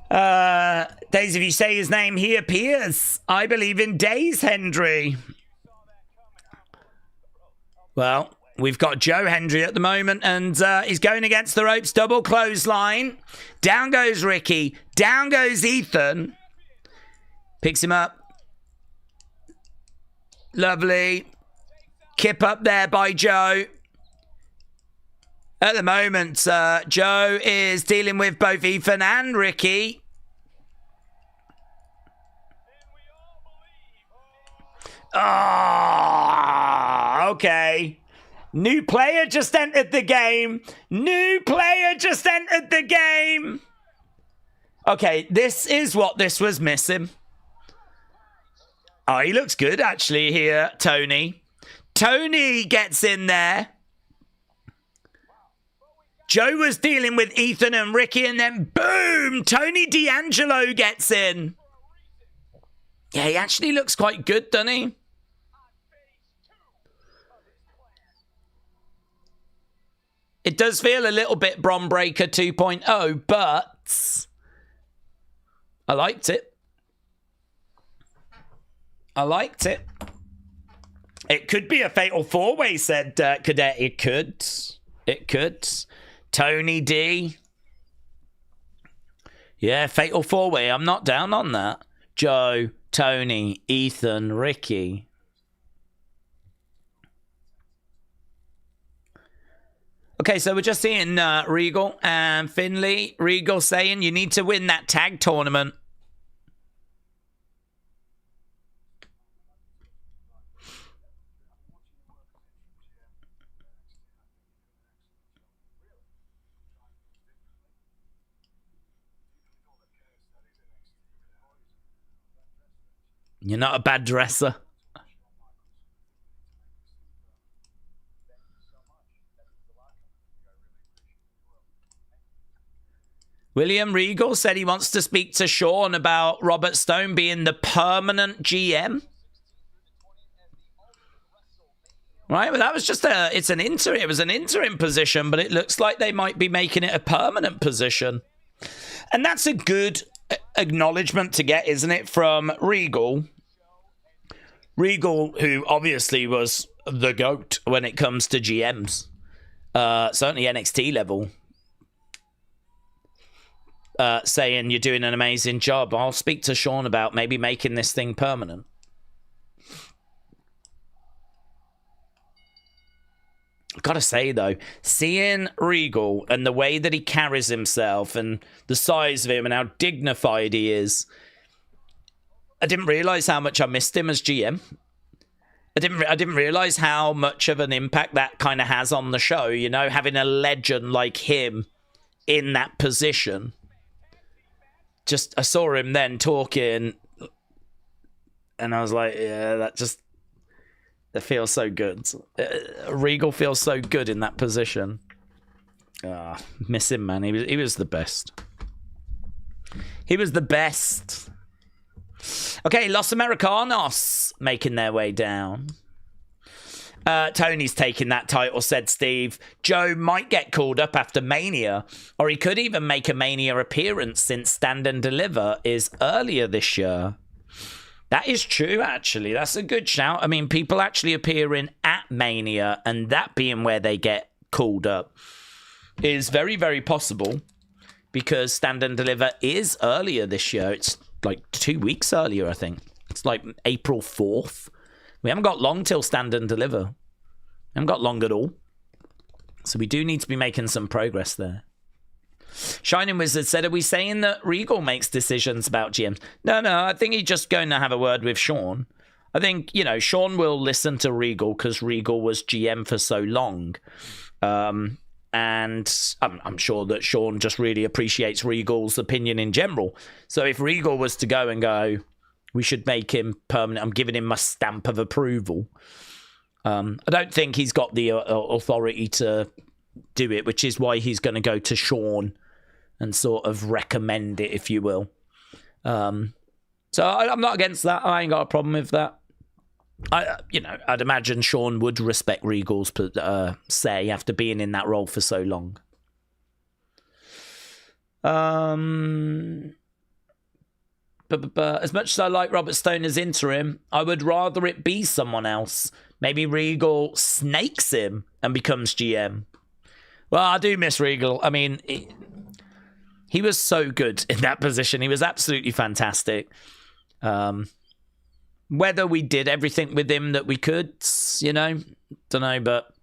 Daze, if you say his name, he appears. I believe in Daze, Hendry. Well, we've got Joe Hendry at the moment, and he's going against the ropes. Double clothesline. Down goes Ricky. Down goes Ethan. Picks him up. Lovely. Kip up there by Joe. At the moment, Joe is dealing with both Ethan and Ricky. Ah, okay. New player just entered the game. New player just entered the game. Okay, this is what this was missing. Oh, he looks good actually here, Tony. Tony gets in there. Joe was dealing with Ethan and Ricky, and then boom, Tony D'Angelo gets in. Yeah, he actually looks quite good, doesn't he? It does feel a little bit Bron Breakker 2.0, but I liked it. I liked it. It could be a fatal four-way, said Cadet. It could. It could. Tony D. Yeah, fatal four-way. I'm not down on that. Joe, Tony, Ethan, Ricky. Okay, so we're just seeing Regal and Finley. Regal saying you need to win that tag tournament. You're not a bad dresser. William Regal said he wants to speak to Sean about Robert Stone being the permanent GM. Right, well, that was just it was an interim position, but it looks like they might be making it a permanent position. And that's a good acknowledgement to get, isn't it, from Regal? Regal, who obviously was the GOAT when it comes to GMs. Certainly NXT level. Saying you're doing an amazing job. I'll speak to Sean about maybe making this thing permanent. Gotta say, though, seeing Regal and the way that he carries himself and the size of him and how dignified he is, I didn't realise how much I missed him as GM. I didn't realise how much of an impact that kind of has on the show, you know, having a legend like him in that position. Just, I saw him then talking, and I was like, yeah, that feels so good. Regal feels so good in that position. Miss him, man. He was the best. He was the best. Okay, Los Americanos making their way down. Tony's taking that title, said Steve. Joe might get called up after Mania, or he could even make a Mania appearance since Stand and Deliver is earlier this year. That is true, actually. That's a good shout. I mean, people actually appearing at Mania and that being where they get called up is very, very possible because Stand and Deliver is earlier this year. It's like 2 weeks earlier, I think. It's like April 4th. We haven't got long till Stand and Deliver. We haven't got long at all. So we do need to be making some progress there. Shining Wizard said, are we saying that Regal makes decisions about GMs? No, I think he's just going to have a word with Sean. I think, Sean will listen to Regal because Regal was GM for so long. And I'm sure that Sean just really appreciates Regal's opinion in general. So if Regal was to go and go, we should make him permanent, I'm giving him my stamp of approval. I don't think he's got the authority to do it, which is why he's going to go to Sean and sort of recommend it, if you will. So I'm not against that. I ain't got a problem with that. I'd imagine Sean would respect Regal's say after being in that role for so long. As much as I like Robert Stone as interim, I would rather it be someone else. Maybe Regal snakes him and becomes GM. Well, I do miss Regal. I mean, he was so good in that position. He was absolutely fantastic. Whether we did everything with him that we could, don't know. But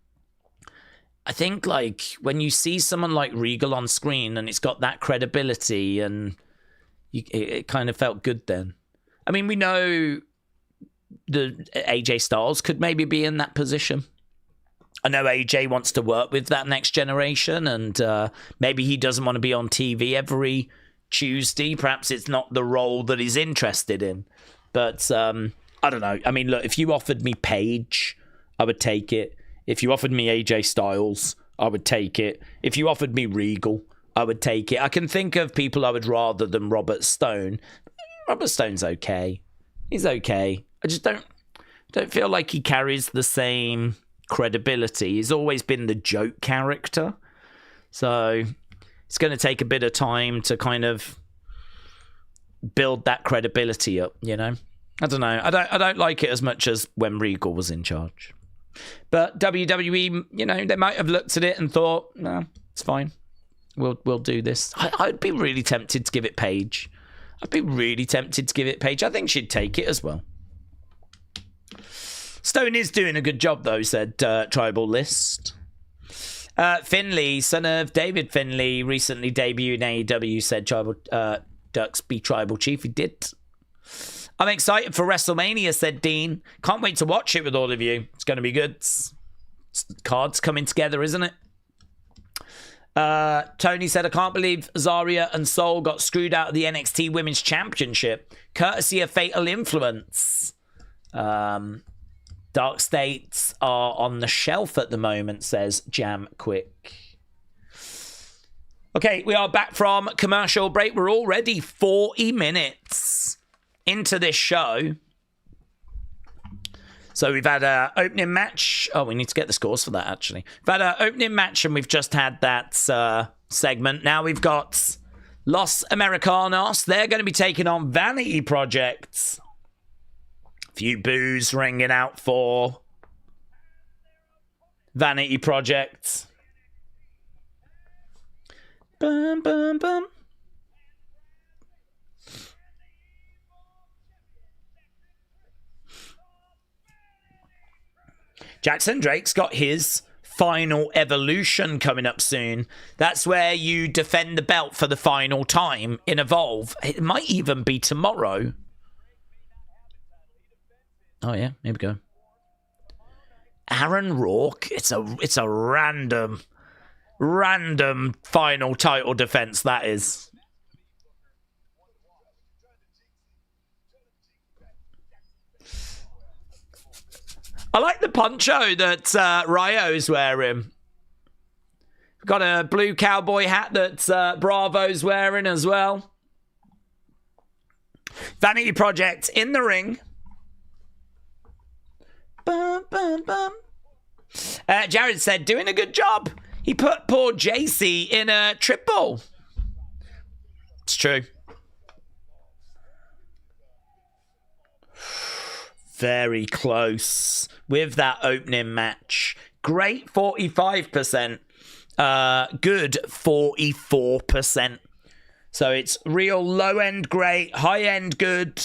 I think, like, when you see someone like Regal on screen and it's got that credibility and it kind of felt good then. I mean, we know the AJ Styles could maybe be in that position. I know AJ wants to work with that next generation and maybe he doesn't want to be on TV every Tuesday. Perhaps it's not the role that he's interested in. But I don't know. I mean, look, if you offered me Paige, I would take it. If you offered me AJ Styles, I would take it. If you offered me Regal, I would take it. I can think of people I would rather than Robert Stone. Robert Stone's okay. He's okay. I just don't feel like he carries the same credibility. He's always been the joke character. So it's going to take a bit of time to kind of build that credibility up, I don't know. I don't like it as much as when Regal was in charge. But WWE, they might have looked at it and thought, no, it's fine. We'll do this. I'd be really tempted to give it Paige. I think she'd take it as well. Stone is doing a good job, though, said Tribal List. Finley, son of David Finley, recently debuted in AEW, said Tribal Ducks be Tribal Chief. He did. I'm excited for WrestleMania, said Dean. Can't wait to watch it with all of you. It's going to be good. Cards coming together, isn't it? Tony said, I can't believe Zaria and Soul got screwed out of the NXT Women's Championship, courtesy of Fatal Influence. Dark States are on the shelf at the moment, says Jam Quick. Okay, we are back from commercial break. We're already 40 minutes into this show. So we've had an opening match. Oh, we need to get the scores for that, actually. We've had an opening match and we've just had that segment. Now we've got Los Americanos. They're going to be taking on Vanity Project. Few boos ringing out for Vanity Project. Bum, bum, bum. Jackson Drake's got his final evolution coming up soon. That's where you defend the belt for the final time in Evolve. It might even be tomorrow. Oh yeah, here we go. Aaron Rourke. It's a random final title defense, that is. I like the poncho that Ryo's wearing. We've got a blue cowboy hat that Bravo's wearing as well. Vanity Project in the ring. Bum, bum, bum. Jared said, doing a good job. He put poor Jacy in a triple. It's true. very close with that opening match. Great 45%. Good 44%. So it's real low end great, high end good.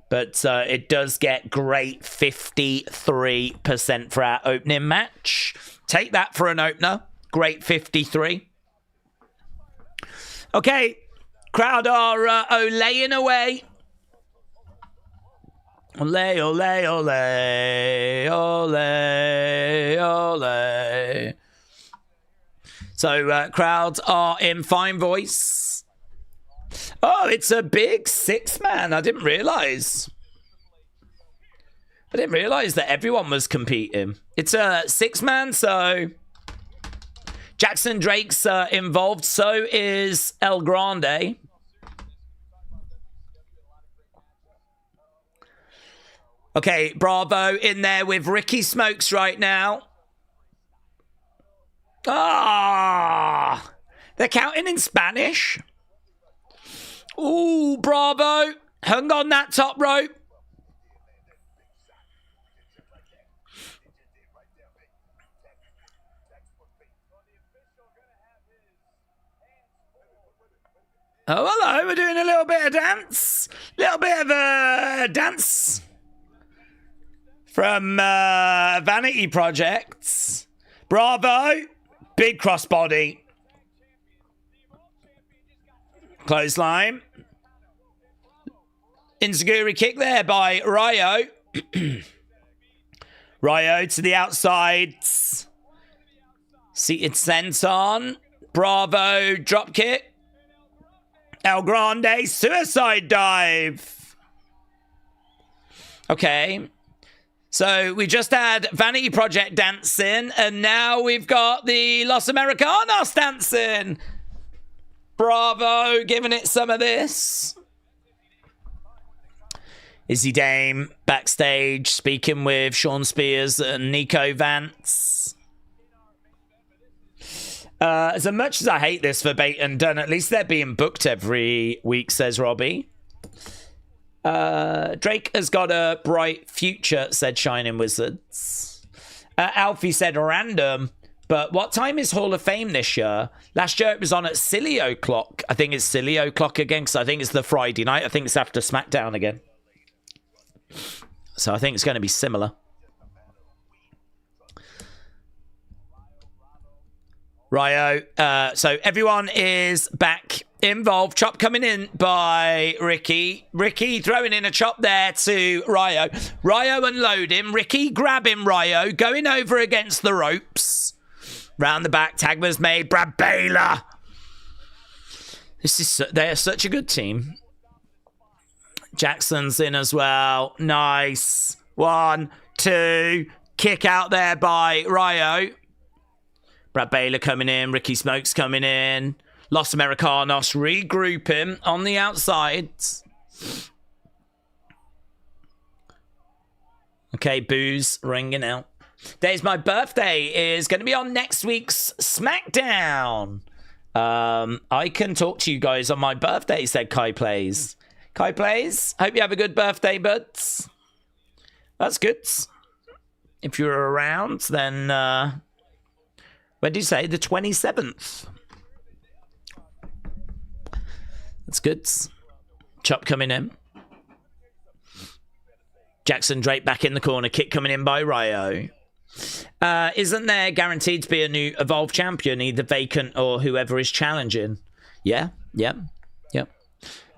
But it does get great 53% for our opening match. Take that for an opener. Great 53. Okay. Crowd are olaying away. Ole, ole, ole, ole, ole. So crowds are in fine voice. Oh, it's a big 6-man. I didn't realise. That everyone was competing. It's a 6-man, so Jackson Drake's involved. So is El Grande. Okay, Bravo in there with Ricky Smokes right now. Ah, they're counting in Spanish. Ooh, Bravo. Hung on that top rope. Oh, hello. We're doing a little bit of dance. Little bit of a dance from Vanity Projects. Bravo. Big crossbody. Clothesline. Enziguri kick there by Ryo. Ryo to the outside. Seated senton. Bravo drop kick. El Grande suicide dive. Okay. So we just had Vanity Project dancing, and now we've got the Los Americanos dancing. Bravo, giving it some of this. Izzy Dame backstage speaking with Sean Spears and Nico Vance. As much as I hate this for Bait and Done, at least they're being booked every week, says Robbie. Drake has got a bright future, said Shining Wizards. Alfie said random, but what time is Hall of Fame this year? Last year it was on at silly o'clock. I think it's silly o'clock again, because I think it's the Friday night. I think it's after SmackDown again. So I think it's going to be similar. Ryo. So everyone is back involved. Chop coming in by Ricky. Ricky throwing in a chop there to Ryo. Ryo unloading. Ricky grabbing Ryo. Going over against the ropes. Round the back. Tag was made. Brad Baylor. They are such a good team. Jackson's in as well. Nice. 1, 2. Kick out there by Ryo. Brad Baylor coming in. Ricky Smokes coming in. Los Americanos regrouping on the outside. Okay, booze ringing out. Today's my birthday. Is going to be on next week's SmackDown. I can talk to you guys on my birthday, said Kai Plays. Kai Plays, hope you have a good birthday, buds. That's good. If you're around, then... when did you say? The 27th. That's good. Chop coming in. Jackson Drake back in the corner. Kick coming in by Ryo. Isn't there guaranteed to be a new Evolve champion, either vacant or whoever is challenging? Yeah.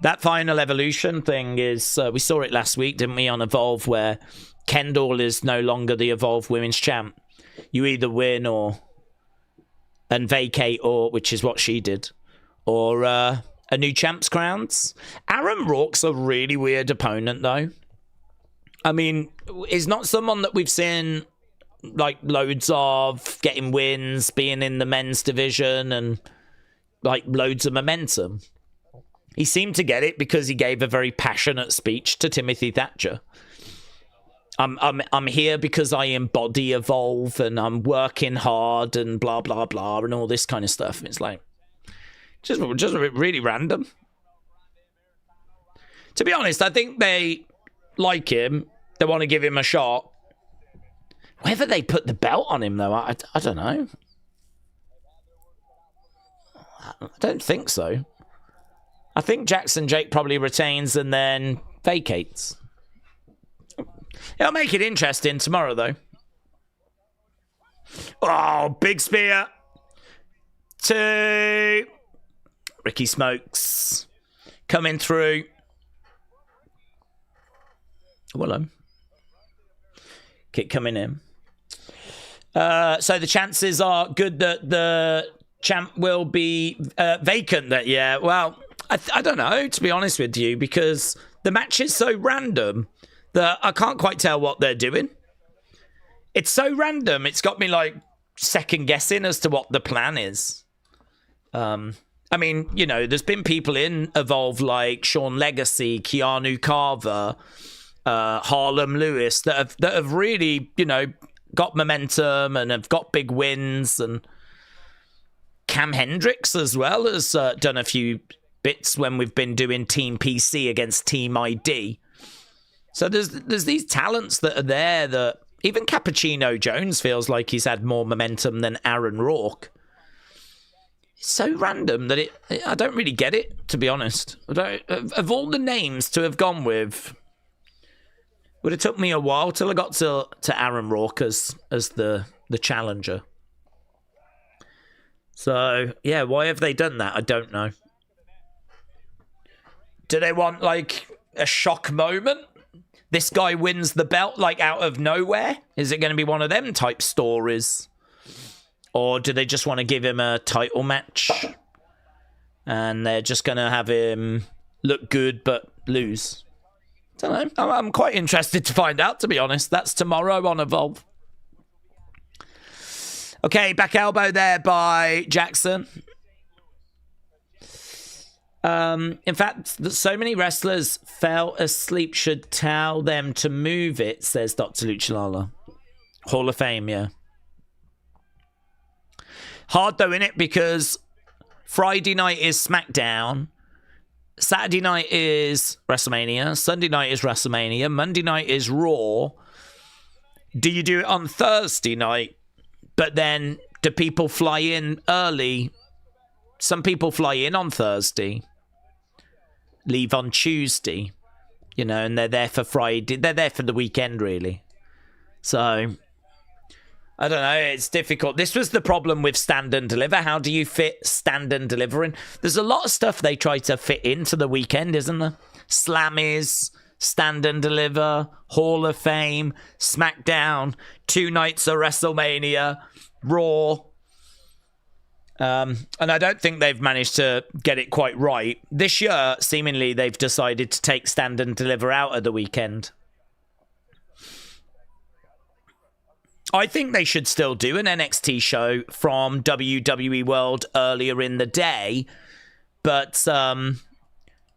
That final Evolution thing is... we saw it last week, didn't we, on Evolve, where Kendall is no longer the Evolve Women's Champ. You either win and vacate, or which is what she did, or a new champ's crowns. Aaron Rourke's a really weird opponent, though. I mean, he's not someone that we've seen like loads of, getting wins, being in the men's division, and like loads of momentum. He seemed to get it because he gave a very passionate speech to Timothy Thatcher. I'm here because I embody Evolve and I'm working hard and blah blah blah and all this kind of stuff. And it's like just really random. To be honest, I think they like him. They want to give him a shot. Whether they put the belt on him, though, I don't know. I don't think so. I think Jackson Jake probably retains and then vacates. It'll make it interesting tomorrow, though. Oh, big spear. 2. Ricky Smokes coming through. Hello. Kick coming in. So the chances are good that the champ will be vacant. Yeah, well, I don't know, to be honest with you, because the match is so random that I can't quite tell what they're doing. It's so random, it's got me, like, second guessing as to what the plan is. I mean, you know, there's been people involved like Sean Legacy, Keanu Carver, Harlem Lewis that have really, you know, got momentum and have got big wins, and Cam Hendricks as well has done a few bits when we've been doing Team PC against Team ID. So there's these talents that are there that even Cappuccino Jones feels like he's had more momentum than Aaron Rourke. It's so random that I don't really get it, to be honest. Of all the names to have gone with, would have took me a while till I got to Aaron Rourke as the challenger. So, yeah, why have they done that? I don't know. Do they want, like, a shock moment? This guy wins the belt, like, out of nowhere? Is it going to be one of them type stories? Or do they just want to give him a title match? And they're just going to have him look good but lose? Don't know. I'm quite interested to find out, to be honest. That's tomorrow on Evolve. Okay, back elbow there by Jackson. In fact, so many wrestlers fell asleep. Should tell them to move it, says Dr. Luchalala. Hall of Fame, yeah. Hard though, innit? Because Friday night is SmackDown. Saturday night is WrestleMania. Sunday night is WrestleMania. Monday night is Raw. Do you do it on Thursday night? But then do people fly in early? Some people fly in on Thursday, leave on Tuesday, you know, and they're there for Friday. They're there for the weekend, really. So, I don't know. It's difficult. This was the problem with Stand and Deliver. How do you fit Stand and Deliver in? There's a lot of stuff they try to fit into the weekend, isn't there? Slammies, Stand and Deliver, Hall of Fame, SmackDown, 2 nights of WrestleMania, Raw. And I don't think they've managed to get it quite right. This year, seemingly, they've decided to take Stand and Deliver out of the weekend. I think they should still do an NXT show from WWE World earlier in the day, but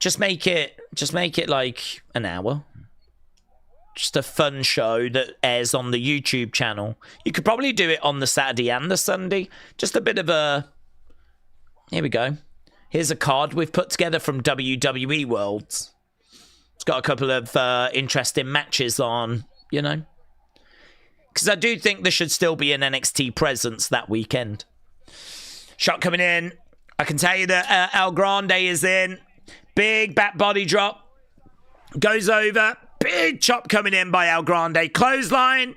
just make it like an hour. Just a fun show that airs on the YouTube channel. You could probably do it on the Saturday and the Sunday. Just a bit of a... Here we go. Here's a card we've put together from WWE Worlds. It's got a couple of interesting matches on, you know. Because I do think there should still be an NXT presence that weekend. Shot coming in. I can tell you that El Grande is in. Big back body drop. Goes over. Big chop coming in by El Grande. Clothesline.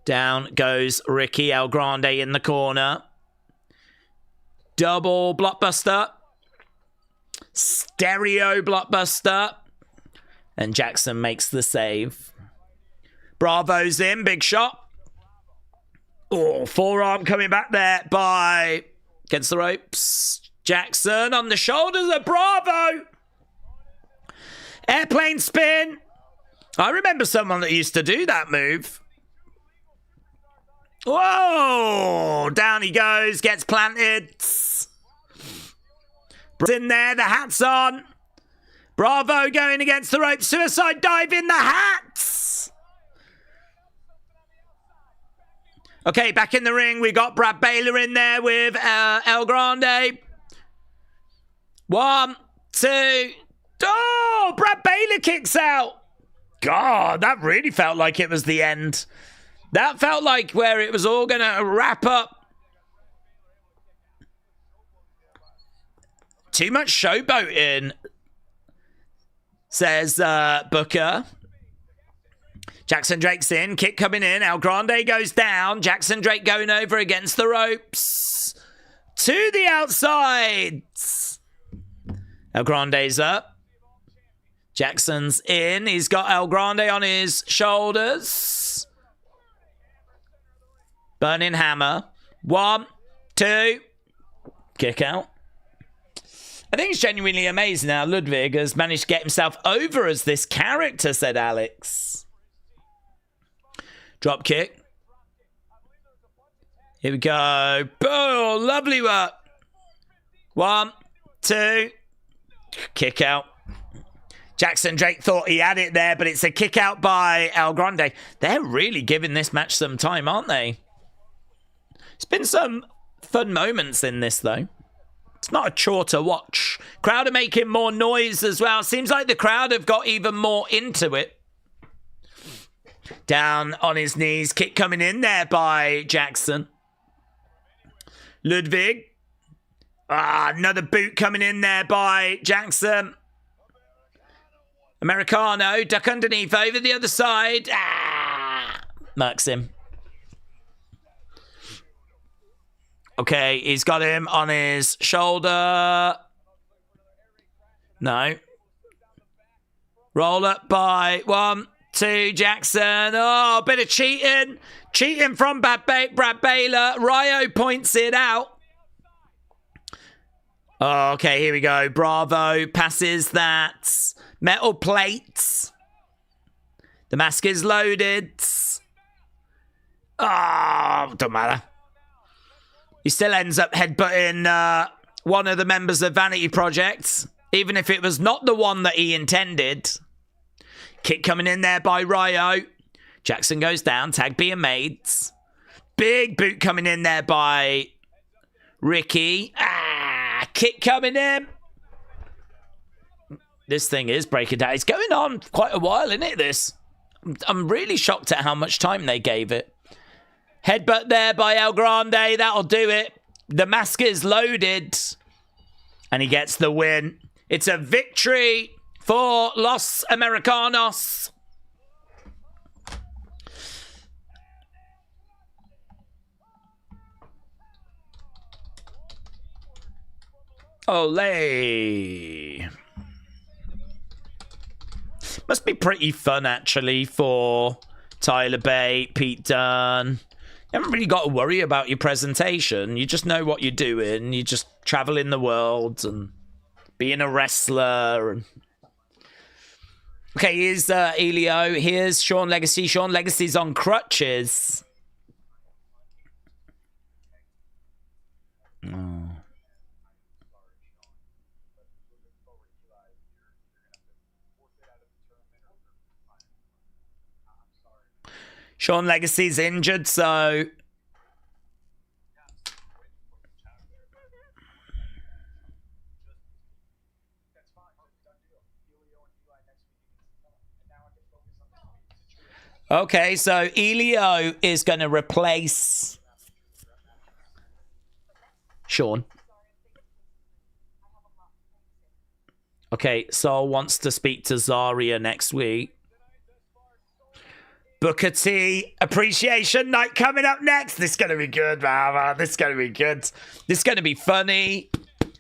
Down goes Ricky El Grande in the corner. Double blockbuster. Stereo blockbuster. And Jackson makes the save. Bravo's in. Big shot. Oh, forearm coming back there by... Against the ropes. Jackson on the shoulders of Bravo. Airplane spin. I remember someone that used to do that move. Whoa! Down he goes. Gets planted. In there. The hat's on. Bravo going against the ropes. Suicide dive in the hats. Okay, back in the ring. We got Brad Baylor in there with El Grande. 1, 2. Oh, Brad Baylor kicks out. God, that really felt like it was the end. That felt like where it was all going to wrap up. Too much showboating, says Booker. Jackson Drake's in. Kick coming in. El Grande goes down. Jackson Drake going over against the ropes. To the outside. El Grande's up. Jackson's in. He's got El Grande on his shoulders. Burning hammer. 1, 2. Kick out. I think it's genuinely amazing how Ludwig has managed to get himself over as this character, said Alex. Drop kick. Here we go. Oh, lovely work. 1, 2. Kick out. Jackson Drake thought he had it there, but it's a kick out by El Grande. They're really giving this match some time, aren't they? It's been some fun moments in this, though. It's not a chore to watch. Crowd are making more noise as well. Seems like the crowd have got even more into it. Down on his knees. Kick coming in there by Jackson. Ludwig. Another boot coming in there by Jackson. Americano. Duck underneath over the other side. Marks him. Okay, he's got him on his shoulder. No. Roll up by 1, 2, Jackson. Oh, bit of cheating. Cheating from Brad Baylor. Ryo points it out. Oh, okay, here we go. Bravo passes that. Metal plates. The mask is loaded. Oh, don't matter. He still ends up headbutting one of the members of Vanity Project, even if it was not the one that he intended. Kick coming in there by Ryo. Jackson goes down. Tag being made. Big boot coming in there by Ricky. Kick coming in. This thing is breaking down. It's going on quite a while, isn't it, this? I'm really shocked at how much time they gave it. Headbutt there by El Grande. That'll do it. The mask is loaded. And he gets the win. It's a victory for Los Americanos. Olay. Must be pretty fun, actually, for Tyler Bate, Pete Dunne. You haven't really got to worry about your presentation. You just know what you're doing. You just travel in the world and being a wrestler. And okay, here's Elio. Here's Sean Legacy. Sean Legacy's on crutches. Oh. Sean Legacy's injured, so... Okay, so Elio is going to replace Sean. Okay, Sol wants to speak to Zaria next week. Booker T Appreciation Night coming up next. This is going to be good, man. This is going to be good. This is going to be funny.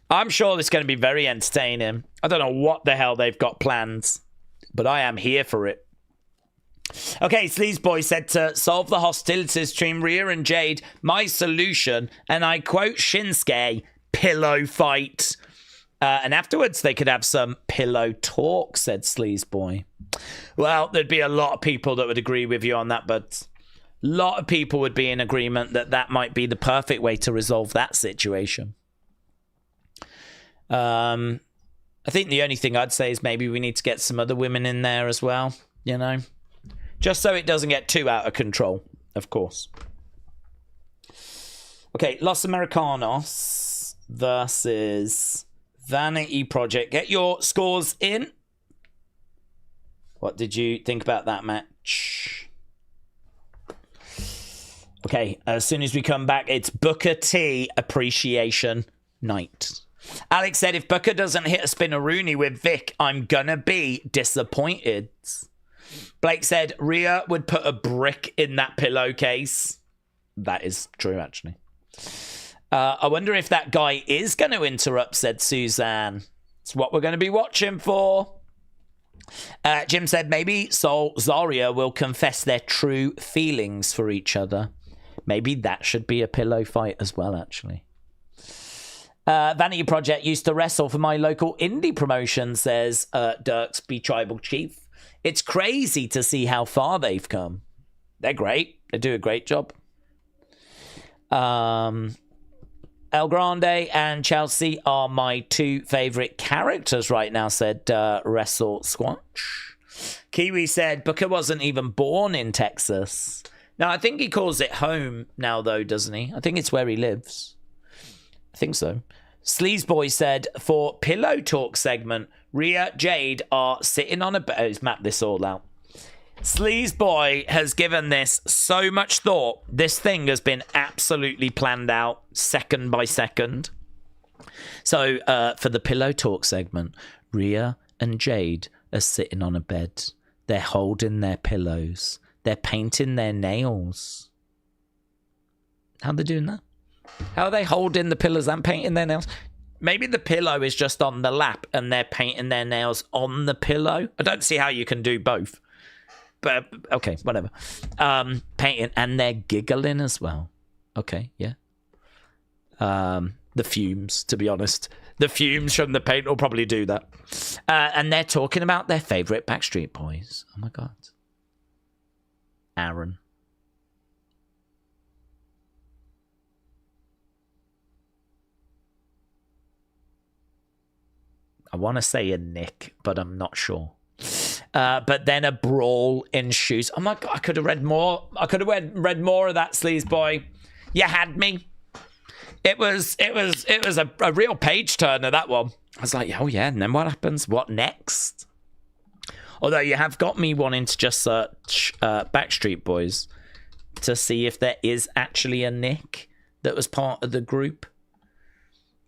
I'm sure this is going to be very entertaining. I don't know what the hell they've got planned, but I am here for it. Okay, Sleazeboy said to solve the hostilities between Rhea and Jade, my solution, and I quote Shinsuke, pillow fight. And afterwards they could have some pillow talk, said Sleazeboy. Well, there'd be a lot of people that would agree with you on that, but a lot of people would be in agreement that that might be the perfect way to resolve that situation. I think the only thing I'd say is maybe we need to get some other women in there as well, you know, just so it doesn't get too out of control, of course. Okay, Los Americanos versus Vanity Project. Get your scores in. What did you think about that match? Okay, as soon as we come back, it's Booker T Appreciation Night. Alex said, if Booker doesn't hit a spinneroonie with Vic, I'm gonna be disappointed. Blake said, Rhea would put a brick in that pillowcase. That is true, actually. I wonder if that guy is going to interrupt, said Suzanne. It's what we're going to be watching for. Jim said, maybe Zaria will confess their true feelings for each other. Maybe that should be a pillow fight as well, actually. Vanity Project used to wrestle for my local indie promotion, says Dirks B Tribal Chief. It's crazy to see how far they've come. They're great. They do a great job. El Grande and Chelsea are my two favourite characters right now, said Wrestle Squatch. Kiwi said Booker wasn't even born in Texas. Now, I think he calls it home now, though, doesn't he? I think it's where he lives. I think so. Sleazeboy said, for Pillow Talk segment, Rhea, Jade are sitting on a bed. He's mapped this all out. Sleazeboy has given this so much thought. This thing has been absolutely planned out second by second. So for the Pillow Talk segment, Rhea and Jade are sitting on a bed. They're holding their pillows. They're painting their nails. How are they doing that? How are they holding the pillows and painting their nails? Maybe the pillow is just on the lap and they're painting their nails on the pillow. I don't see how you can do both. But, okay, whatever. Painting, and they're giggling as well. Okay, yeah. The fumes, to be honest. The fumes from the paint will probably do that. And they're talking about their favourite Backstreet Boys. Oh, my God. Aaron. I want to say a Nick, but I'm not sure. But then a brawl ensues. Oh my God, I could have read more. I could have read more of that, Sleazeboy. You had me. It was a real page turner, that one. I was like, oh yeah, and then what happens? What next? Although you have got me wanting to just search Backstreet Boys to see if there is actually a Nick that was part of the group.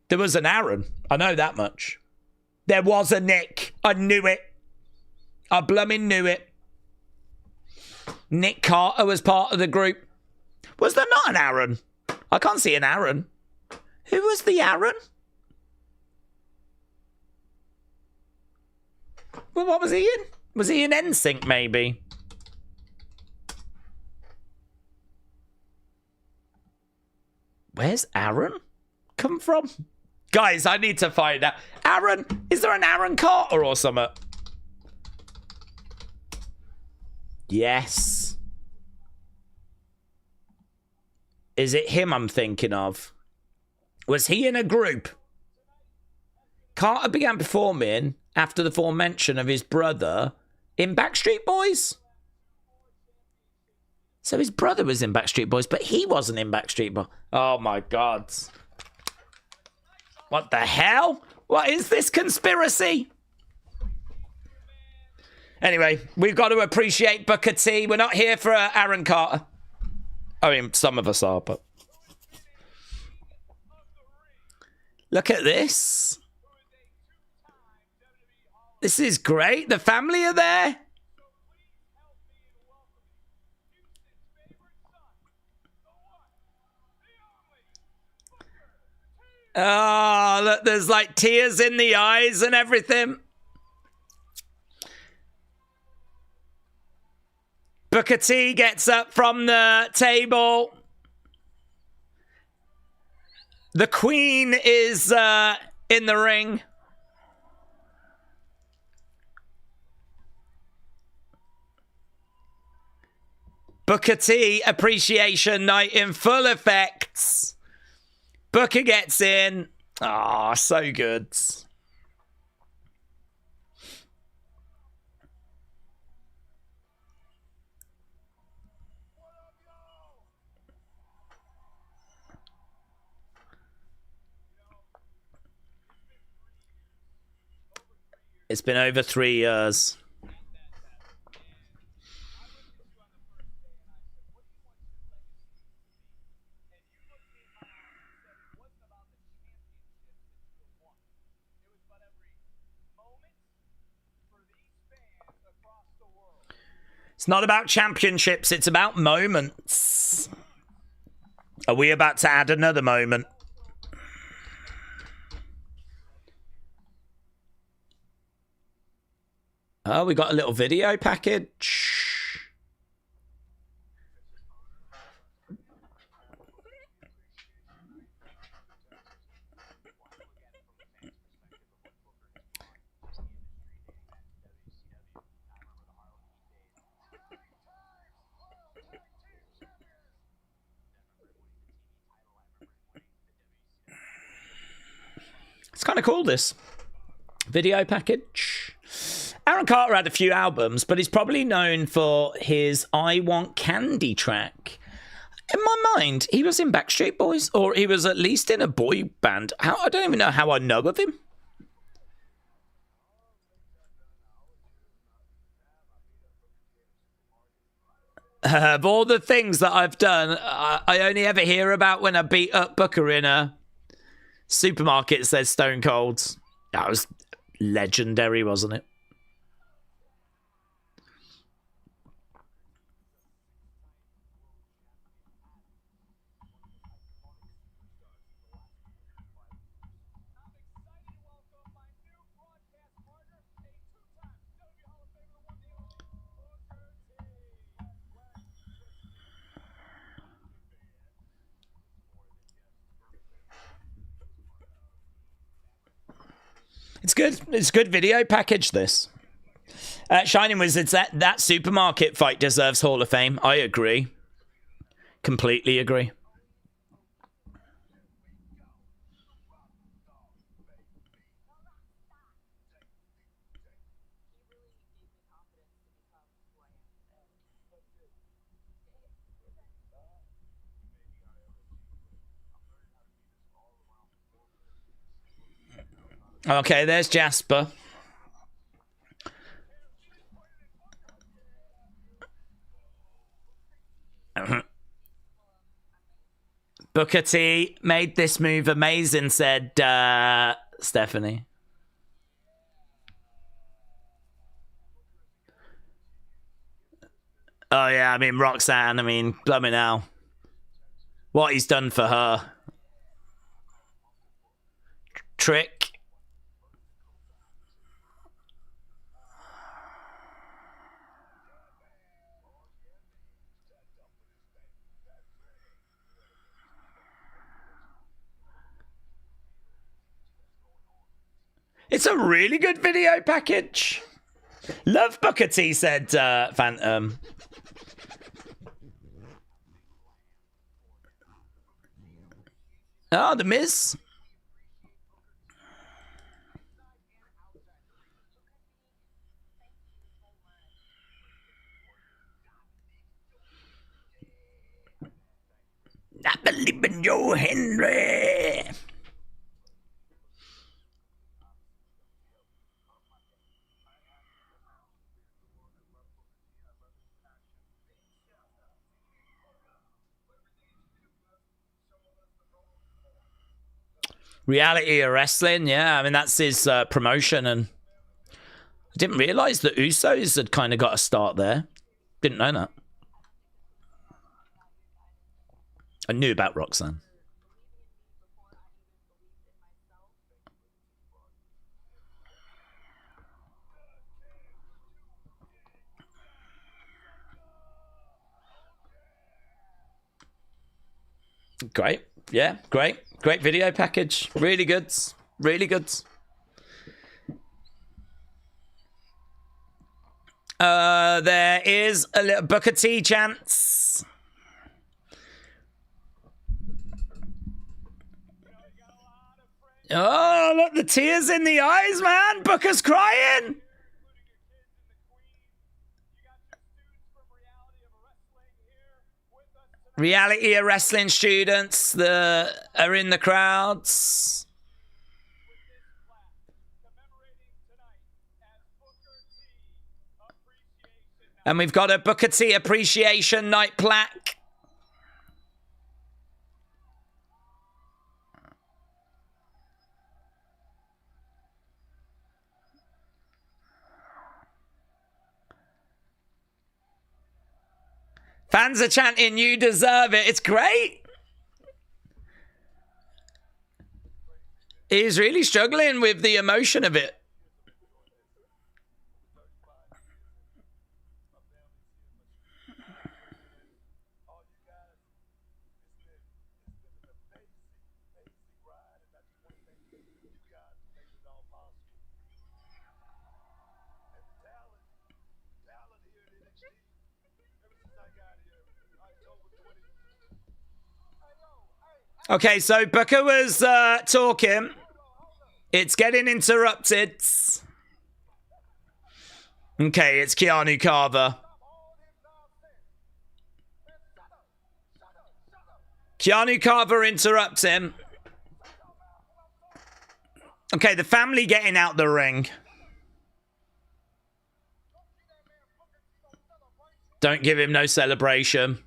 There was an Aaron. I know that much. There was a Nick. I knew it. I blooming knew it. Nick Carter was part of the group. Was there not an Aaron? I can't see an Aaron. Who was the Aaron? Well, what was he in? Was he in NSYNC, maybe? Where's Aaron come from? Guys, I need to find out. Aaron, is there an Aaron Carter or something? Yes. Is it him I'm thinking of? Was he in a group? Carter began performing after the aforemention of his brother in Backstreet Boys. So his brother was in Backstreet Boys, but he wasn't in Backstreet Boys. Oh my God. What the hell? What is this conspiracy? Anyway, we've got to appreciate Booker T. We're not here for Aaron Carter. I mean, some of us are, but... Look at this. This is great. The family are there. Oh, look, there's like tears in the eyes and everything. Booker T gets up from the table. The Queen is in the ring. Booker T Appreciation Night in full effects. Booker gets in. Ah, oh, so good. It's been over 3 years. It's not about championships, it's about moments. Are we about to add another moment? Oh, we got a little video package. It's kind of cool, this video package. Aaron Carter had a few albums, but he's probably known for his I Want Candy track. In my mind, he was in Backstreet Boys, or he was at least in a boy band. I don't even know how I know of him. Of all the things that I've done, I only ever hear about when I beat up Booker in a supermarket, says Stone Cold. That was legendary, wasn't it? It's good. It's a good video package, this. Shining Wizards, that supermarket fight deserves Hall of Fame. I agree. Completely agree. Okay, there's Jasper. Booker T made this move amazing, said Stephanie. Oh, yeah, I mean, Roxanne, I mean, blooming hell. What he's done for her. Trick. It's a really good video package. Love Booker T, said Phantom. Oh, The Miz. I believe in you, Henry. Reality of Wrestling, yeah. I mean, that's his promotion, and I didn't realise that Usos had kind of got a start there. Didn't know that. I knew about Roxanne. Great. Yeah, great. Great video package. Really good. Really good. There is a little Booker T chance. Oh, look, the tears in the eyes, man. Booker's crying. Reality of Wrestling students that are in the crowds. And we've got a Booker T Appreciation Night plaque. Fans are chanting, "You deserve it." It's great. He's really struggling with the emotion of it. Okay, so Booker was talking. It's getting interrupted. Okay, it's Keanu Carver. Keanu Carver interrupts him. Okay, the family getting out the ring. Don't give him no celebration.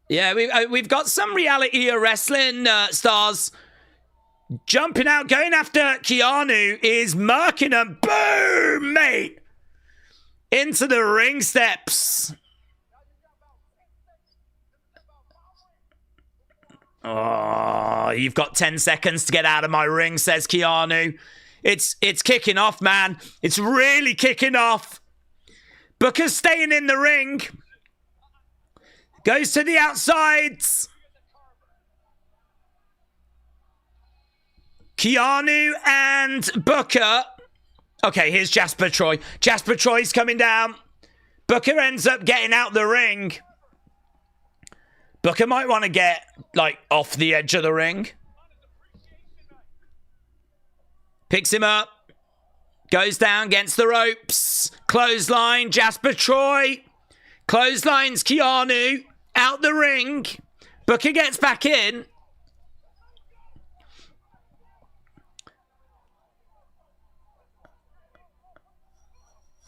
Yeah, we've got some reality wrestling stars jumping out, going after Keanu, is murking him. Boom, mate! Into the ring steps. Oh, you've got 10 seconds to get out of my ring, says Keanu. It's kicking off, man. It's really kicking off. Booker's staying in the ring. Goes to the outsides. Keanu and Booker. Okay, here's Jasper Troy. Jasper Troy's coming down. Booker ends up getting out the ring. Booker might want to get, like, off the edge of the ring. Picks him up. Goes down against the ropes. Clothesline, Jasper Troy. Clotheslines Keanu. Out the ring. Booker gets back in.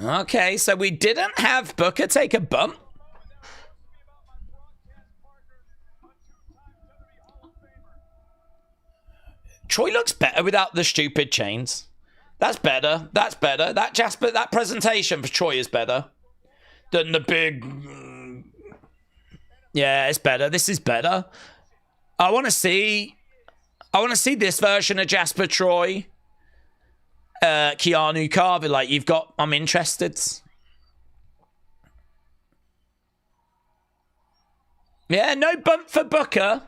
Okay, so we didn't have Booker take a bump. Troy looks better without the stupid chains. That's better. That's better. That presentation for Troy is better than the big. Yeah, it's better. This is better. I want to see this version of Jasper Troy. Keanu Carver, like you've got. I'm interested. Yeah, no bump for Booker.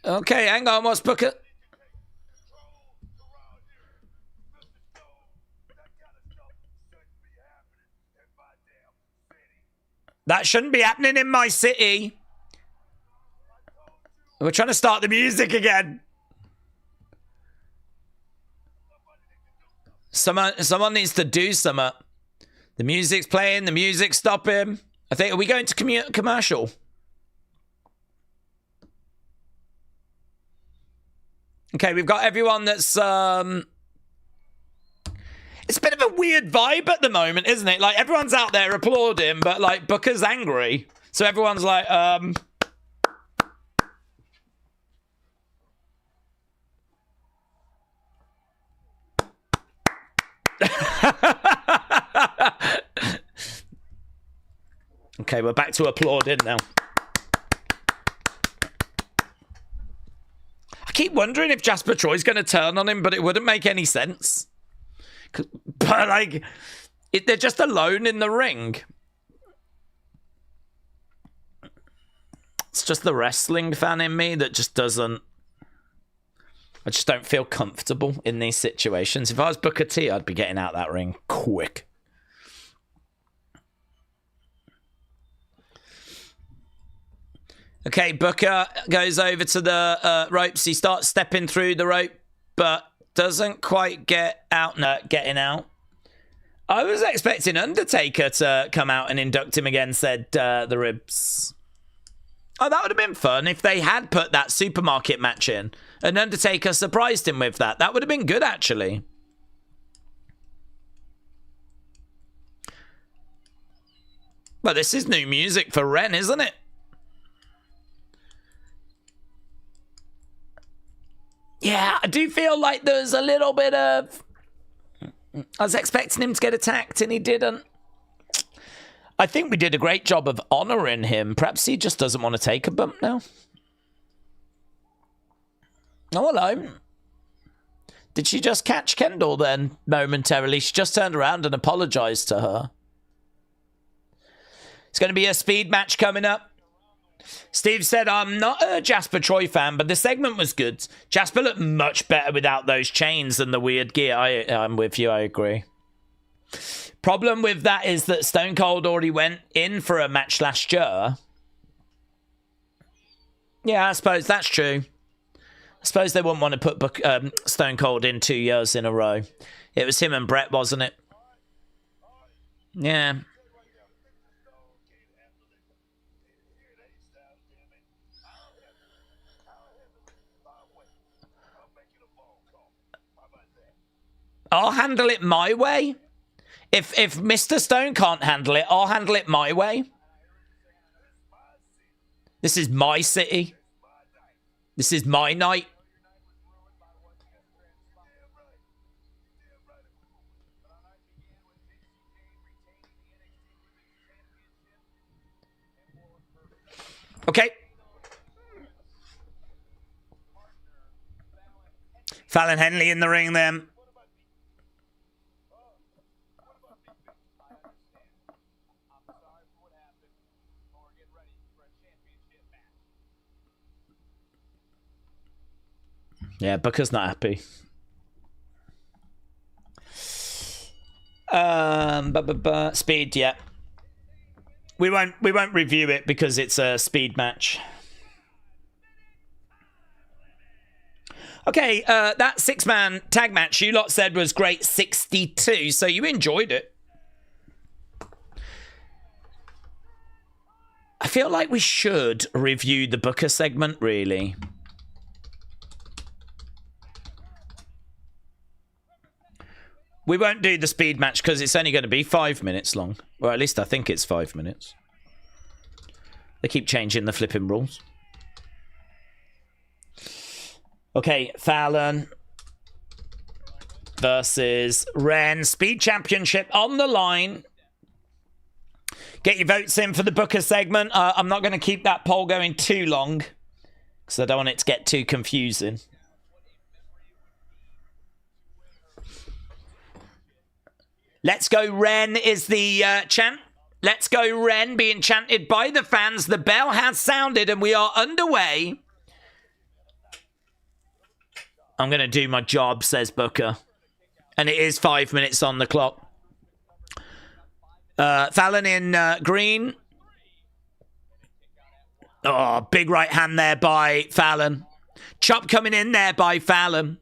Okay, hang on. What's Booker? That shouldn't be happening in my city. We're trying to start the music again. Someone needs to do something. The music's playing. The music's stopping. I think, are we going to commercial? Okay, we've got everyone that's... It's a bit of a weird vibe at the moment, isn't it? Like, everyone's out there applauding, but, like, Booker's angry. So everyone's like, Okay, we're back to applauding now. I keep wondering if Jasper Troy's going to turn on him, but it wouldn't make any sense. But, like, they're just alone in the ring. It's just the wrestling fan in me that just doesn't... I just don't feel comfortable in these situations. If I was Booker T, I'd be getting out that ring quick. Okay, Booker goes over to the ropes. He starts stepping through the rope, but doesn't quite get out. No, getting out. I was expecting Undertaker to come out and induct him again, said the Ribs. Oh, that would have been fun if they had put that supermarket match in and Undertaker surprised him with that. That would have been good, actually. Well, this is new music for Wren, isn't it? Yeah, I do feel like there's a little bit of... I was expecting him to get attacked and he didn't. I think we did a great job of honouring him. Perhaps he just doesn't want to take a bump now. Oh, hello. Did she just catch Kendall then momentarily? She just turned around and apologised to her. It's going to be a speed match coming up. Steve said, I'm not a Jasper Troy fan, but the segment was good. Jasper looked much better without those chains and the weird gear. I'm with you, I agree. Problem with that is that Stone Cold already went in for a match last year. Yeah, I suppose that's true. I suppose they wouldn't want to put Stone Cold in 2 years in a row. It was him and Brett, wasn't it? Yeah. I'll handle it my way. If Mr. Stone can't handle it, I'll handle it my way. This is my city. This is my night. Okay. Fallon Henley in the ring then. Yeah, Booker's not happy. Speed, yeah. We won't review it because it's a speed match. Okay, that 6-man tag match you lot said was great 62, so you enjoyed it. I feel like we should review the Booker segment, really. We won't do the speed match because it's only going to be 5 minutes long. Or at least I think it's 5 minutes. They keep changing the flipping rules. Okay, Fallon versus Wren. Speed Championship on the line. Get your votes in for the Booker segment. I'm not going to keep that poll going too long because I don't want it to get too confusing. Let's go Wren is the chant. Let's go Wren being chanted by the fans. The bell has sounded and we are underway. I'm going to do my job, says Booker. And it is 5 minutes on the clock. Fallon in green. Oh, big right hand there by Fallon. Chop coming in there by Fallon.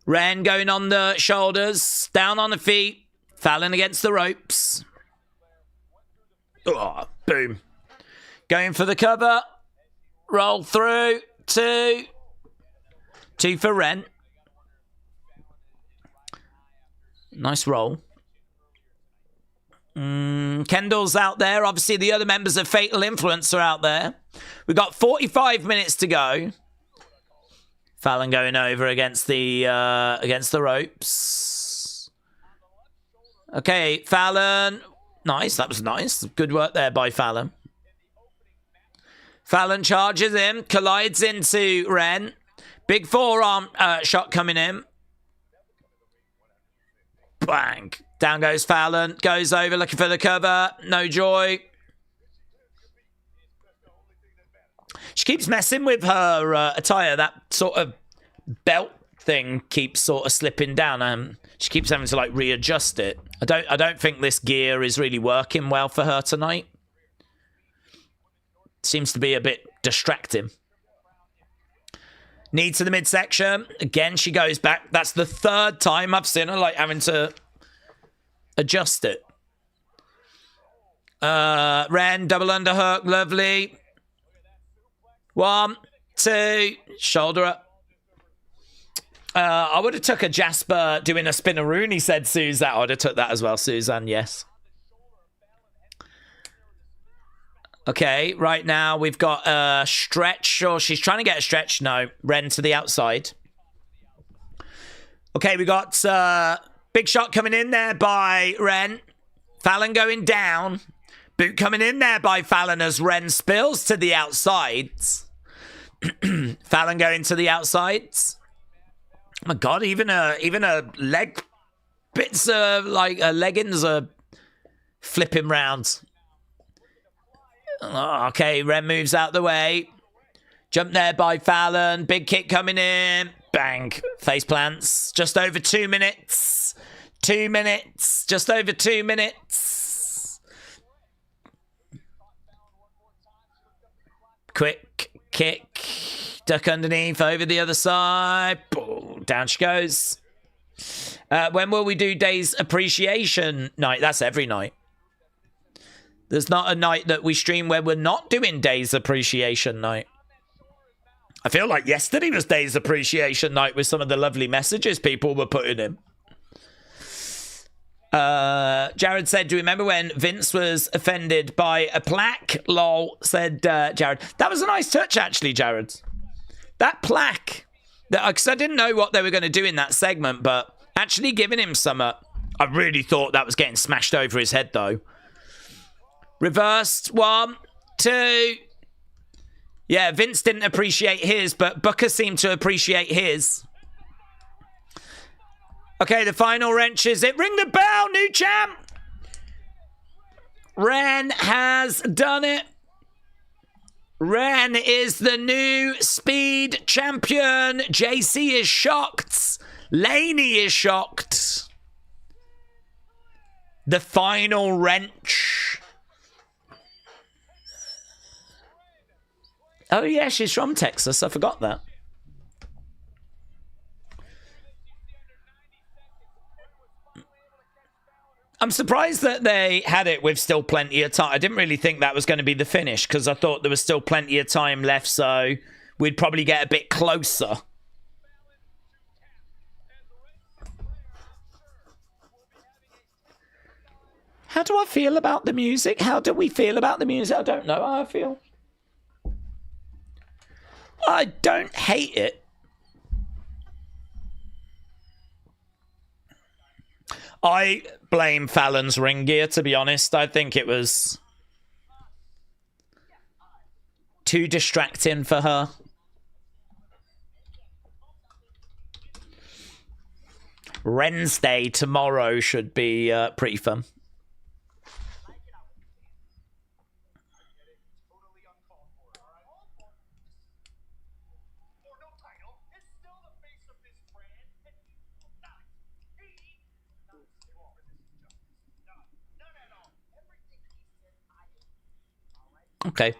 Wren going on the shoulders, down on the feet. Fallon against the ropes. Oh, boom. Going for the cover. Roll through. 2. 2 for Wren. Nice roll. Kendall's out there. Obviously, the other members of Fatal Influence are out there. We've got 45 minutes to go. Fallon going over against the ropes. Okay, Fallon. Nice, that was nice. Good work there by Fallon. Fallon charges him, collides into Wren. Big forearm shot coming in. Bang. Down goes Fallon. Goes over looking for the cover. No joy. She keeps messing with her attire. That sort of belt thing keeps sort of slipping down. She keeps having to like readjust it. I don't think this gear is really working well for her tonight. Seems to be a bit distracting. Knee to the midsection. Again, she goes back. That's the 3rd time I've seen her like having to adjust it. Wren, double underhook. Lovely. 1, 2, shoulder up. I would have took a Jasper doing a spinneroonie, said Suzanne. I would have took that as well, Suzanne, yes. Okay, right now we've got a stretch, or she's trying to get a stretch. No, Wren to the outside. Okay, we got Big shot coming in there by Wren. Fallon going down. Boot coming in there by Fallon as Wren spills to the outsides. Fallon going to the outsides. Oh my God, even a leg bits like leggings are flipping round. Oh, okay, Wren moves out the way. Jump there by Fallon. Big kick coming in. Bang. Face plants. Just over 2 minutes. 2 minutes. Just over 2 minutes. Quick kick. Duck underneath. Over the other side. Down she goes. When will we do Daze Appreciation Night? That's every night. There's not a night that we stream where we're not doing Daze Appreciation Night. I feel like yesterday was Daze Appreciation Night with some of the lovely messages people were putting in. Jared said, do you remember when Vince was offended by a plaque? Lol, said Jared. That was a nice touch, actually, Jared. That plaque. Because I didn't know what they were going to do in that segment, but actually giving him some... I really thought that was getting smashed over his head, though. Reversed. 1, 2... Yeah, Vince didn't appreciate his, but Booker seemed to appreciate his. Okay, the final wrench is it. Ring the bell, new champ. Wren has done it. Wren is the new speed champion. Jacy is shocked. Laney is shocked. The final wrench. Oh, yeah, she's from Texas. I forgot that. I'm surprised that they had it with still plenty of time. I didn't really think that was going to be the finish because I thought there was still plenty of time left, so we'd probably get a bit closer. How do I feel about the music? How do we feel about the music? I don't know how I feel. I don't hate it. I blame Fallon's ring gear, to be honest. I think it was too distracting for her. Wednesday tomorrow should be pretty fun. Okay.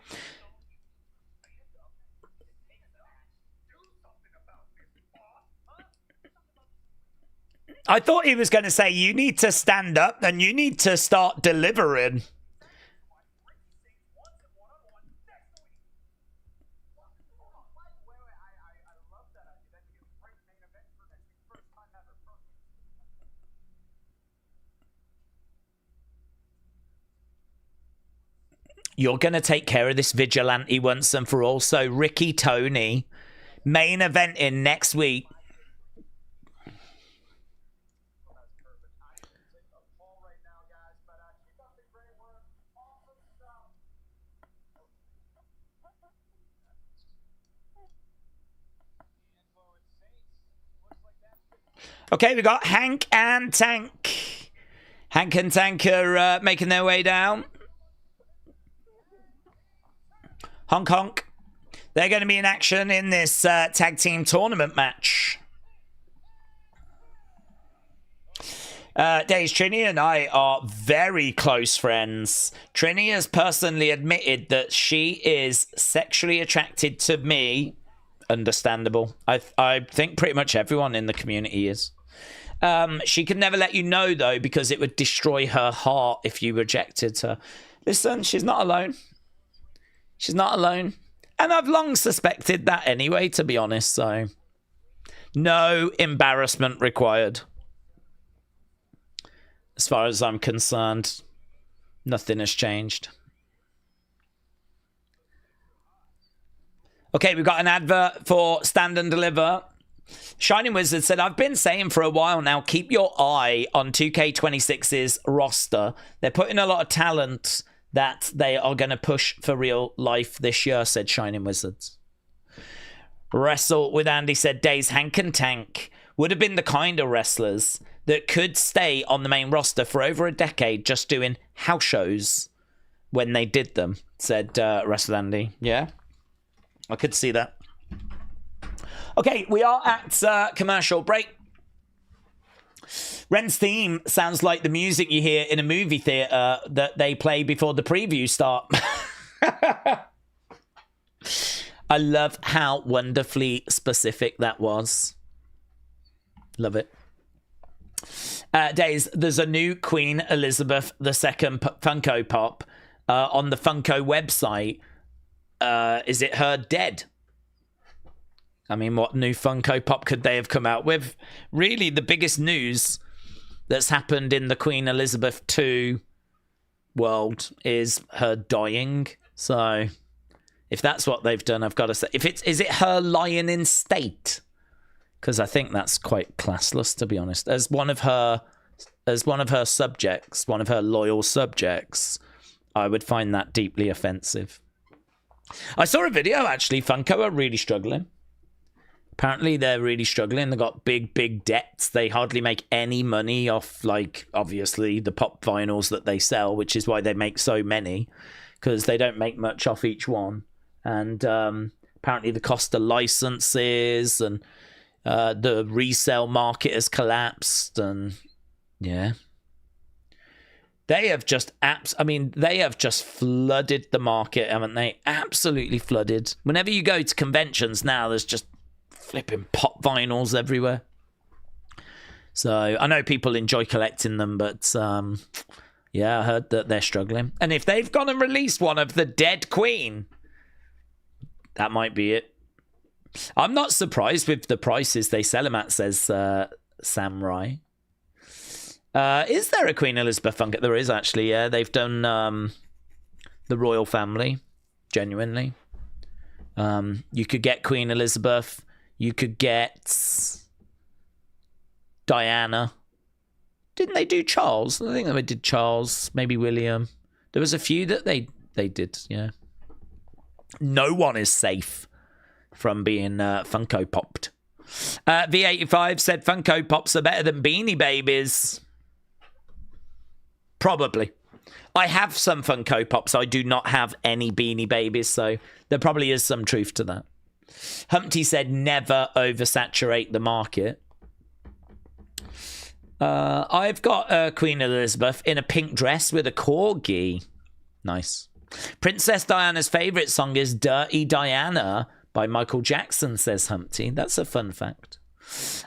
I thought he was going to say, you need to stand up and you need to start delivering. You're going to take care of this vigilante once and for all. So Ricky Tony, main eventing next week. Okay, we got Hank and Tank. Hank and Tank are making their way down. Honk honk. They're going to be in action in this tag team tournament match. Daze, Trini and I are very close friends. Trini has personally admitted that she is sexually attracted to me. Understandable. I think pretty much everyone in the community is. She could never let you know, though, because it would destroy her heart if you rejected her. Listen, she's not alone. She's not alone. And I've long suspected that anyway, to be honest, so no embarrassment required. As far as I'm concerned, nothing has changed. Okay, we've got an advert for Stand and Deliver. Shining Wizard said, I've been saying for a while now, keep your eye on 2K26's roster. They're putting a lot of talent that they are going to push for real life this year, said Shining Wizards. Wrestle with Andy said, Daze, Hank and Tank would have been the kind of wrestlers that could stay on the main roster for over a decade just doing house shows when they did them, said Wrestle Andy. Yeah, I could see that. Okay, we are at commercial break. Wren's theme sounds like the music you hear in a movie theater that they play before the previews start. I love how wonderfully specific that was. Love it. Daze, there's a new Queen Elizabeth II Funko Pop on the Funko website. Is it her dead? I mean, what new Funko Pop could they have come out with? Really, the biggest news that's happened in the Queen Elizabeth II world is her dying. So, if that's what they've done, I've got to say, is it her lying in state? Because I think that's quite classless, to be honest. As one of her subjects, one of her loyal subjects, I would find that deeply offensive. I saw a video, actually. Funko are really struggling. Apparently, they're really struggling. They've got big debts. They hardly make any money off, like, obviously, the pop vinyls that they sell, which is why they make so many, because they don't make much off each one. And apparently, the cost of licenses and the resale market has collapsed. And, yeah. They have just they have just flooded the market, haven't they? Absolutely flooded. Whenever you go to conventions now, there's just flipping pop vinyls everywhere. So I know people enjoy collecting them, but yeah, I heard that they're struggling. And if they've gone and released one of the dead Queen, that might be it. I'm not surprised with the prices they sell them at, says Samurai. Is there a Queen Elizabeth Funko? There is, actually, yeah. They've done the royal family, genuinely. You could get Queen Elizabeth. You could get Diana. Didn't they do Charles? I think they did Charles, maybe William. There was a few that they did, yeah. No one is safe from being Funko Popped. V85 said Funko Pops are better than Beanie Babies. Probably. I have some Funko Pops. I do not have any Beanie Babies, so there probably is some truth to that. Humpty said never oversaturate the market. I've got Queen Elizabeth in a pink dress with a corgi. Nice. Princess Diana's favourite song is Dirty Diana by Michael Jackson, says Humpty. That's a fun fact.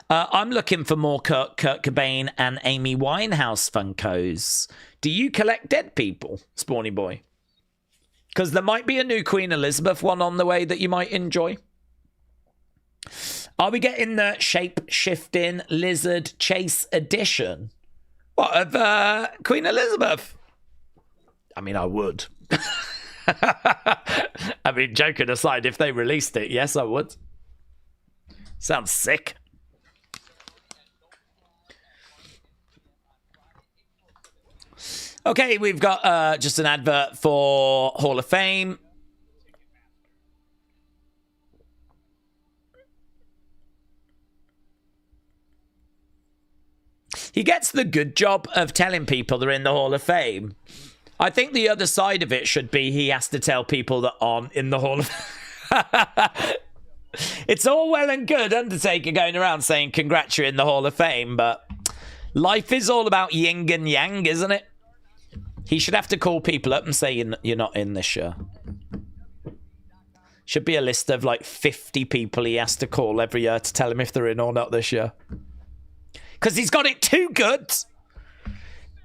I'm looking for more Kurt Cobain and Amy Winehouse Funkos. Do you collect dead people, Spawny Boy? Because there might be a new Queen Elizabeth one on the way that you might enjoy. Are we getting the shape-shifting lizard chase edition? What, of Queen Elizabeth? I mean, I would. I mean, joking aside, if they released it, yes, I would. Sounds sick. Okay, we've got just an advert for Hall of Fame. He gets the good job of telling people they're in the Hall of Fame. I think the other side of it should be he has to tell people that aren't in the Hall of Fame. It's all well and good, Undertaker going around saying, congrats, you're in the Hall of Fame, but life is all about yin and yang, isn't it? He should have to call people up and say, you're not in this year. Should be a list of like 50 people he has to call every year to tell him if they're in or not this year. Because he's got it too good.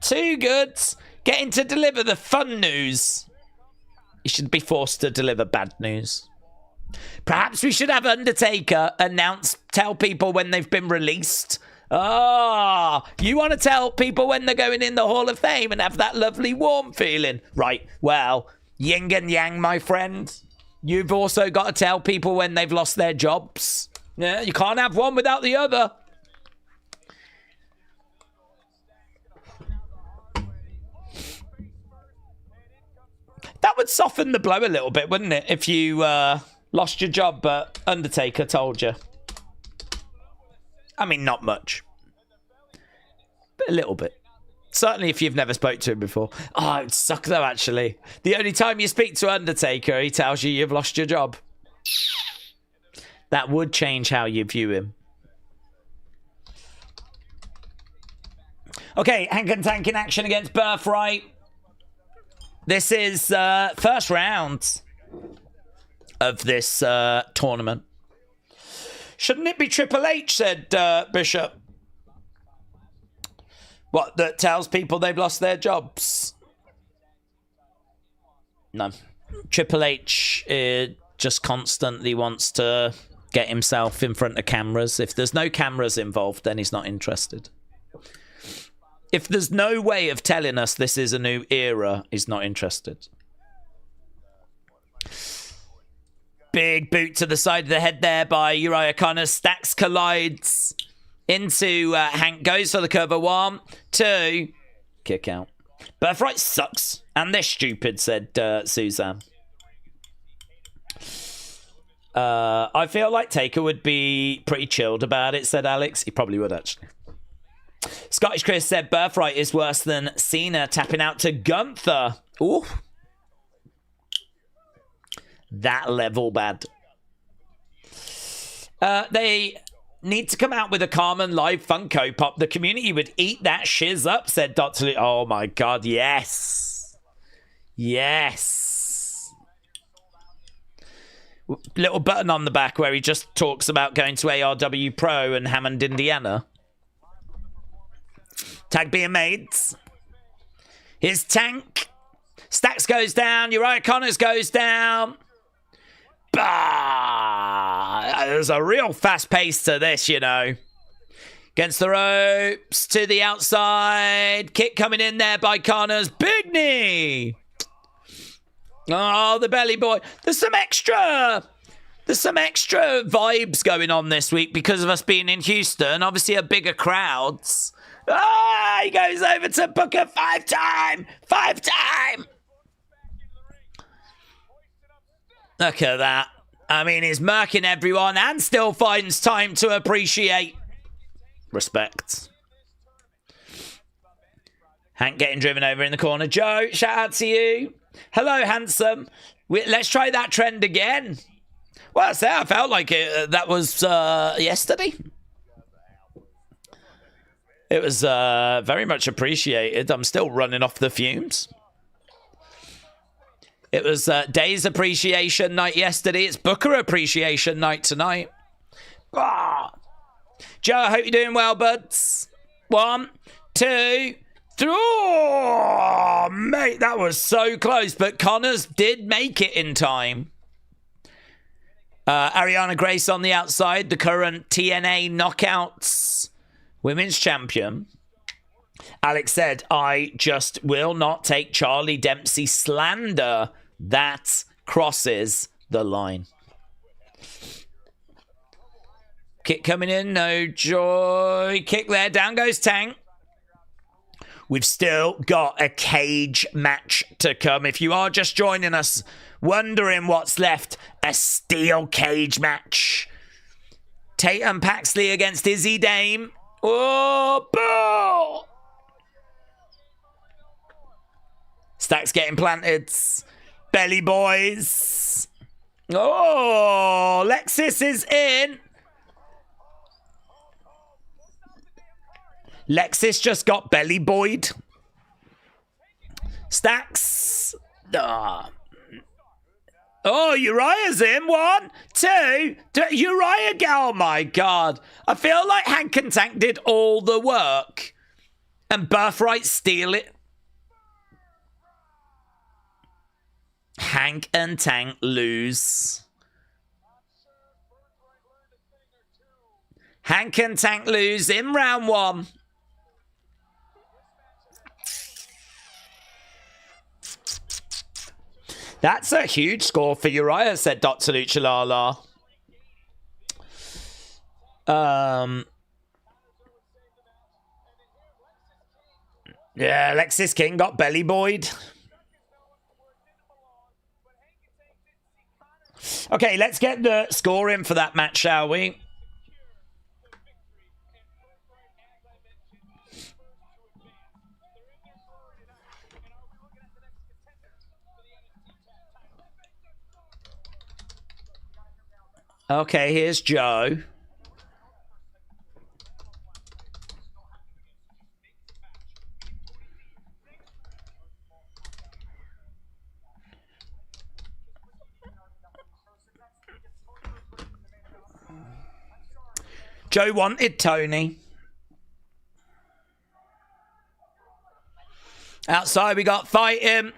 Too good. Getting to deliver the fun news. He should be forced to deliver bad news. Perhaps we should have Undertaker tell people when they've been released. Ah, you want to tell people when they're going in the Hall of Fame and have that lovely warm feeling. Right, well, yin and yang, my friend. You've also got to tell people when they've lost their jobs. Yeah, you can't have one without the other. That would soften the blow a little bit, wouldn't it? If you lost your job, but Undertaker told you. I mean, not much. But a little bit. Certainly if you've never spoke to him before. Oh, it would suck though, actually. The only time you speak to Undertaker, he tells you you've lost your job. That would change how you view him. Okay, Hank and Tank in action against Birthright. This is first round of this tournament. Shouldn't it be Triple H, said Bishop. What, that tells people they've lost their jobs? No. Triple H just constantly wants to get himself in front of cameras. If there's no cameras involved, then he's not interested. If there's no way of telling us this is a new era, he's not interested. Big boot to the side of the head there by Uriah Connor. Stacks collides into Hank. Goes for the cover. 1, 2. Kick out. Birthright sucks. And they're stupid, said Suzanne. I feel like Taker would be pretty chilled about it, said Alex. He probably would, actually. Scottish Chris said Birthright is worse than Cena tapping out to Gunther. Ooh. That level bad. They need to come out with a Carmen live Funko Pop. The community would eat that shiz up, said Dr. Lee. Oh my god, yes. Yes. Little button on the back where he just talks about going to ARW Pro and Hammond, Indiana. Tag being made. Here's Tank. Stacks goes down. Uriah Connors goes down. Bah! There's a real fast pace to this, you know. Against the ropes. To the outside. Kick coming in there by Connors. Big knee. Oh, the belly boy. There's some extra vibes going on this week because of us being in Houston. Obviously, a bigger crowds. Ah, he goes over to Booker 5-time. 5-time. Look at that. I mean, he's murking everyone and still finds time to appreciate. Respect. Hank getting driven over in the corner. Joe, shout out to you. Hello, handsome. Let's try that trend again. Well, I felt like that was yesterday. It was very much appreciated. I'm still running off the fumes. It was Daze Appreciation Night yesterday. It's Booker Appreciation Night tonight. Ah. Joe, I hope you're doing well, buds. 1, 2, 3. Oh, mate, that was so close. But Connors did make it in time. Ariana Grace on the outside, the current TNA Knockouts Women's Champion. Alex said, I just will not take Charlie Dempsey slander. That crosses the line. Kick coming in, no joy. Kick there, down goes Tank. We've still got a cage match to come. If you are just joining us, wondering what's left, a steel cage match. Tatum Paxley against Izzi Dame. Oh, boo! Stacks getting planted. Belly boys. Oh, Lexis is in. Lexis just got belly boyed. Stacks. Oh, Uriah's in. 1, 2. Uriah, oh my God. I feel like Hank and Tank did all the work and Birthright steal it. Hank and Tank lose. Hank and Tank lose in round 1. That's a huge score for Uriah, said Dr. Luchalala. Yeah, Alexis King got belly boyed. Okay, let's get the score in for that match, shall we? Okay, here's Joe. Joe wanted Tony. Outside we got fighting.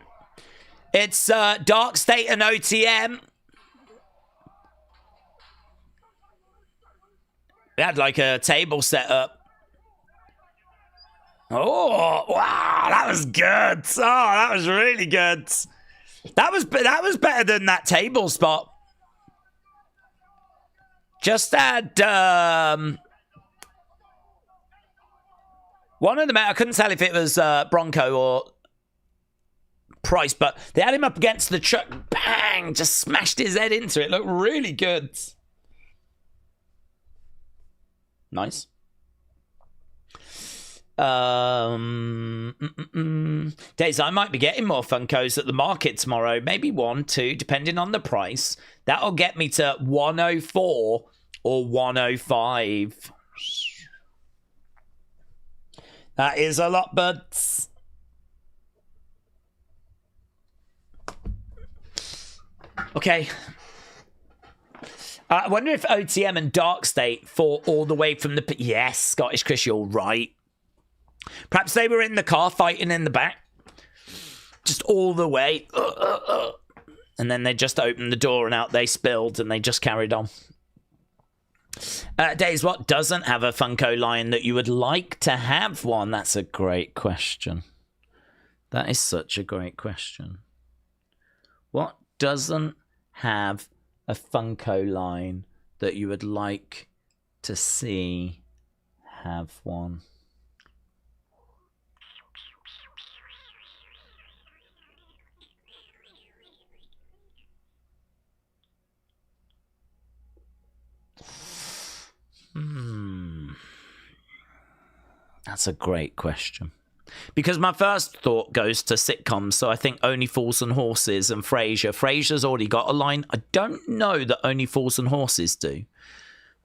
It's Dark State and OTM. They had like a table set up. Oh, wow, that was good. Oh, that was really good. That was better than that table spot. Just had one of them. I couldn't tell if it was Bronco or Price, but they had him up against the truck. Bang! Just smashed his head into it. Looked really good. Nice. Days, I might be getting more Funkos at the market tomorrow. Maybe 1, 2, depending on the price. That'll get me to 104 or 105. That is a lot, buds. Okay. I wonder if OTM and Dark State fought all the way from the... Yes, Scottish Chris, you're right. Perhaps they were in the car fighting in the back. Just all the way. And then they just opened the door and out they spilled and they just carried on. Days, what doesn't have a Funko line that you would like to have one? That's a great question. That is such a great question. What doesn't have a Funko line that you would like to see have one? That's a great question. Because my first thought goes to sitcoms, so I think Only Fools and Horses and Frasier. Frasier's already got a line. I don't know that Only Fools and Horses do.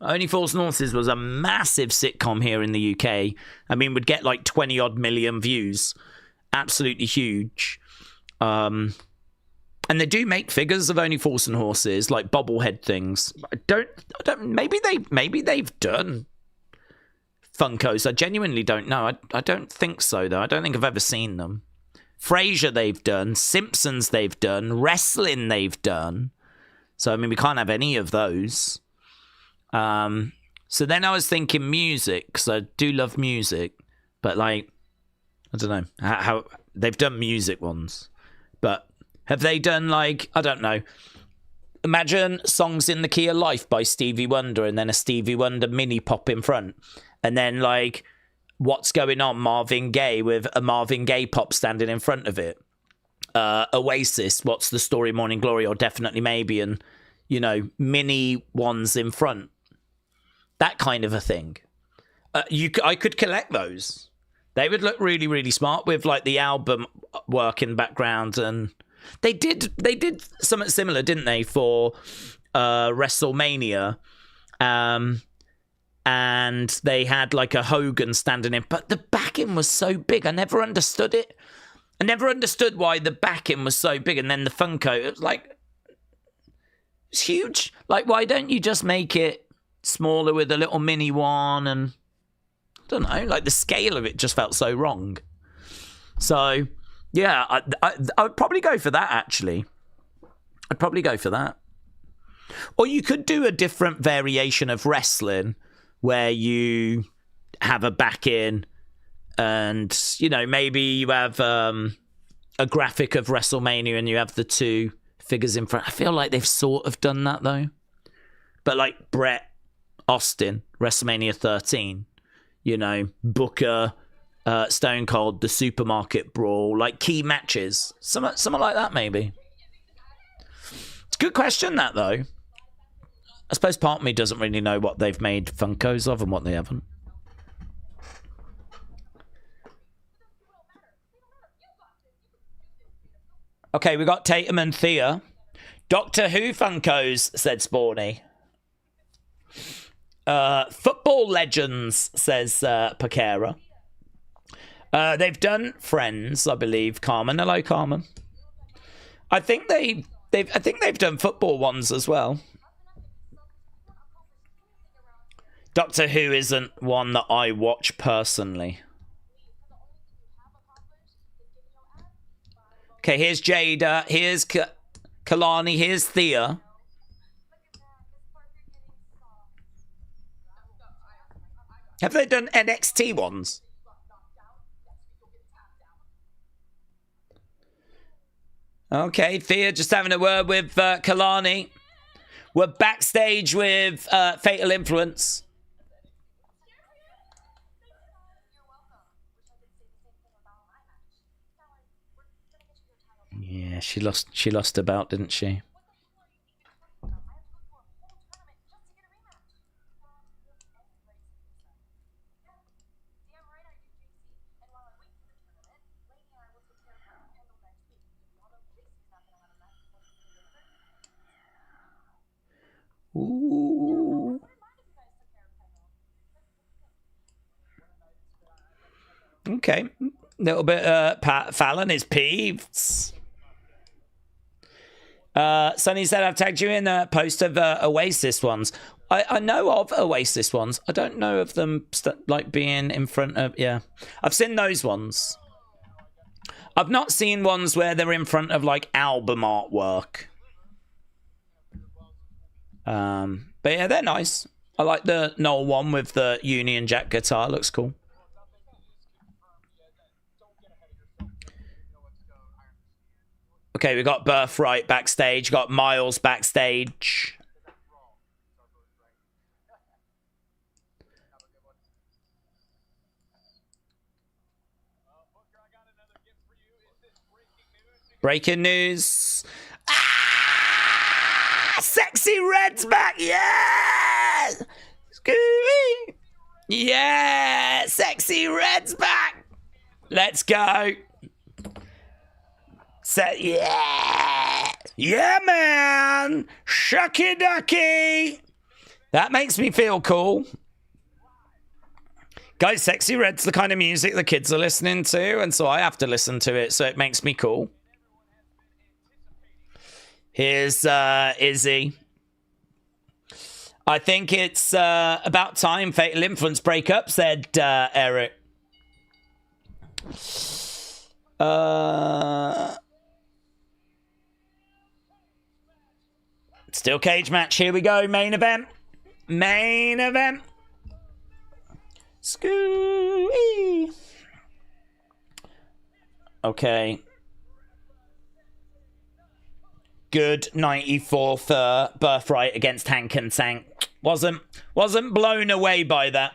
Only Fools and Horses was a massive sitcom here in the UK. I mean, would get like 20-odd million views. Absolutely huge. And they do make figures of Only Fools and Horses, like bobblehead things. I don't. Maybe they've done Funkos. I genuinely don't know. I don't think so, though. I don't think I've ever seen them. Frasier they've done. Simpsons they've done. Wrestling they've done. So, I mean, we can't have any of those. So then I was thinking music, because I do love music. But, like, I don't know. How they've done music ones. But have they done, like, I don't know. Imagine Songs in the Key of Life by Stevie Wonder and then a Stevie Wonder mini pop in front. And then, like, What's Going On, Marvin Gaye, with a Marvin Gaye pop standing in front of it. Oasis, What's the Story, Morning Glory, or Definitely Maybe, and, you know, mini ones in front. That kind of a thing. I could collect those. They would look really, really smart with, like, the album work in the background. And they did something similar, didn't they, for WrestleMania. And they had like a Hogan standing in, but the backing was so big. I never understood it. I never understood why the backing was so big. And then the Funko, it was like, it's huge. Like, why don't you just make it smaller with a little mini one? And I don't know, like the scale of it just felt so wrong. So, yeah, I would probably go for that, actually. I'd probably go for that. Or you could do a different variation of wrestling where you have a back-in and, you know, maybe you have a graphic of WrestleMania and you have the two figures in front. I feel like they've sort of done that, though. But, like, Brett, Austin, WrestleMania 13. You know, Booker, Stone Cold, the Supermarket Brawl, like key matches. Something like that, maybe. It's a good question, that, though. I suppose part of me doesn't really know what they've made Funkos of and what they haven't. Okay, we got Tatum and Thea. Doctor Who Funkos, said Spawny. Football legends, says Paquera. They've done Friends, I believe. Carmen, hello, Carmen. I think they've done football ones as well. Doctor Who isn't one that I watch personally. Okay, here's Jada. Here's Kalani. Here's Thea. Have they done NXT ones? Okay, Thea just having a word with Kalani. We're backstage with Fatal Influence. Yeah, she lost her bout, didn't she? Ooh. Okay. A little bit Fallon is peeved. Sonny said I've tagged you in a post of Oasis ones. I know of Oasis ones. I don't know of them like being in front of... Yeah. I've seen those ones. I've not seen ones where they're in front of like album artwork. But yeah, they're nice. I like the Noel one with the Union Jack guitar. Looks cool. Okay, we got Birthright backstage. Got Miles backstage. Breaking news. Sexy Red's back. Yeah. Scooby. Yeah. Sexy Red's back. Let's go. Yeah. Yeah, man. Shucky ducky. That makes me feel cool. Guys, Sexy Red's the kind of music the kids are listening to, and so I have to listen to it, so it makes me cool. Here's Izzy. I think it's about time Fatal Influence break up, said Eric. Steel cage match. Here we go. Main event. Main event. Scooey. Okay. Good 94th Birthright against Hank and Sank. Wasn't blown away by that.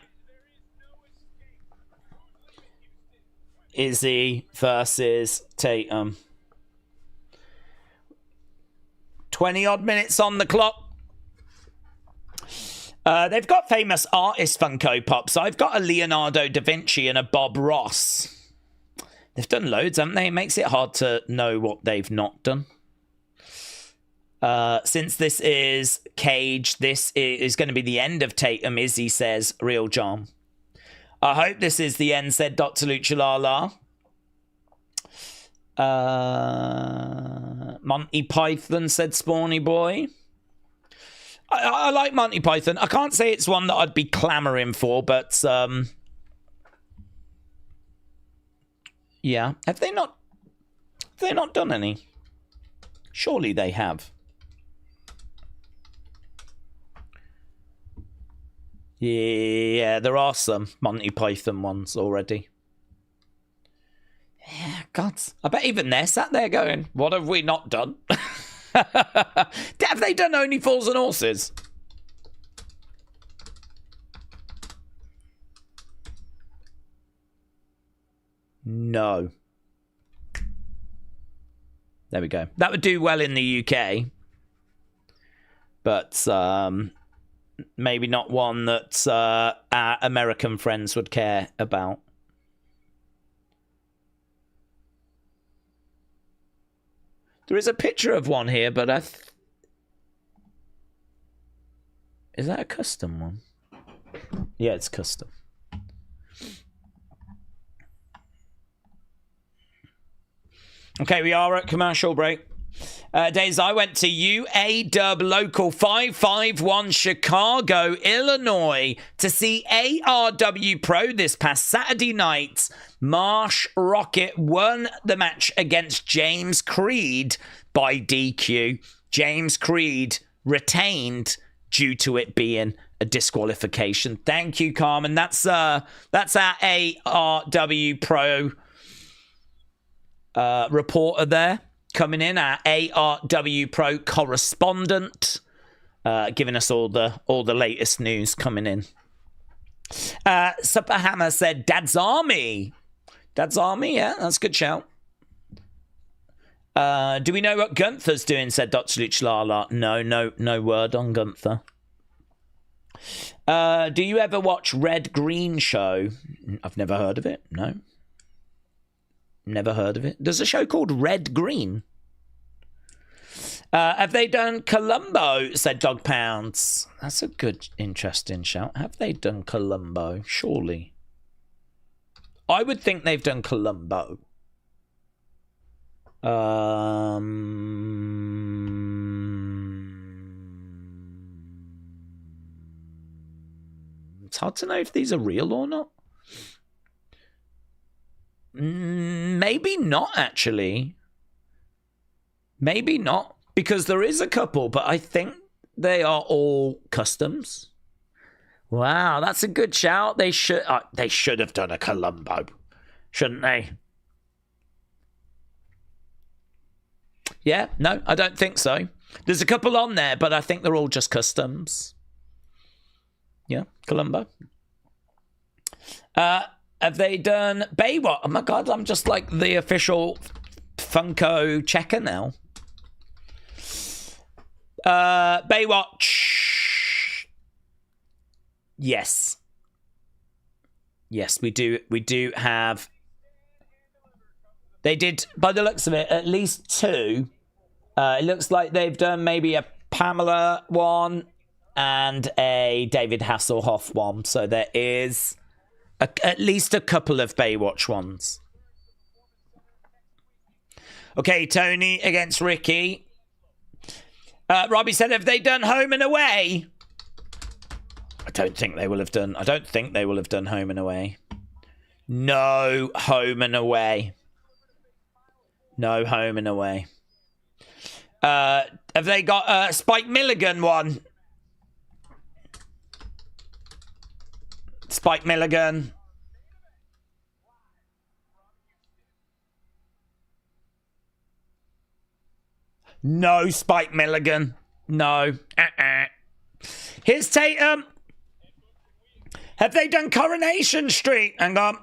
Izzy versus Tatum. 20 odd minutes on the clock. They've got famous artist Funko Pops. I've got a Leonardo da Vinci and a Bob Ross. They've done loads, haven't they? It makes it hard to know what they've not done. Since this is Cage, this is going to be the end of Tatum, Izzy says, Real John. I hope this is the end, said Dr. Luchalala. Monty Python, said Spawny Boy. I like Monty Python. I can't say it's one that I'd be clamoring for, but yeah. Have they not done any? Surely they have. Yeah, there are some Monty Python ones already. Yeah, God. I bet even they're sat there going, what have we not done? Have they done Only Fools and Horses? No. There we go. That would do well in the UK. But maybe not one that our American friends would care about. There is a picture of one here, but is that a custom one? Yeah, it's custom. Okay, we are at commercial break. Days, I went to UAW Local 551 Chicago, Illinois to see ARW Pro this past Saturday night. Marsh Rocket won the match against James Creed by DQ. James Creed retained due to it being a disqualification. Thank you, Carmen. That's our ARW Pro reporter there. Coming in, our ARW Pro correspondent, giving us all the latest news coming in. Super Hammer said, "Dad's Army." Dad's Army, yeah, that's a good shout. Do we know what Gunther's doing? Said Dr. Luch Lala. No word on Gunther. Do you ever watch Red Green Show? I've never heard of it. No. Never heard of it. There's a show called Red Green. Have they done Columbo? Said Dog Pounds. That's a good, interesting shout. Have they done Columbo? Surely. I would think they've done Columbo. It's hard to know if these are real or not. Maybe not, actually. Maybe not, because there is a couple, but I think they are all customs. Wow, that's a good shout. They should have done a Columbo, shouldn't they? Yeah, no, I don't think so. There's a couple on there, but I think they're all just customs. Yeah, Columbo. Have they done Baywatch? Oh my God, I'm just like the official Funko checker now. Baywatch. Yes. Yes, we do have. They did, by the looks of it, at least two. It looks like they've done maybe a Pamela one and a David Hasselhoff one. So there is at least a couple of Baywatch ones. Okay, Tony against Ricky. Robbie said, have they done Home and Away? I don't think they will have done Home and Away. No Home and Away. No Home and Away. Have they got a Spike Milligan one? Spike Milligan. No Spike Milligan. No. Here's Tatum. Have they done Coronation Street? Hang on.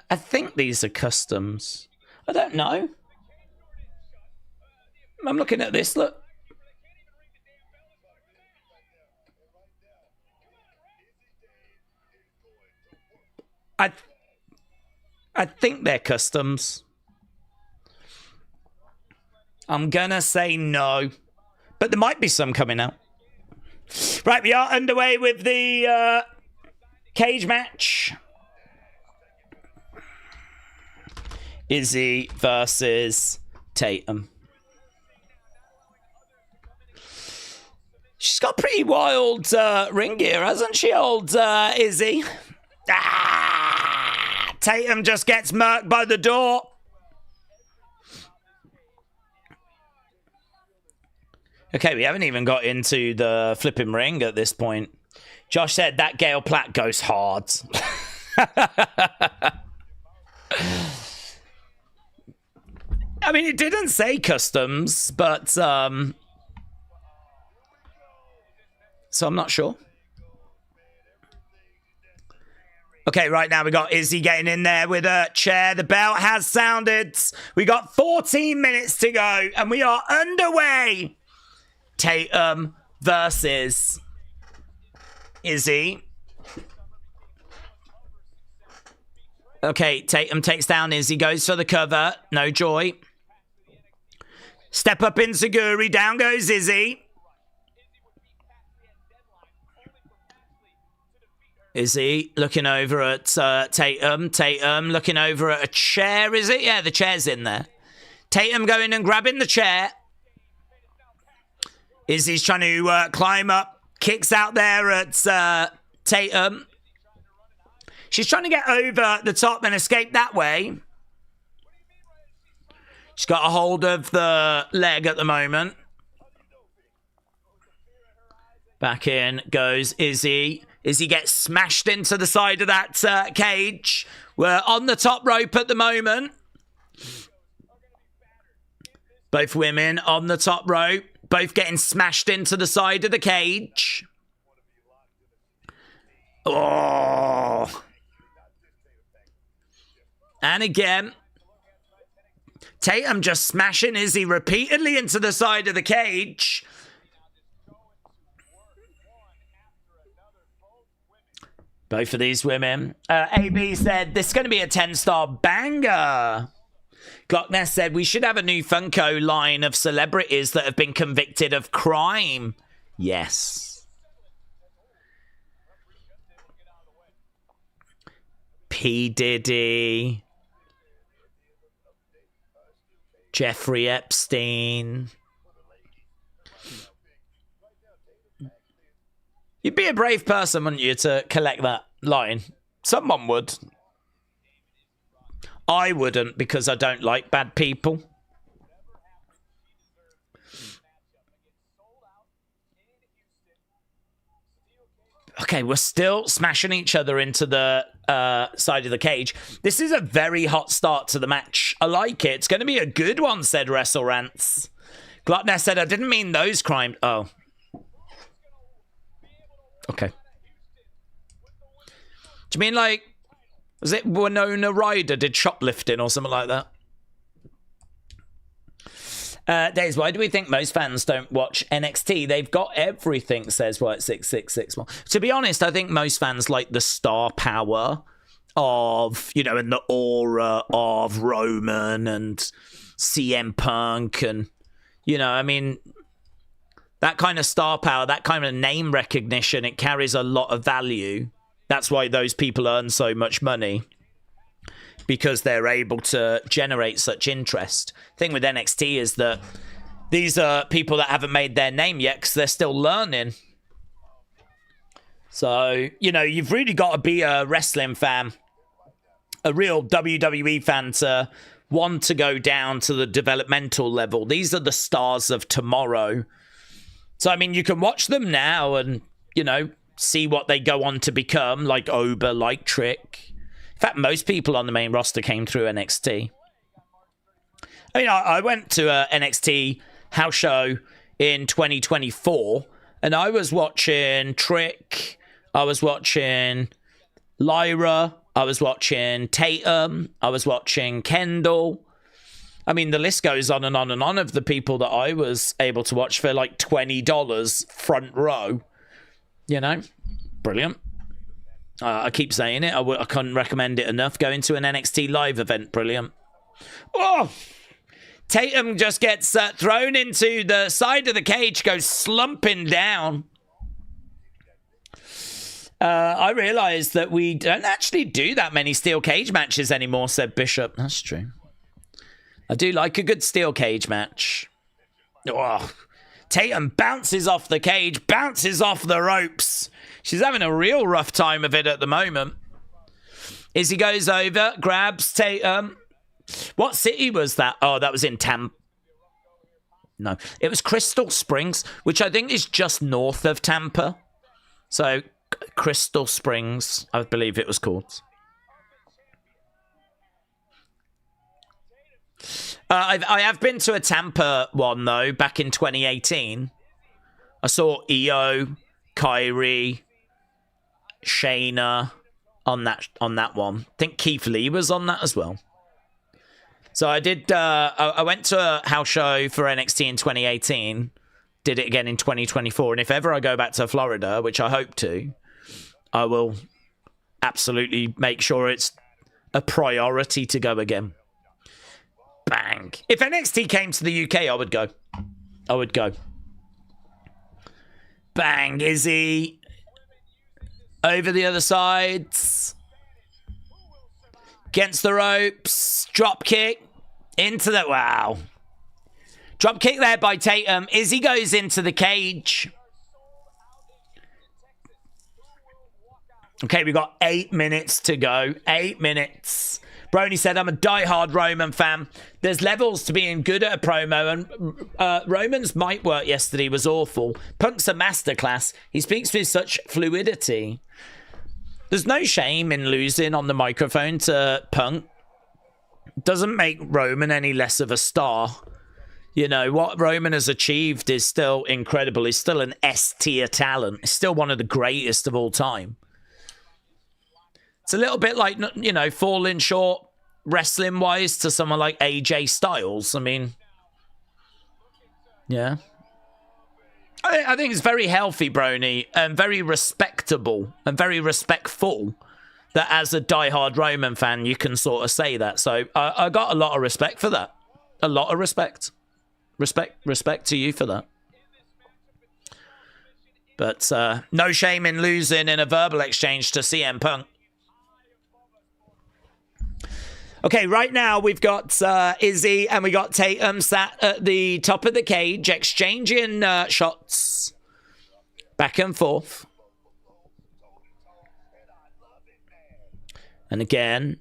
I think these are customs. I don't know. I'm looking at this, look. I think they're customs. I'm gonna say no. But there might be some coming out. Right, we are underway with the cage match. Izzi versus Tatum. She's got pretty wild ring gear, hasn't she, old Izzy? Tatum just gets murked by the door. Okay, we haven't even got into the flipping ring at this point. Josh said that Gail Platt goes hard. I mean, it didn't say customs, but so I'm not sure. Okay, right now we got Izzy getting in there with a chair. The bell has sounded. We got 14 minutes to go, and we are underway. Tatum versus Izzy. Okay, Tatum takes down Izzy, goes for the cover. No joy. Step up Inseguri, down goes Izzy. Izzy looking over at Tatum. Tatum looking over at a chair, is it? Yeah, the chair's in there. Tatum going and grabbing the chair. Izzy's trying to climb up. Kicks out there at Tatum. She's trying to get over the top and escape that way. She's got a hold of the leg at the moment. Back in goes Izzy. Izzy gets smashed into the side of that cage. We're on the top rope at the moment. Both women on the top rope. Both getting smashed into the side of the cage. Oh. And again. Tatum just smashing Izzy repeatedly into the side of the cage. Both of these women. AB said, this is going to be a 10-star banger. Glockness said, we should have a new Funko line of celebrities that have been convicted of crime. Yes. P. Diddy. Jeffrey Epstein. You'd be a brave person, wouldn't you, to collect that line? Someone would. I wouldn't, because I don't like bad people. Okay, we're still smashing each other into the side of the cage. This is a very hot start to the match. I like it. It's going to be a good one, said Wrestle Rants. Glutness said, I didn't mean those crimes. Oh. Okay. Do you mean like, was it Winona Ryder did shoplifting or something like that? Daze, why do we think most fans don't watch NXT? They've got everything, says White6661. To be honest, I think most fans like the star power of, you know, and the aura of Roman and CM Punk and, you know, I mean, that kind of star power, that kind of name recognition, it carries a lot of value. That's why those people earn so much money. Because they're able to generate such interest. Thing with NXT is that these are people that haven't made their name yet because they're still learning. So, you know, you've really got to be a wrestling fan, a real WWE fan to want to go down to the developmental level. These are the stars of tomorrow. So, I mean, you can watch them now and, you know, see what they go on to become, like Oba, like Trick. In fact, most people on the main roster came through NXT. I mean, I went to a NXT house show in 2024, and I was watching Trick, I was watching Lyra, I was watching Tatum, I was watching Kendall. I mean, the list goes on and on and on of the people that I was able to watch for like $20 front row. You know, brilliant. I keep saying it. I couldn't recommend it enough. Going to an NXT live event. Brilliant. Oh! Tatum just gets thrown into the side of the cage, goes slumping down. I realised that we don't actually do that many steel cage matches anymore, said Bishop. That's true. I do like a good steel cage match. Oh, Tatum bounces off the cage, bounces off the ropes. She's having a real rough time of it at the moment. Izzi goes over, grabs Tatum. What city was that? Oh, that was in Tampa. No, it was Crystal Springs, which I think is just north of Tampa. So, Crystal Springs, I believe it was called. I have been to a Tampa one, though, back in 2018. I saw Io, Kyrie, Shayna on that one. I think Keith Lee was on that as well. So I did. I went to a house show for NXT in 2018. Did it again in 2024. And if ever I go back to Florida, which I hope to, I will absolutely make sure it's a priority to go again. Bang. If NXT came to the UK, I would go. I would go. Bang. Izzi. Over the other side. Against the ropes. Drop kick. Into the... Wow. Drop kick there by Tatum. Izzi goes into the cage. Okay, we've got 8 minutes to go. 8 minutes. Brony said, I'm a diehard Roman fan. There's levels to being good at a promo, and Roman's mic work yesterday was awful. Punk's a masterclass. He speaks with such fluidity. There's no shame in losing on the microphone to Punk. Doesn't make Roman any less of a star. You know, what Roman has achieved is still incredible. He's still an S-tier talent. He's still one of the greatest of all time. It's a little bit like, you know, falling short wrestling-wise to someone like AJ Styles. I mean, yeah. I think it's very healthy, Brony, and very respectable and very respectful that as a diehard Roman fan, you can sort of say that. So I got a lot of respect for that. A lot of respect. Respect to you for that. But no shame in losing in a verbal exchange to CM Punk. Okay, right now we've got Izzi and we got Tatum sat at the top of the cage, exchanging shots back and forth. And again,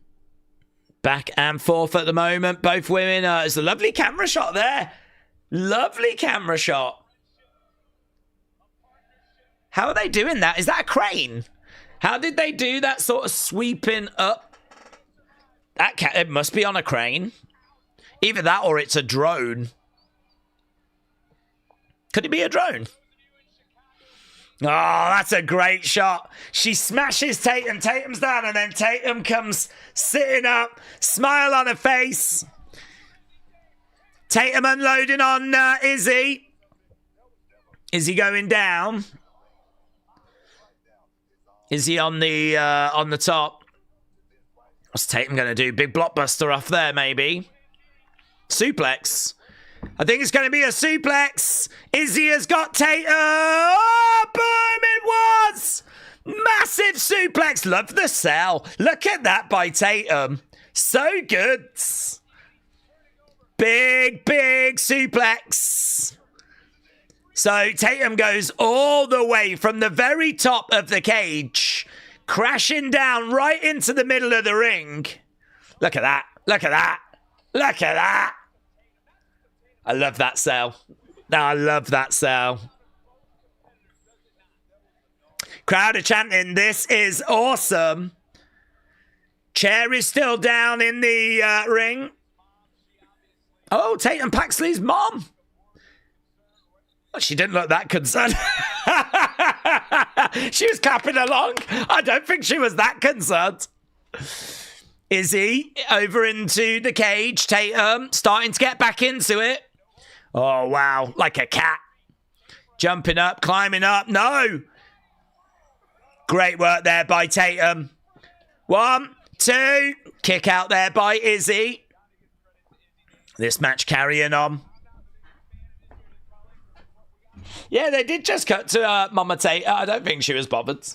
back and forth at the moment. Both women, it's a lovely camera shot there. Lovely camera shot. How are they doing that? Is that a crane? How did they do that sort of sweeping up? It must be on a crane. Either that or it's a drone. Could it be a drone? Oh, that's a great shot. She smashes Tatum. Tatum's down, and then Tatum comes sitting up. Smile on her face. Tatum unloading on Izzi. Izzi going down. Izzi on the top. What's Tatum going to do? Big blockbuster off there, maybe. Suplex. I think it's going to be a suplex. Izzi has got Tatum. Oh, boom, it was. Massive suplex. Love the sell. Look at that by Tatum. So good. Big suplex. So Tatum goes all the way from the very top of the cage, crashing down right into the middle of the ring. Look at that. Look at that. Look at that. I love that sell. I love that sell. Crowd are chanting, this is awesome. Chair is still down in the ring. Oh, Tatum Paxley's mom. She didn't look that concerned. She was clapping along. I don't think she was that concerned. Izzi over into the cage. Tatum starting to get back into it. Oh, wow. Like a cat. Jumping up, climbing up. No. Great work there by Tatum. 1, 2. Kick out there by Izzi. This match carrying on. Yeah, they did just cut to Mama Tate. I don't think she was bothered.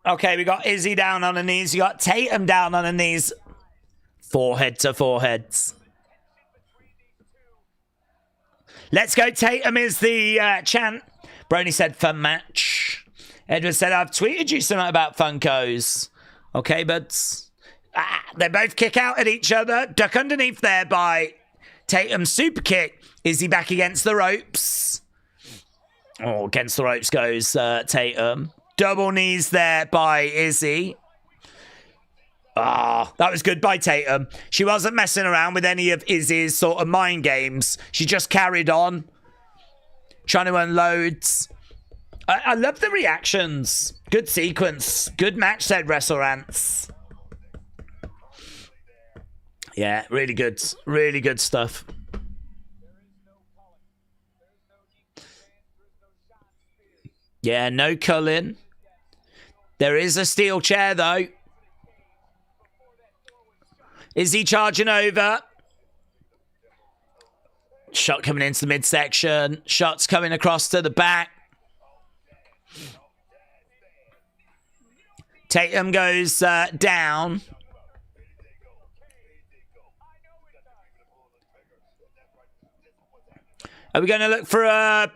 Okay, we got Izzi down on her knees. You got Tatum down on her knees. Forehead to foreheads. Let's go. Tatum is the chant. Brony said fun match. Edward said, I've tweeted you something about Funkos. Okay, buds. They both kick out at each other. Duck underneath there by Tatum. Super kick. Izzi back against the ropes. Oh, against the ropes goes Tatum. Double knees there by Izzi. Ah, that was good by Tatum. She wasn't messing around with any of Izzy's sort of mind games. She just carried on. Trying to unload. I love the reactions. Good sequence. Good match, said WrestleRants. Yeah, really good. Really good stuff. Yeah, no culling. There is a steel chair, though. Is he charging over? Shot coming into the midsection. Shots coming across to the back. Tatum goes down. Are we going to look for a...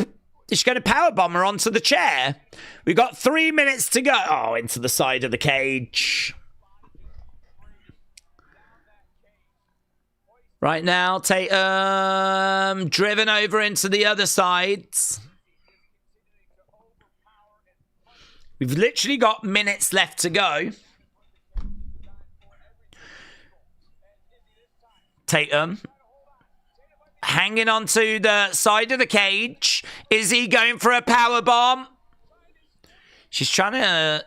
Is she going to powerbomb her onto the chair? We've got 3 minutes to go. Oh, into the side of the cage. Right now, Tatum driven over into the other side. We've literally got minutes left to go. Tatum hanging onto the side of the cage. Is he going for a power bomb? She's trying to...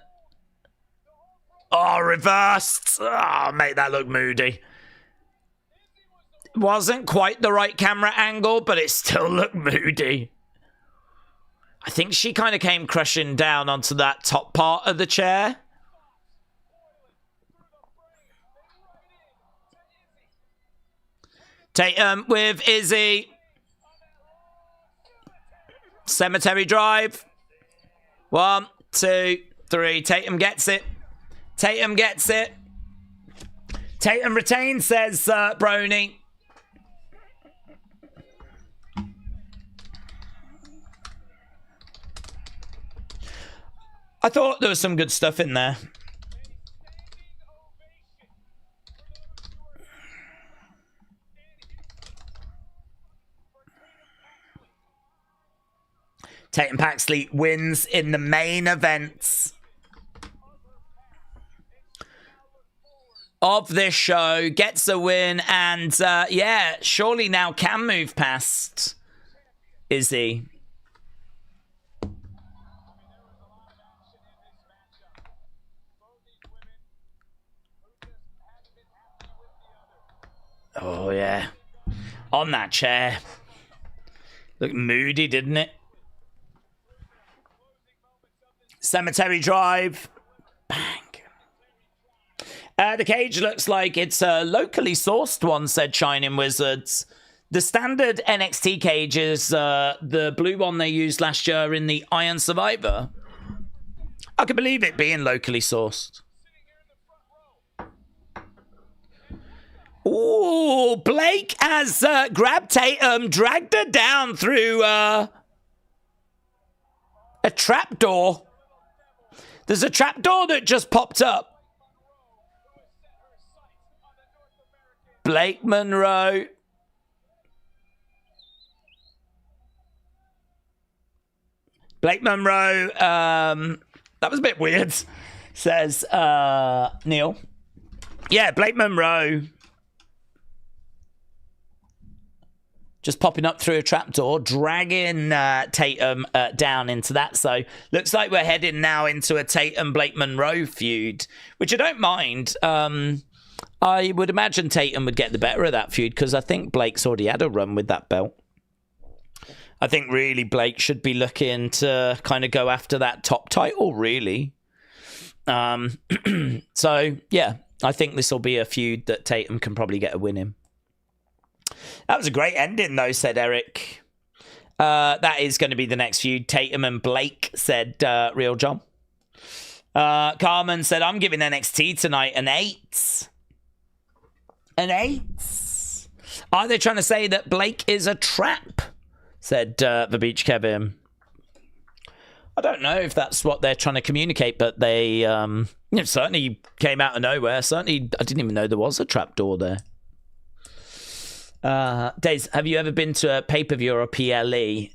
Oh, reversed. Oh, make that look moody. Wasn't quite the right camera angle, but it still looked moody. I think she kind of came crushing down onto that top part of the chair. Tatum with Izzi. Cemetery drive. 1, 2, 3. Tatum gets it. Tatum gets it. Tatum retains, says Brony. I thought there was some good stuff in there. Tatum Paxley wins in the main events of this show, gets a win, and yeah, surely now can move past Izzi. Oh, yeah. On that chair. Looked moody, didn't it? Cemetery drive. Bang. The cage looks like it's a locally sourced one, said Shining Wizards. The standard NXT cage is the blue one they used last year in the Iron Survivor. I can believe it being locally sourced. Ooh, Blake has grabbed Tatum, dragged her down through a trapdoor. There's a trapdoor that just popped up. Blake Monroe. Blake Monroe, that was a bit weird, says Neil. Yeah, Blake Monroe. Just popping up through a trapdoor, dragging Tatum down into that. So looks like we're heading now into a Tatum-Blake Monroe feud, which I don't mind. I would imagine Tatum would get the better of that feud because I think Blake's already had a run with that belt. I think really Blake should be looking to kind of go after that top title, really. So, yeah, I think this will be a feud that Tatum can probably get a win in. That was a great ending, though, said Eric. That is going to be the next feud. Tatum and Blake, said Real John. Carmen said, I'm giving NXT tonight an 8. An 8. Are they trying to say that Blake is a trap? Said the Beach Kevin. I don't know if that's what they're trying to communicate, but they certainly came out of nowhere. Certainly, I didn't even know there was a trapdoor there. Daze, have you ever been to a pay-per-view or a PLE?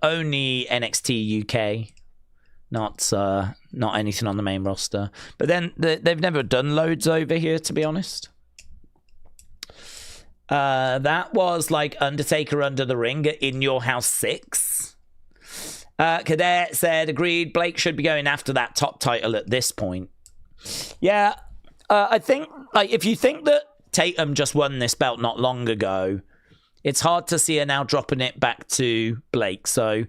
Only NXT UK. Not anything on the main roster. But then they've never done loads over here, to be honest. That was like Undertaker Under the Ring at In Your House 6. Cadet said, agreed, Blake should be going after that top title at this point. Yeah, I think, like, if you think that Tatum just won this belt not long ago, it's hard to see her now dropping it back to Blake. So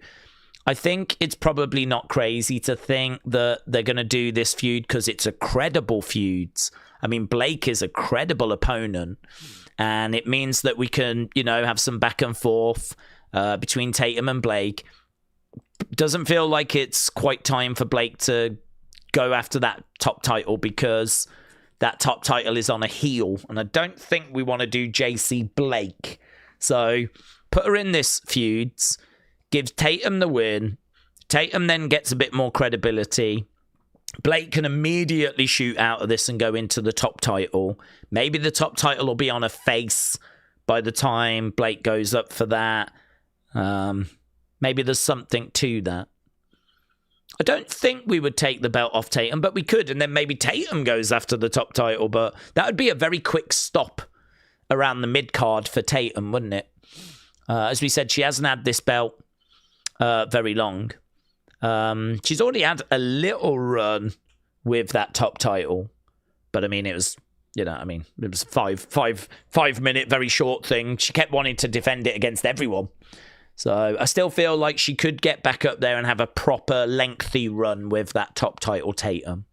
I think it's probably not crazy to think that they're going to do this feud because it's a credible feud. I mean, Blake is a credible opponent, and it means that we can, have some back and forth between Tatum and Blake. Doesn't feel like it's quite time for Blake to go after that top title because that top title is on a heel, and I don't think we want to do JC Blake. So put her in this feuds, gives Tatum the win. Tatum then gets a bit more credibility. Blake can immediately shoot out of this and go into the top title. Maybe the top title will be on a face by the time Blake goes up for that. Maybe there's something to that. I don't think we would take the belt off Tatum, but we could, and then maybe Tatum goes after the top title, but that would be a very quick stop around the mid-card for Tatum, wouldn't it? As we said, she hasn't had this belt very long. She's already had a little run with that top title, but I mean, it was, it was a 5 minute, very short thing. She kept wanting to defend it against everyone. So I still feel like she could get back up there and have a proper lengthy run with that top title Tatum.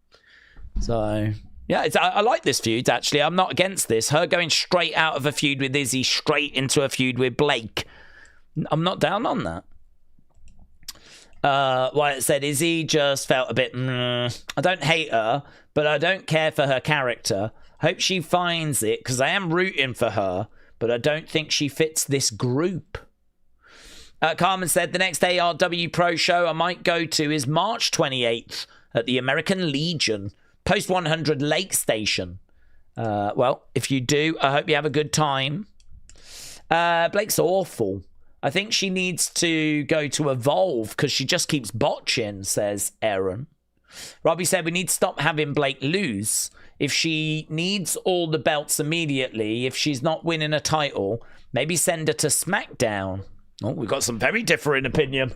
So yeah, I like this feud, actually. I'm not against this. Her going straight out of a feud with Izzy, straight into a feud with Blake. I'm not down on that. Wyatt said, Izzy just felt a bit, I don't hate her, but I don't care for her character. Hope she finds it, because I am rooting for her, but I don't think she fits this group. Carmen said, the next ARW Pro show I might go to is March 28th at the American Legion, Post 100 Lake Station. Well, if you do, I hope you have a good time. Blake's awful. I think she needs to go to Evolve because she just keeps botching, says Aaron. Robbie said, we need to stop having Blake lose. If she needs all the belts immediately, if she's not winning a title, maybe send her to SmackDown. Oh, we've got some very differing opinion.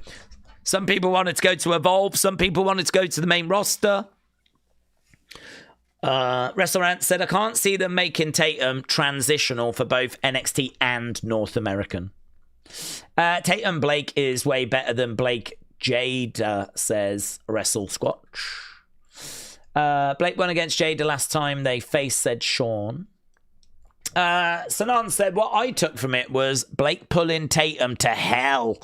Some people wanted to go to Evolve. Some people wanted to go to the main roster. Restaurant said, I can't see them making Tatum transitional for both NXT and North American. Tatum Blake is way better than Blake Jada, says Wrestle Squatch. Blake won against Jada last time they faced, said Sean. Sanan said, what I took from it was Blake pulling Tatum to hell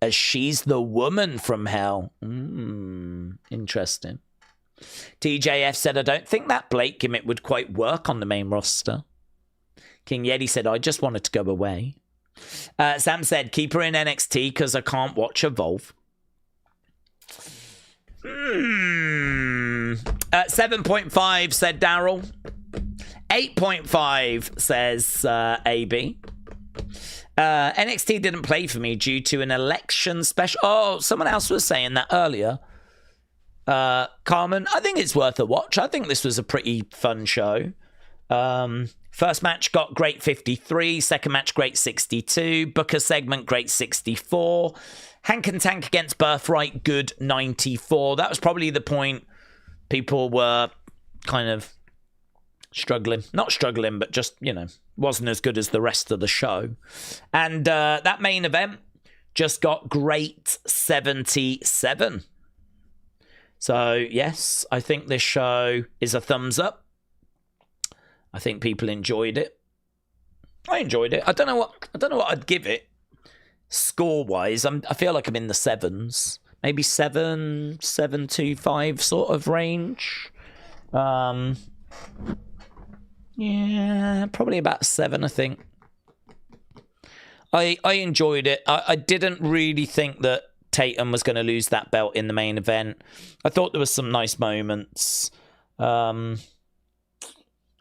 as she's the woman from hell. Interesting. TJF said, I don't think that Blake gimmick would quite work on the main roster. King Yeti said, I just wanted to go away. Sam said, keep her in NXT because I can't watch Evolve. 7.5 said Daryl. 8.5 says AB. NXT didn't play for me due to an election special. Oh, someone else was saying that earlier. Carmen, I think it's worth a watch. I think this was a pretty fun show. First match got great 53. Second match, great 62. Booker segment, great 64. Hank and Tank against Birthright, good 94. That was probably the point people were kind of struggling. Not struggling, but just, wasn't as good as the rest of the show. And that main event just got great 77. So, yes, I think this show is a thumbs up. I think people enjoyed it. I enjoyed it. I don't know what I'd give it score-wise. I feel like I'm in the 7s. maybe 7.25 sort of range. Yeah, probably about 7, I think. I enjoyed it. I didn't really think that Tatum was going to lose that belt in the main event. I thought there was some nice moments. I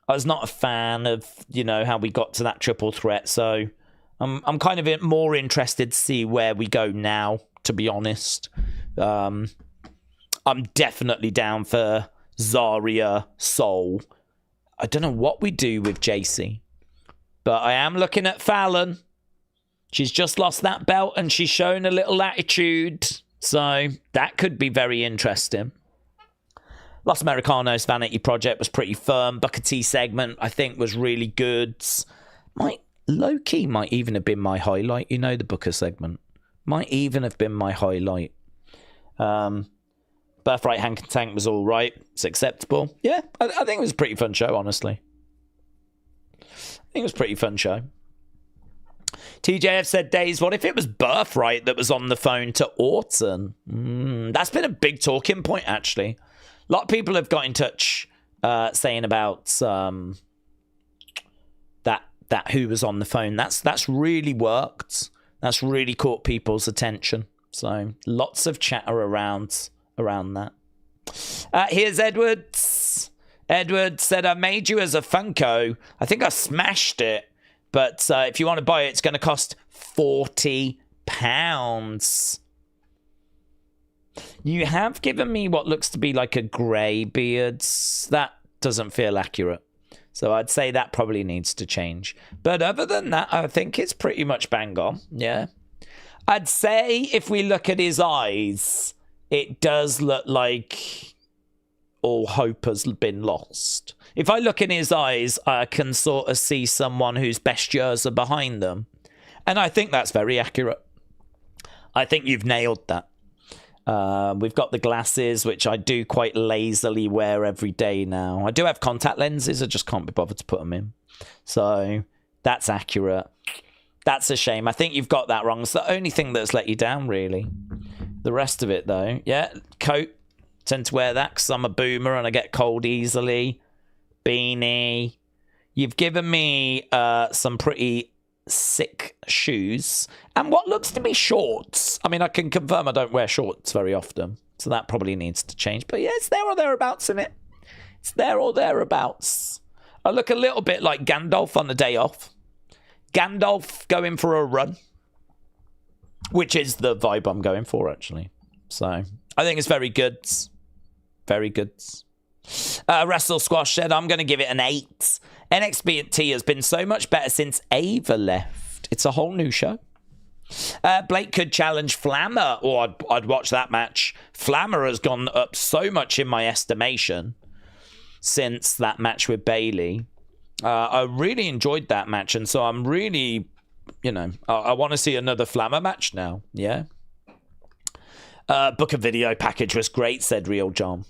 was not a fan of, how we got to that triple threat. So I'm kind of more interested to see where we go now, to be honest. I'm definitely down for Zaria, Soul. I don't know what we do with Jacy, but I am looking at Fallon. She's just lost that belt and she's shown a little attitude. So that could be very interesting. Los Americanos Vanity Project was pretty firm. Booker T segment, I think, was really good. Low-key might even have been my highlight. The Booker segment. Might even have been my highlight. Birthright Hank and Tank was all right. It's acceptable. Yeah, I think it was a pretty fun show, honestly. I think it was a pretty fun show. TJF said, Daze, what if it was Birthright that was on the phone to Orton? That's been a big talking point, actually. A lot of people have got in touch saying about that who was on the phone. That's really worked. That's really caught people's attention. So lots of chatter around that. Here's Edwards. Edward said, I made you as a Funko. I think I smashed it. But if you want to buy it, it's going to cost £40. You have given me what looks to be like a grey beard. That doesn't feel accurate. So I'd say that probably needs to change. But other than that, I think it's pretty much bang on. Yeah. I'd say if we look at his eyes, it does look like all hope has been lost. If I look in his eyes, I can sort of see someone whose best years are behind them. And I think that's very accurate. I think you've nailed that. We've got the glasses, which I do quite lazily wear every day now. I do have contact lenses. I just can't be bothered to put them in. So that's accurate. That's a shame. I think you've got that wrong. It's the only thing that's let you down, really. The rest of it, though. Yeah, coat. Tend to wear that because I'm a boomer and I get cold easily. Beanie. You've given me some pretty sick shoes and what looks to be shorts. I mean, I can confirm I don't wear shorts very often, so that probably needs to change. But yeah, it's there or thereabouts in it. It's there or thereabouts. I look a little bit like Gandalf on the day off. Gandalf going for a run, which is the vibe I'm going for, actually. So I think it's very good. Very good. Wrestle Squash said, I'm going to give it an 8. NXT has been so much better since Ava left. It's a whole new show. Blake could challenge Flammer. I'd watch that match. Flammer has gone up so much in my estimation since that match with Bayley. I really enjoyed that match. And so I'm really, I want to see another Flammer match now. Yeah. Book a video package was great, said Real John.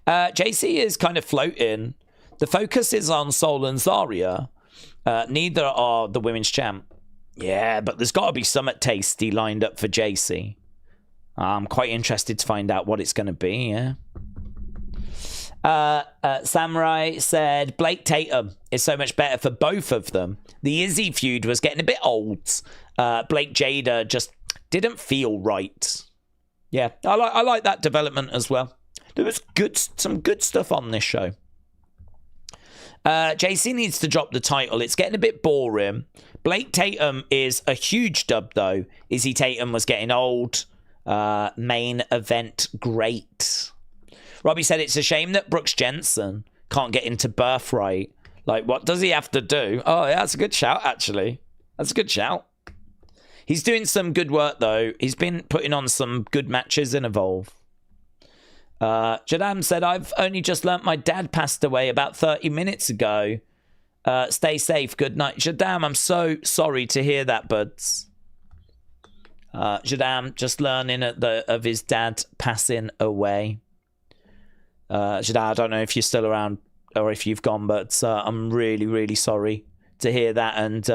JC is kind of floating. The focus is on Soul and Zaria. Neither are the women's champ. Yeah, but there's got to be something tasty lined up for JC. I'm quite interested to find out what it's going to be, yeah. Samurai said, Blake Tatum is so much better for both of them. The Izzi feud was getting a bit old. Blake Jada just didn't feel right. Yeah, I like that development as well. There was some good stuff on this show. JC needs to drop the title. It's getting a bit boring. Blake Tatum is a huge dub, though. Izzy Tatum was getting old. Main event great. Robbie said it's a shame that Brooks Jensen can't get into Birthright. Like, what does he have to do? Oh, yeah, that's a good shout, actually. That's a good shout. He's doing some good work, though. He's been putting on some good matches in Evolve. Jadam said, I've only just learnt my dad passed away about 30 minutes ago. Stay safe. Good night. Jadam, I'm so sorry to hear that, buds. Jadam, just learning of his dad passing away. Jadam, I don't know if you're still around or if you've gone, but I'm really, really sorry to hear that. And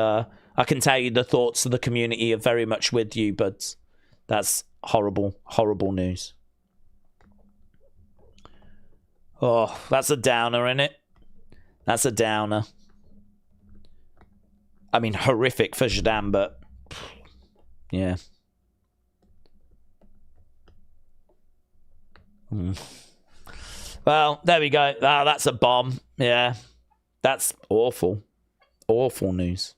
I can tell you the thoughts of the community are very much with you, but that's horrible, horrible news. Oh, that's a downer, isn't it? That's a downer. I mean, horrific for Jadam, but yeah. Well, there we go. Ah, that's a bomb. Yeah. That's awful. Awful news.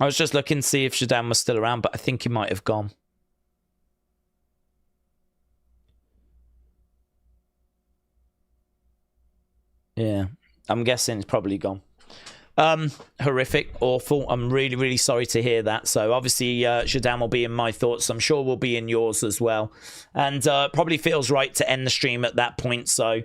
I was just looking to see if Jadam was still around, but I think he might have gone. Yeah. I'm guessing it's probably gone. Horrific, awful. I'm really, really sorry to hear that. So obviously, Jadam will be in my thoughts. I'm sure will be in yours as well. And probably feels right to end the stream at that point. So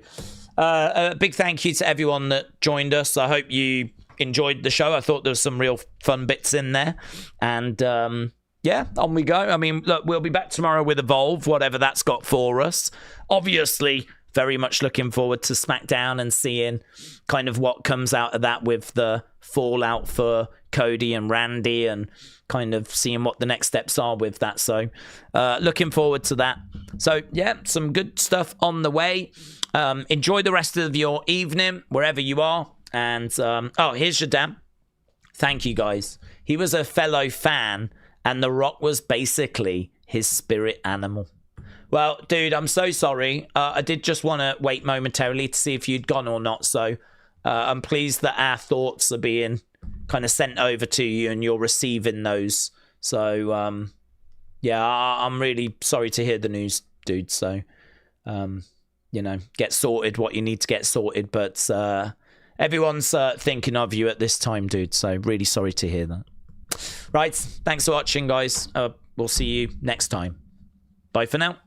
a big thank you to everyone that joined us. I hope you enjoyed the show. I thought there was some real fun bits in there. And yeah, on we go. I mean, look, we'll be back tomorrow with Evolve, whatever that's got for us. Obviously, very much looking forward to SmackDown and seeing kind of what comes out of that with the fallout for Cody and Randy and kind of seeing what the next steps are with that. So looking forward to that. So yeah, some good stuff on the way. Enjoy the rest of your evening, wherever you are. And oh, here's Jadam. Thank you, guys. He was a fellow fan and The Rock was basically his spirit animal. Well, dude, I'm so sorry. I did just want to wait momentarily to see if you'd gone or not. So I'm pleased that our thoughts are being kind of sent over to you and you're receiving those. So, yeah, I'm really sorry to hear the news, dude. So, you know, get sorted what you need to get sorted. But everyone's thinking of you at this time, dude. So really sorry to hear that. Right. Thanks for watching, guys. We'll see you next time. Bye for now.